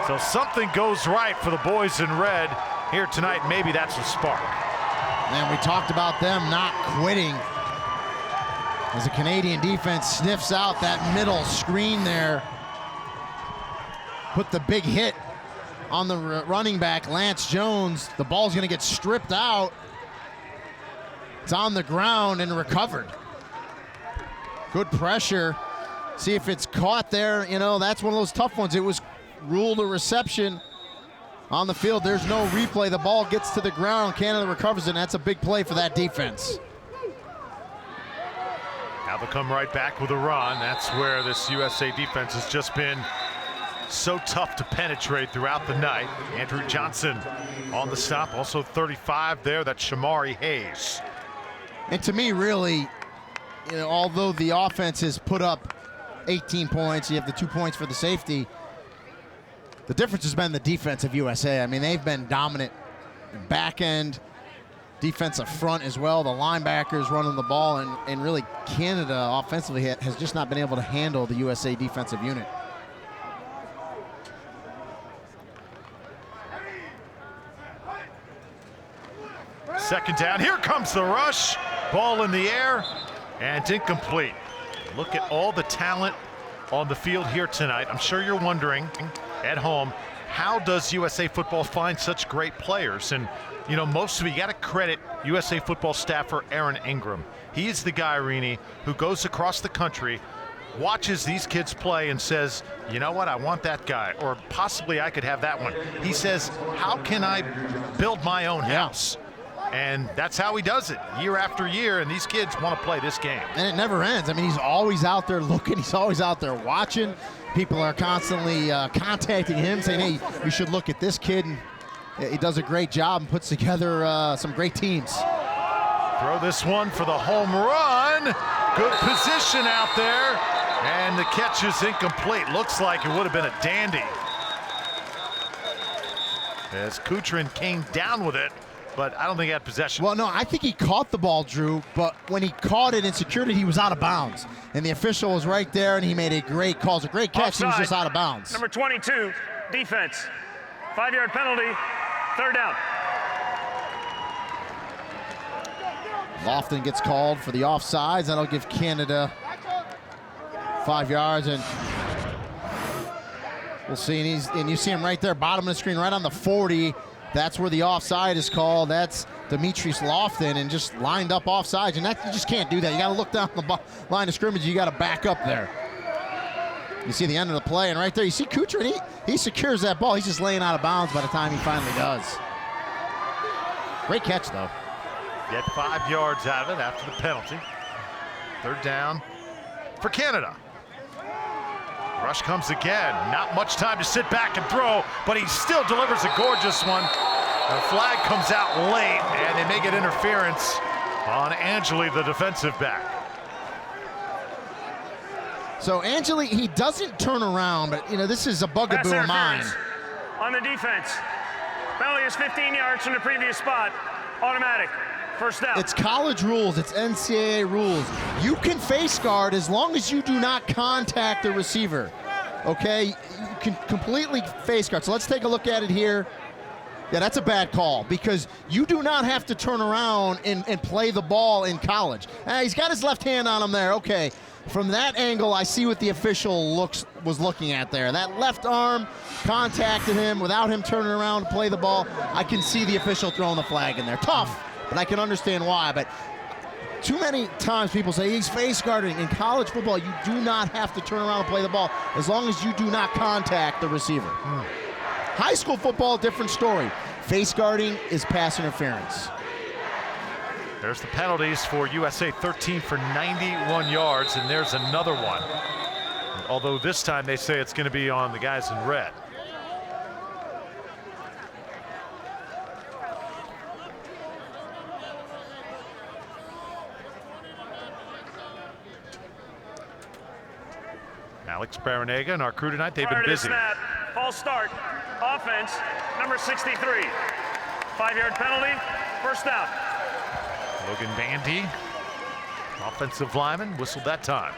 S1: So something goes right for the boys in red here tonight. Maybe that's a spark.
S2: And we talked about them not quitting as the Canadian defense sniffs out that middle screen there. Put the big hit on the running back, Lance Jones. The ball's gonna get stripped out. It's on the ground and recovered. Good pressure. See if it's caught there. You know, that's one of those tough ones. It was ruled a reception on the field. There's no replay. The ball gets to the ground. Canada recovers it, and that's a big play for that defense.
S1: Now they'll come right back with a run. That's where this USA defense has just been so tough to penetrate throughout the night. Andrew Johnson on the stop, also 35 there. That's Shamari Hayes.
S2: And to me, really, you know, although the offense has put up 18 points, you have the 2 points for the safety, the difference has been the defense of USA. I mean, they've been dominant back end, defensive front as well. The linebackers running the ball, and really Canada offensively has just not been able to handle the USA defensive unit.
S1: Second down, here comes the rush. Ball in the air, and incomplete. Look at all the talent on the field here tonight. I'm sure you're wondering at home, how does USA football find such great players? And you know, most of you got to credit USA football staffer Aaron Ingram. He is the guy, Rini, who goes across the country, watches these kids play and says, you know what, I want that guy, or possibly I could have that one. He says, how can I build my own house? And that's how he does it year after year, and these kids want to play this game.
S2: And it never ends. I mean, he's always out there looking. He's always out there watching. People are constantly contacting him saying, hey, you should look at this kid. And he does a great job and puts together some great teams.
S1: Throw this one for the home run. Good position out there. And the catch is incomplete. Looks like it would have been a dandy. As Kutrin came down with it, but I don't think he had possession.
S2: Well, no, I think he caught the ball, Drew, but when he caught it and secured it, he was out of bounds. And the official was right there, and he made a great call. It was a great catch.
S6: Offside.
S2: He was just out of bounds.
S6: Number 22, defense. 5-yard penalty, third down.
S2: Lofton gets called for the offsides. That'll give Canada 5 yards, and we'll see. And you see him right there, bottom of the screen, right on the 40. That's where the offside is called. That's Demetrius Lofton, and just lined up offsides. And that, you just can't do that. You got to look down the line of scrimmage. You got to back up there. You see the end of the play, and right there you see Kutrin. He secures that ball. He's just laying out of bounds by the time he finally does. Great catch, though.
S1: Get 5 yards out of it after the penalty. Third down for Canada. Rush comes again. Not much time to sit back and throw, but he still delivers a gorgeous one. The flag comes out late, and they may get interference on Angeli, the defensive back.
S2: So Angeli, he doesn't turn around, but you know, this is a bugaboo of mine.
S6: On the defense. Penalty is 15 yards from the previous spot. Automatic. First down.
S2: It's college rules. It's NCAA rules. You can face guard as long as you do not contact the receiver. Okay? You can completely face guard. So let's take a look at it here. Yeah, that's a bad call because you do not have to turn around and play the ball in college. He's got his left hand on him there. Okay. From that angle, I see what the official was looking at there. That left arm contacted him without him turning around to play the ball. I can see the official throwing the flag in there. Tough, but I can understand why. But too many times people say he's face guarding. In college football, you do not have to turn around and play the ball as long as you do not contact the receiver. High school football, different story. Face guarding is pass interference.
S1: There's the penalties for USA, 13 for 91 yards, and there's another one. Although this time they say it's going to be on the guys in red. Alex Baranega and our crew tonight, they've been busy.
S6: Snap. False start. Offense, number 63. 5-yard penalty, first down.
S1: Logan Bandy, offensive lineman, whistled that time.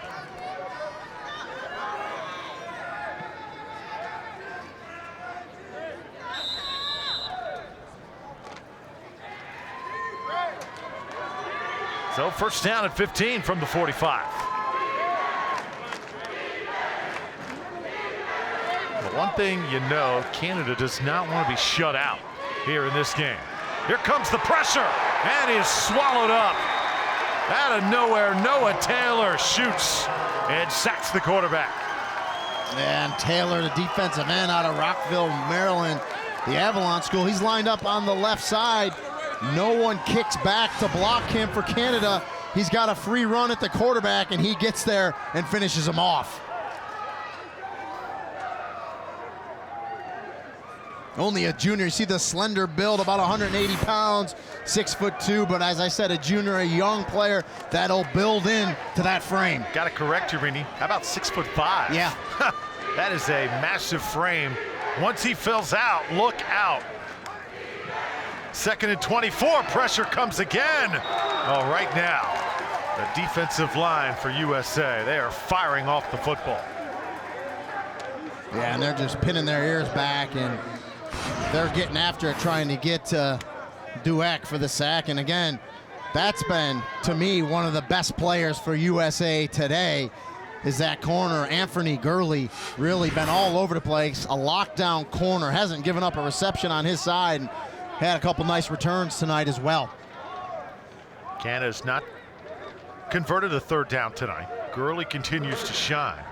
S1: So first down at 15 from the 45. The one thing you know, Canada does not want to be shut out here in this game. Here comes the pressure, and he is swallowed up. Out of nowhere, Noah Taylor shoots and sacks the quarterback.
S2: And Taylor, the defensive end out of Rockville, Maryland, the Avalon School. He's lined up on the left side. No one kicks back to block him for Canada. He's got a free run at the quarterback, and he gets there and finishes him off. Only a junior. You see the slender build, about 180 pounds, 6'2", but as I said, a junior, a young player that'll build in to that frame.
S1: Got to correct you, Rini. How about 6'5"?
S2: Yeah.
S1: That is a massive frame. Once he fills out, look out. 2nd and 24, pressure comes again. Oh, right now, the defensive line for USA, they are firing off the football.
S2: Yeah, and they're just pinning their ears back, and they're getting after it, trying to get Dueck for the sack. And again, that's been, to me, one of the best players for USA today is that corner. Anthony Gurley really been all over the place. A lockdown corner, hasn't given up a reception on his side, and had a couple nice returns tonight as well.
S1: Canada's not converted a 3rd down tonight. Gurley continues to shine.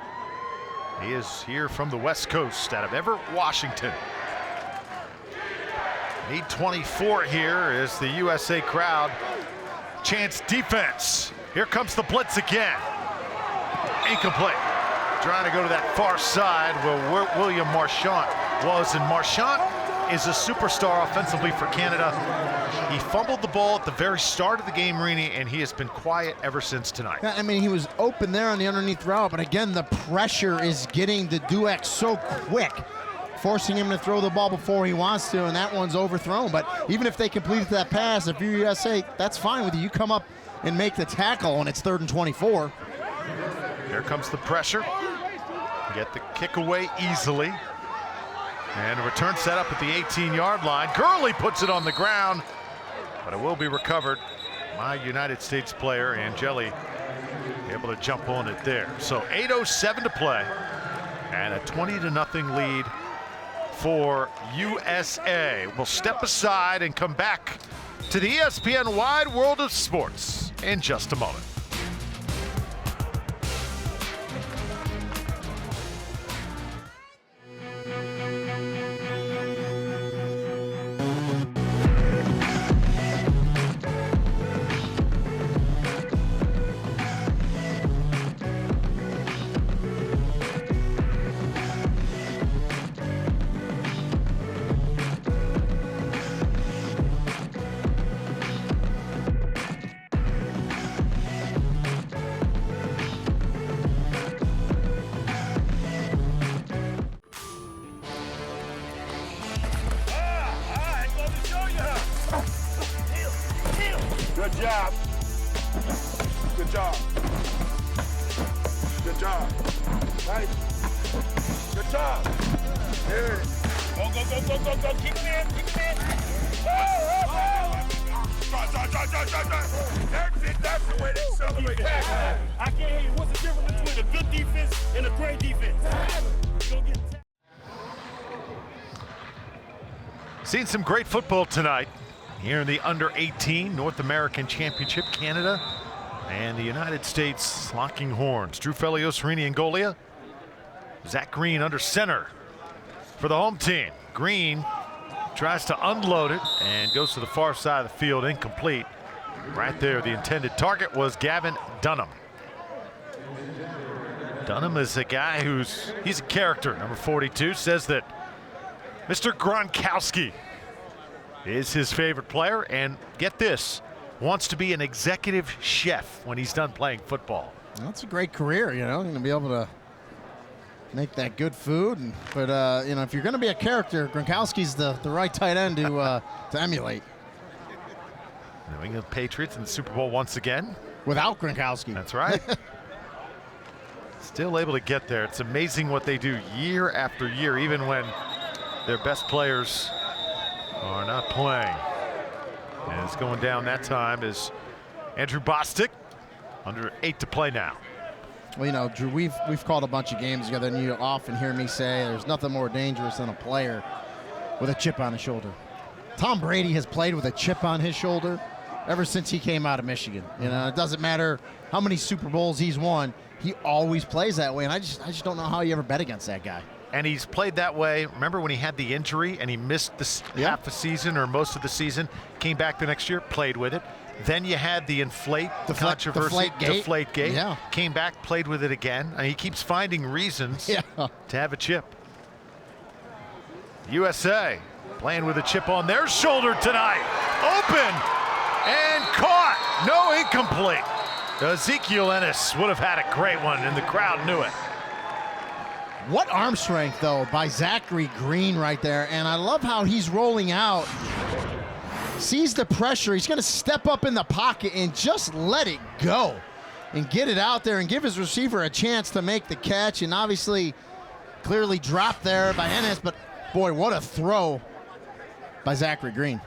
S1: He is here from the West Coast out of Everett, Washington. Need 24 here as the USA crowd chants defense. Here comes the blitz again. Incomplete. Trying to go to that far side where William Marchant was, and Marchant is a superstar offensively for Canada. He fumbled the ball at the very start of the game, Rini, and he has been quiet ever since tonight.
S2: Yeah, I mean, he was open there on the underneath route, but again, the pressure is getting to Dueck so quick, forcing him to throw the ball before he wants to, and that one's overthrown. But even if they complete that pass, if you're USA, that's fine with you. You come up and make the tackle when it's 3rd and 24.
S1: Here comes the pressure. Get the kick away easily. And a return set up at the 18-yard line. Gurley puts it on the ground, but it will be recovered. My United States player, Angeli, able to jump on it there. So 8:07 to play, and a 20-0 lead for USA. We'll step aside and come back to the ESPN Wide World of Sports in just a moment.
S12: Good job. Good job. Good job. Nice. Good job. Here. Go, go, go, go, go, go. Keep it in. Keep it in. That's the way they celebrate it. I can't hear you. What's the difference between a good defense and a great defense?
S1: Seen some great football tonight here in the Under-18 North American Championship. Canada and the United States locking horns. Drew Felios, Rini and Golia. Zach Green under center for the home team. Green tries to unload it and goes to the far side of the field, incomplete. Right there, the intended target was Gavin Dunham. Dunham is a guy he's a character. Number 42 says that Mr. Gronkowski is his favorite player, and get this, wants to be an executive chef when he's done playing football.
S2: That's a great career, you know, going to be able to make that good food. But you know, if you're going to be a character, Gronkowski's the right tight end to emulate.
S1: New England Patriots in the Super Bowl once again.
S2: Without Gronkowski.
S1: That's right. Still able to get there. It's amazing what they do year after year, even when their best players are not playing. And it's going down that time is Andrew Bostic. Under 8 to play now.
S2: Well, you know, Drew, we've called a bunch of games together, and you often hear me say there's nothing more dangerous than a player with a chip on his shoulder. Tom Brady has played with a chip on his shoulder ever since he came out of Michigan. You know, it doesn't matter how many Super Bowls he's won, he always plays that way, and I just don't know how you ever bet against that guy.
S1: and he's played that way. Remember when he had the injury and he missed half a season or most of the season, came back the next year, played with it. Then you had the controversy, Deflategate.
S2: Yeah.
S1: Came back, played with it again. And he keeps finding reasons to have a chip. USA playing with a chip on their shoulder tonight. Open and caught. No, incomplete. Ezekiel Ennis would have had a great one, and the crowd knew it.
S2: What arm strength, though, by Zachary Green right there. And I love how he's rolling out. Sees the pressure. He's going to step up in the pocket and just let it go and get it out there and give his receiver a chance to make the catch. And obviously, clearly dropped there by Ennis. But, boy, what a throw by Zachary Green.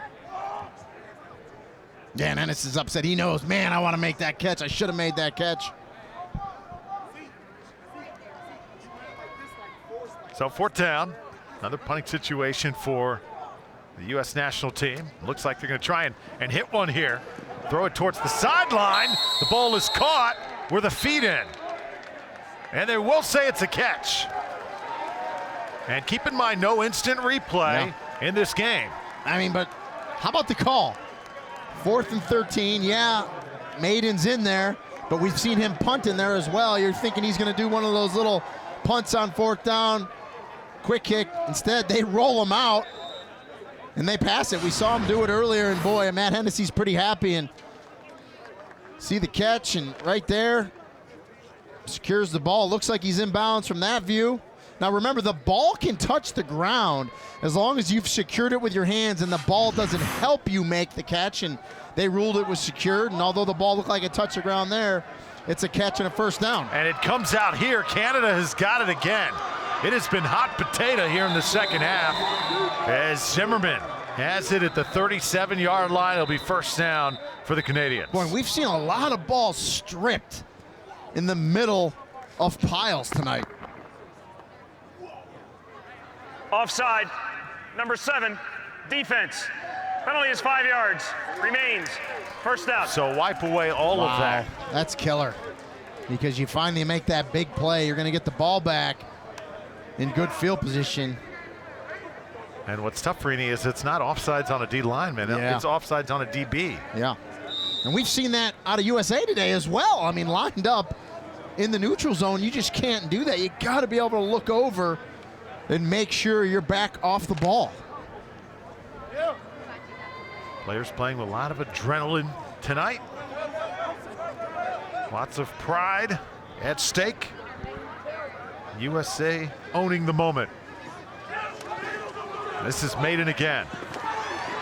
S2: Yeah, and Ennis is upset. He knows, man, I want to make that catch. I should have made that catch.
S1: So 4th down, another punting situation for the U.S. national team. Looks like they're going to try and hit one here. Throw it towards the sideline. The ball is caught with the feet in. And they will say it's a catch. And keep in mind, no instant replay in this game.
S2: I mean, but how about the call? 4th and 13, yeah, Maiden's in there, but we've seen him punt in there as well. You're thinking he's going to do one of those little punts on 4th down, quick kick. Instead, they roll him out, and they pass it. We saw him do it earlier, and boy, Matt Hennessy's pretty happy. And see the catch, and right there, secures the ball. Looks like he's inbounds from that view. Now remember, the ball can touch the ground as long as you've secured it with your hands and the ball doesn't help you make the catch, and they ruled it was secured, and although the ball looked like it touched the ground there, it's a catch and a 1st down.
S1: And it comes out here. Canada has got it again. It has been hot potato here in the second half as Zimmerman has it at the 37-yard line. It'll be 1st down for the Canadians.
S2: Boy, we've seen a lot of balls stripped in the middle of piles tonight.
S6: Offside, number 7, defense. Penalty is 5 yards, remains 1st down.
S1: So wipe away all of that.
S2: That's killer, because you finally make that big play. You're going to get the ball back in good field position.
S1: And what's tough, Rini, is it's not offsides on a D lineman.
S2: Yeah.
S1: It's offsides on a DB.
S2: Yeah. And we've seen that out of USA today as well. I mean, lined up in the neutral zone, you just can't do that. You got to be able to look over and make sure you're back off the ball.
S1: Players playing with a lot of adrenaline tonight. Lots of pride at stake. USA owning the moment. This is Maiden again.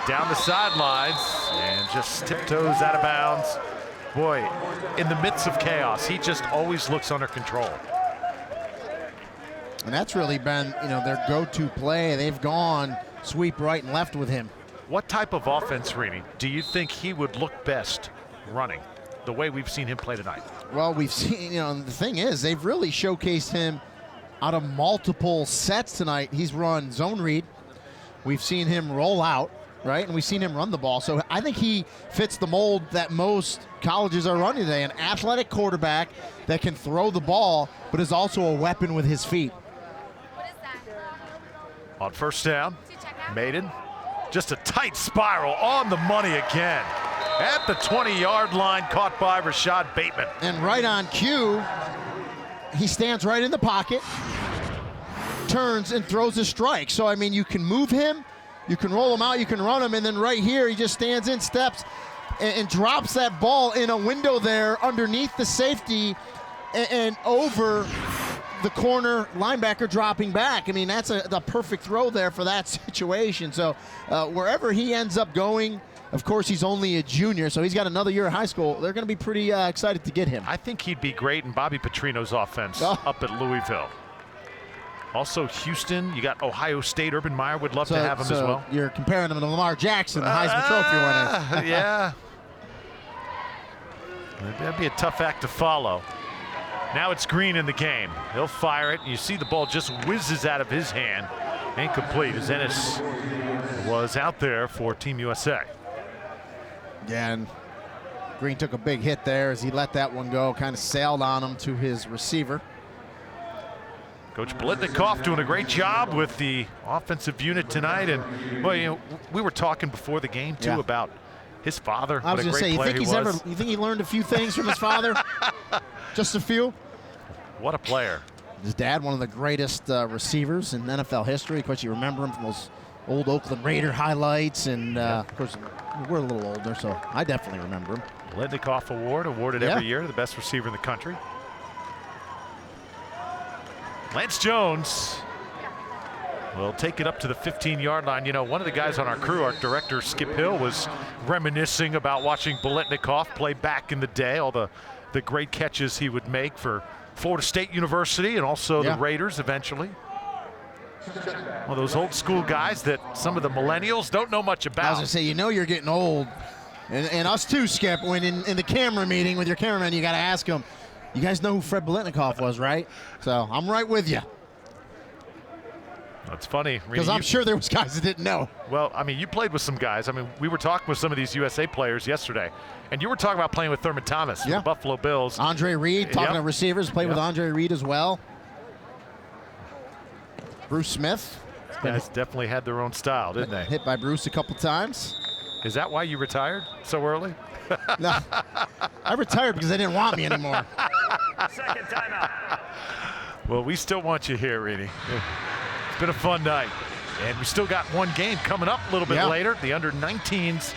S1: Down the sidelines and just tiptoes out of bounds. Boy, in the midst of chaos, he just always looks under control.
S2: And that's really been, their go-to play. They've gone sweep right and left with him.
S1: What type of offense, Rini, do you think he would look best running the way we've seen him play tonight?
S2: Well, we've seen, the thing is, they've really showcased him out of multiple sets tonight. He's run zone read. We've seen him roll out, right? And we've seen him run the ball. So I think he fits the mold that most colleges are running today. An athletic quarterback that can throw the ball, but is also a weapon with his feet.
S1: On 1st down, Maiden, just a tight spiral on the money again. At the 20-yard line, caught by Rashad Bateman.
S2: And right on cue, he stands right in the pocket, turns and throws a strike. So, I mean, you can move him, you can roll him out, you can run him, and then right here, he just stands in, steps, and drops that ball in a window there underneath the safety and over the corner linebacker dropping back. I mean, that's the perfect throw there for that situation. So wherever he ends up going, of course, he's only a junior, so he's got another year of high school. They're going to be pretty excited to get him.
S1: I think he'd be great in Bobby Petrino's offense up at Louisville. Also, Houston, you got Ohio State. Urban Meyer would love to have him as well.
S2: You're comparing him to Lamar Jackson, the Heisman Trophy winner.
S1: Yeah. That'd be a tough act to follow. Now it's Green in the game. He'll fire it, and you see the ball just whizzes out of his hand. Incomplete as Ennis was out there for Team USA.
S2: Yeah, and Green took a big hit there as he let that one go, kind of sailed on him to his receiver.
S1: Coach Blitnikoff doing a great job with the offensive unit tonight. And, well, you know, we were talking before the game, too, about his father.
S2: I was going to say, you think he learned a few things from his father? Just a few?
S1: What a player.
S2: His dad, one of the greatest receivers in NFL history. Of course, you remember him from those old Oakland Raider highlights. And, of course, we're a little older, so I definitely remember him.
S1: Blitnikoff Award awarded every year to the best receiver in the country. Lance Jones will take it up to the 15-yard line. You know, one of the guys on our crew, our director, Skip Hill, was reminiscing about watching Blitnikoff play back in the day, all the great catches he would make for Florida State University and also the Raiders eventually. One of those old school guys that some of the millennials don't know much about.
S2: I was going to say, you know you're getting old. And us too, Skip, when in the camera meeting with your cameraman, you got to ask him, you guys know who Fred Blitnikoff was, right? So I'm right with you.
S1: That's funny.
S2: Because I'm sure there was guys that didn't know.
S1: Well, I mean, you played with some guys. I mean, we were talking with some of these USA players yesterday, and you were talking about playing with Thurman Thomas, the Buffalo Bills.
S2: Andre Reed, talking to receivers, played with Andre Reed as well. Bruce Smith.
S1: These guys definitely had their own style, didn't they?
S2: Hit by Bruce a couple times.
S1: Is that why you retired so early?
S2: No, I retired because they didn't want me anymore.
S6: Second timeout.
S1: Well, we still want you here, Reedy. It's been a fun night. And we still got one game coming up a little bit later. The under-19s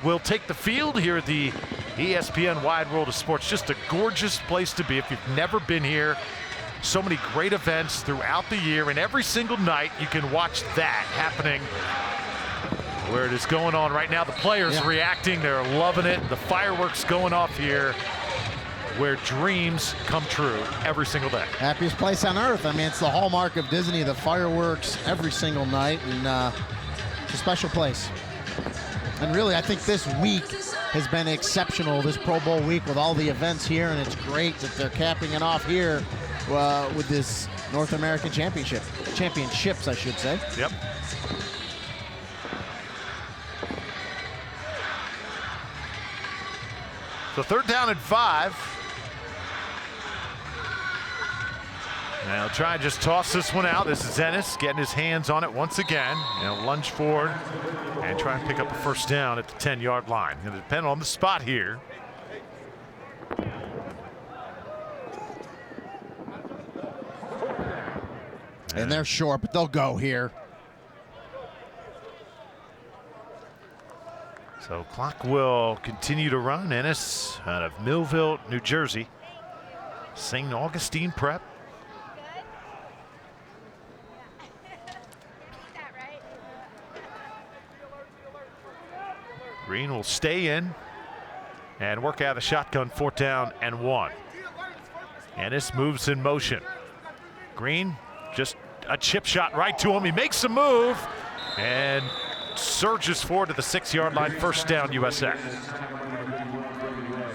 S1: will take the field here at the ESPN Wide World of Sports. Just a gorgeous place to be if you've never been here. So many great events throughout the year, and every single night you can watch that happening where it is going on right now. The players reacting, they're loving it. The fireworks going off here where dreams come true every single day.
S2: Happiest place on earth. I mean, it's the hallmark of Disney, the fireworks every single night, and it's a special place. And really, I think this week has been exceptional, this Pro Bowl week with all the events here, and it's great that they're capping it off here with this North American championships, I should say.
S1: Yep. So 3rd down and 5. Now try and just toss this one out. This is Ennis getting his hands on it once again. Now lunge forward and try and pick up a 1st down at the 10-yard line. Going to depend on the spot here.
S2: And they're short, but they'll go here.
S1: So clock will continue to run. Ennis out of Millville, New Jersey. St. Augustine Prep. Green will stay in and work out of the shotgun. 4th down and 1. Ennis moves in motion. Green just a chip shot right to him. He makes a move and surges forward to the 6-yard line. 1st down, USA.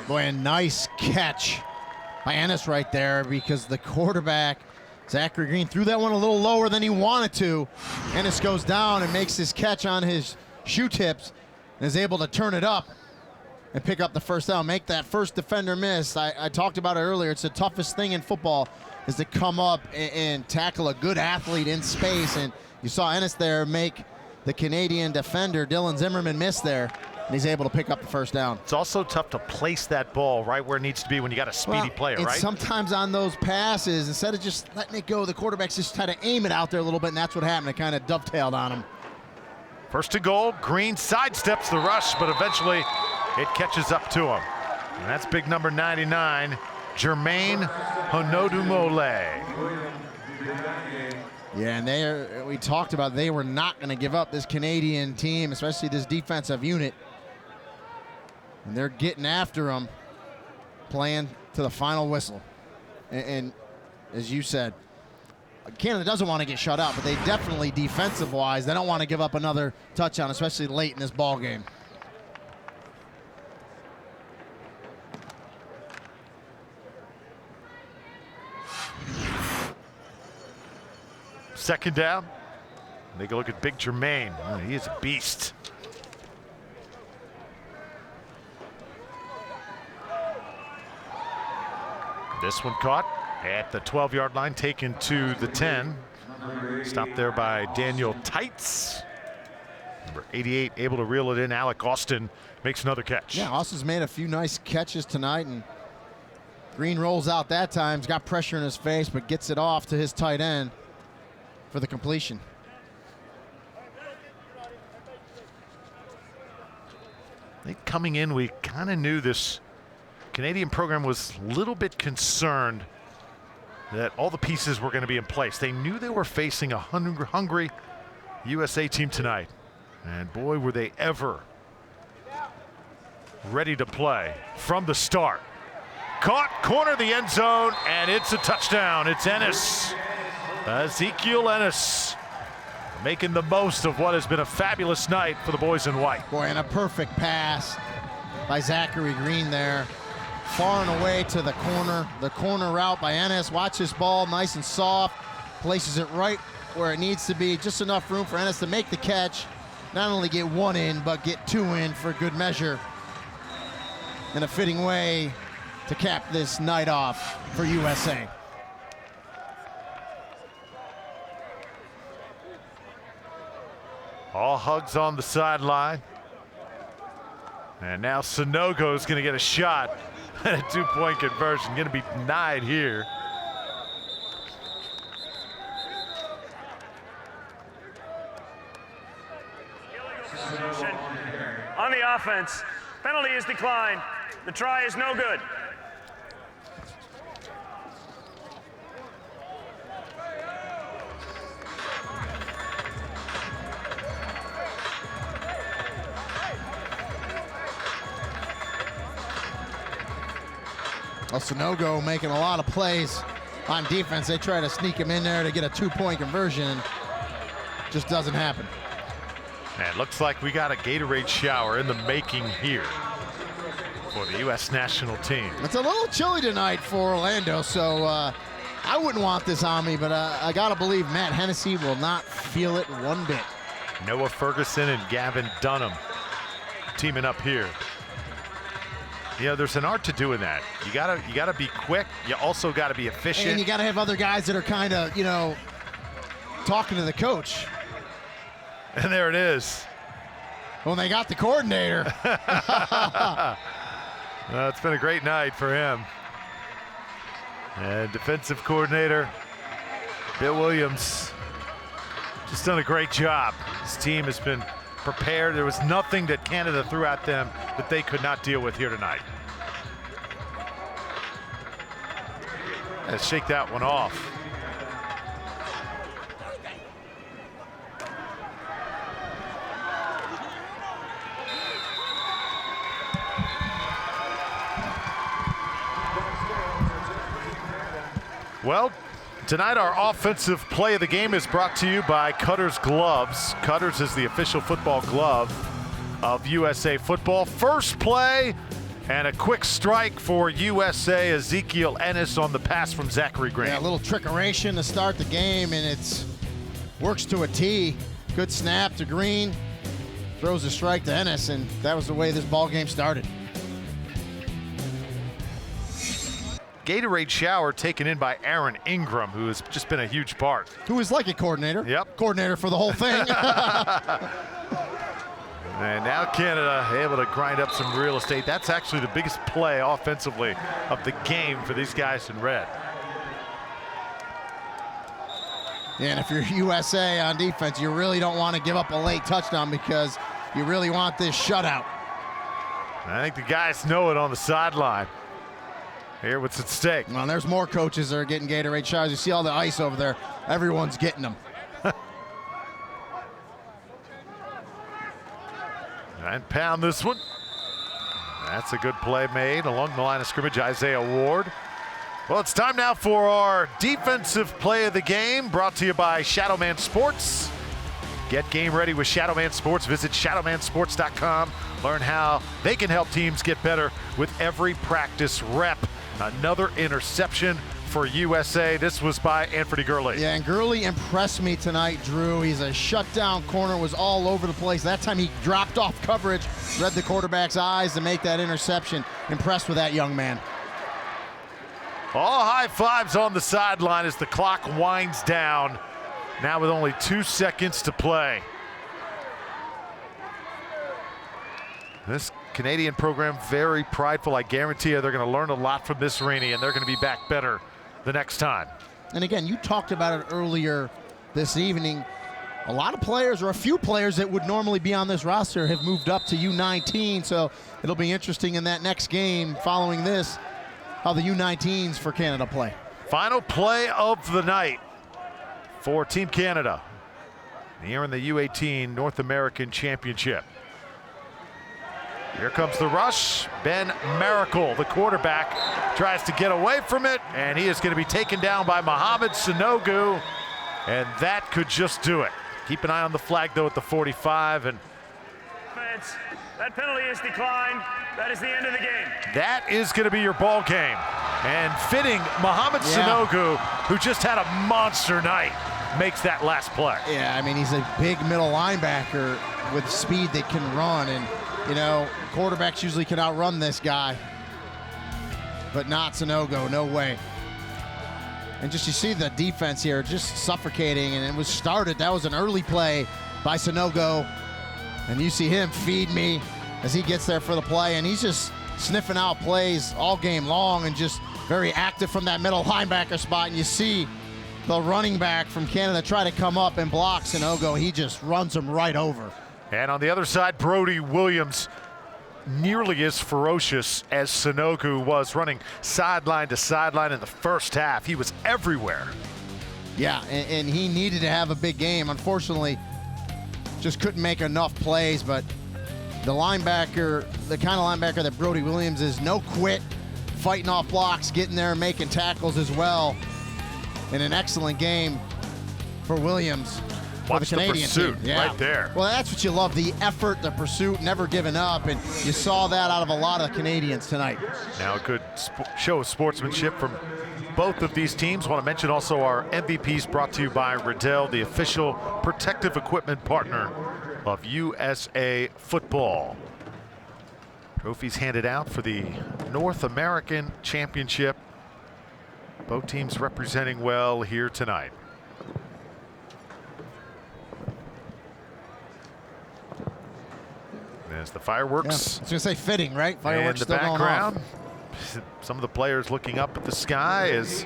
S2: Boy, a nice catch by Ennis right there, because the quarterback, Zachary Green, threw that one a little lower than he wanted to. Ennis goes down and makes his catch on his shoe tips and is able to turn it up and pick up the 1st down, make that first defender miss. I talked about it earlier. It's the toughest thing in football, is to come up and tackle a good athlete in space. And you saw Ennis there make the Canadian defender, Dylan Zimmerman, miss there, and he's able to pick up the 1st down.
S1: It's also tough to place that ball right where it needs to be when you got a speedy player, right?
S2: Sometimes on those passes, instead of just letting it go, the quarterbacks just try to aim it out there a little bit, and that's what happened. It kind of dovetailed on him.
S1: 1st and goal. Green sidesteps the rush, but eventually it catches up to him. And that's big number 99, Jermaine Honodumole.
S2: Yeah, and we talked about they were not going to give up, this Canadian team, especially this defensive unit. And they're getting after them, playing to the final whistle. And as you said, Canada doesn't want to get shut out, but they definitely, defensive-wise, they don't want to give up another touchdown, especially late in this ball game.
S1: Second down. Take a look at big Jermaine. Oh, he is a beast. This one caught. At the 12-yard line, taken to the 10. Stopped there by Daniel Tights. Number 88 able to reel it in. Alec Austin makes another catch.
S2: Yeah, Austin's made a few nice catches tonight, and Green rolls out that time. He's got pressure in his face, but gets it off to his tight end for the completion.
S1: I think coming in, we kind of knew this Canadian program was a little bit concerned that all the pieces were going to be in place. They knew they were facing a hungry USA team tonight. And boy, were they ever ready to play from the start. Caught, corner of the end zone, and it's a touchdown. It's Ennis. Ezekiel Ennis making the most of what has been a fabulous night for the boys in white.
S2: Boy, and a perfect pass by Zachary Green there. Far and away to the corner route by Ennis. Watch this ball, nice and soft. Places it right where it needs to be. Just enough room for Ennis to make the catch. Not only get one in, but get two in for good measure. In a fitting way to cap this night off for USA.
S1: All hugs on the sideline. And now Sanogo's going to get a shot at a two-point conversion. Going to be denied here.
S6: On the offense, penalty is declined. The try is no good.
S2: Well, Sanogo making a lot of plays on defense. They try to sneak him in there to get a two-point conversion. Just doesn't happen.
S1: And looks like we got a Gatorade shower in the making here for the U.S. national team.
S2: It's a little chilly tonight for Orlando, so I wouldn't want this on me, but I gotta believe Matt Hennessy will not feel it one bit.
S1: Noah Ferguson and Gavin Dunham teaming up here. You know, there's an art to doing that. You gotta be quick. You also gotta be efficient.
S2: And you gotta have other guys that are kind of, you know, talking to the coach.
S1: And there it is.
S2: Well, they got the coordinator.
S1: It's been a great night for him. And defensive coordinator Bill Williams just done a great job. His team has been prepared. There was nothing that Canada threw at them that they could not deal with here tonight. Let's shake that one off. Well, tonight our offensive play of the game is brought to you by Cutters Gloves. Cutters is the official football glove of USA Football. First play and a quick strike for USA. Ezekiel Ennis on the pass from Zachary Green.
S2: Yeah, a little trickeration to start the game, and it's works to a T. Good snap to Green. Throws a strike to Ennis, and that was the way this ball game started.
S1: Gatorade shower taken in by Aaron Ingram, who has just been a huge part.
S2: Who is like a coordinator.
S1: Yep.
S2: Coordinator for the whole thing.
S1: And now Canada able to grind up some real estate. That's actually the biggest play offensively of the game for these guys in red.
S2: And if you're USA on defense, you really don't want to give up a late touchdown because you really want this shutout.
S1: I think the guys know it on the sideline. Here, what's at stake?
S2: Well, there's more coaches that are getting Gatorade showers. You see all the ice over there. Everyone's getting them.
S1: And pound this one. That's a good play made along the line of scrimmage, Isaiah Ward. Well, it's time now for our defensive play of the game, brought to you by Shadowman Sports. Get game ready with Shadowman Sports. Visit shadowmansports.com. Learn how they can help teams get better with every practice rep. Another interception for USA. This was by Anthony Gurley.
S2: Yeah, and Gurley impressed me tonight, Drew. He's a shutdown corner, was all over the place. That time he dropped off coverage, read the quarterback's eyes to make that interception. Impressed with that young man.
S1: All high fives on the sideline as the clock winds down. Now with only 2 seconds to play. This Canadian program very prideful. I guarantee you they're going to learn a lot from this Rainey, and they're going to be back better the next time.
S2: And again, you talked about it earlier this evening. A lot of players, or a few players that would normally be on this roster, have moved up to U19, so it'll be interesting in that next game following this how the U19s for Canada play.
S1: Final play of the night for Team Canada here in the U18 North American Championship. Here comes the rush. Ben Miracle, the quarterback, tries to get away from it, and he is going to be taken down by Mohamed Sanogo, and that could just do it. Keep an eye on the flag, though, at the 45. And
S6: that penalty is declined. That is the end of the game.
S1: That is going to be your ball game. And fitting, Mohamed Sanogo, who just had a monster night, makes that last play.
S2: Yeah, I mean, he's a big middle linebacker with speed that can run, and you know, quarterbacks usually can outrun this guy, but not Sanogo, no way. And just you see the defense here just suffocating, and it was started. That was an early play by Sanogo, and you see him feed me as he gets there for the play, and he's just sniffing out plays all game long and just very active from that middle linebacker spot. And you see the running back from Canada try to come up and block Sanogo. He just runs him right over.
S1: And on the other side, Brody Williams, nearly as ferocious as Sanogo was, running sideline to sideline in the first half. He was everywhere.
S2: Yeah, and he needed to have a big game. Unfortunately, just couldn't make enough plays, but the linebacker, the kind of linebacker that Brody Williams is, no quit, fighting off blocks, getting there and making tackles as well. In an excellent game for Williams.
S1: Watch the pursuit right there.
S2: Well, that's what you love, the effort, the pursuit, never giving up, and you saw that out of a lot of Canadians tonight.
S1: Now a good show of sportsmanship from both of these teams. Want to mention also our MVPs brought to you by Riddell, the official protective equipment partner of USA Football. Trophies handed out for the North American Championship. Both teams representing well here tonight. As the fireworks.
S2: Yeah, I was gonna say fitting, right? Fireworks
S1: in the
S2: still
S1: background.
S2: Going off.
S1: Some of the players looking up at the sky as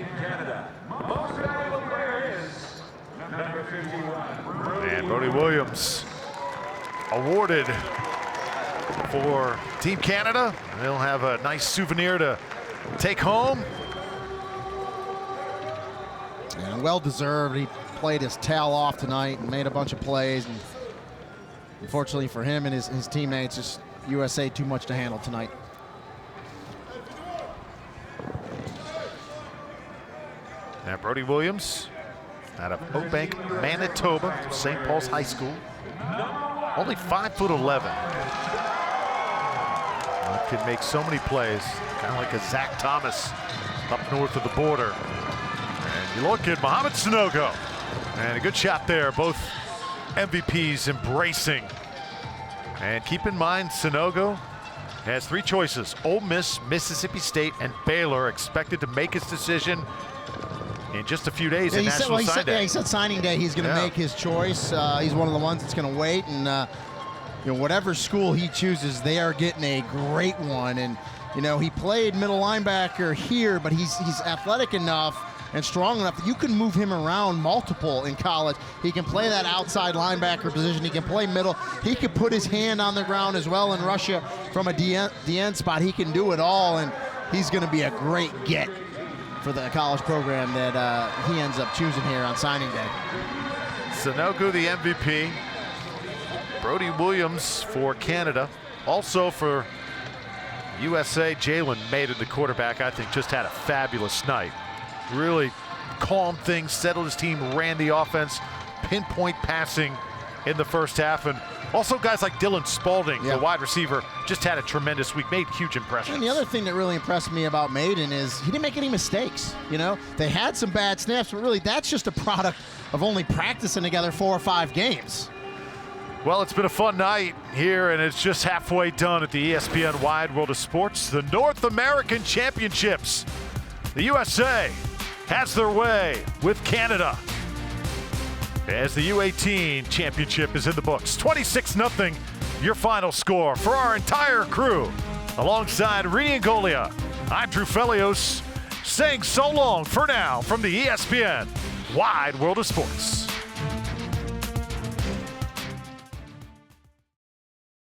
S1: and Brody Williams awarded for Team Canada. They'll have a nice souvenir to take home.
S2: And well deserved. He played his tail off tonight and made a bunch of plays. And unfortunately for him and his teammates, just USA too much to handle tonight.
S1: Now Brody Williams out of Oakbank, Manitoba, St. Paul's High School. Only 5'11". Can make so many plays, kind of like a Zach Thomas up north of the border. And you look at Mohamed Sanogo, and a good shot there. Both MVPs embracing. And keep in mind, Sanogo has 3 choices: Ole Miss, Mississippi State, and Baylor. Expected to make his decision in just a few days.
S2: Yeah,
S1: in National Signing Day.
S2: Yeah, he said signing day he's going to make his choice. He's one of the ones that's going to wait, and you know, whatever school he chooses, they are getting a great one. And you know, he played middle linebacker here, but he's athletic enough and strong enough that you can move him around multiple in college. He can play that outside linebacker position. He can play middle. He can put his hand on the ground as well in Russia from a DN spot. He can do it all, and he's going to be a great get for the college program that he ends up choosing here on signing day.
S1: Sanogo, the MVP. Brody Williams for Canada. Also for USA, Jalen Maiden, the quarterback, I think just had a fabulous night. Really calmed things, settled his team, ran the offense, pinpoint passing in the first half. And also guys like Dylan Spalding, the wide receiver, just had a tremendous week, made huge impressions.
S2: And the other thing that really impressed me about Maiden is he didn't make any mistakes. You know, they had some bad snaps, but really that's just a product of only practicing together 4 or 5 games.
S1: Well, it's been a fun night here, and it's just halfway done at the ESPN Wide World of Sports. The North American Championships. The USA has their way with Canada as the U18 championship is in the books. 26-0, your final score for our entire crew. Alongside Rini Ngolia, I'm Drew Felios, saying so long for now from the ESPN Wide World of Sports.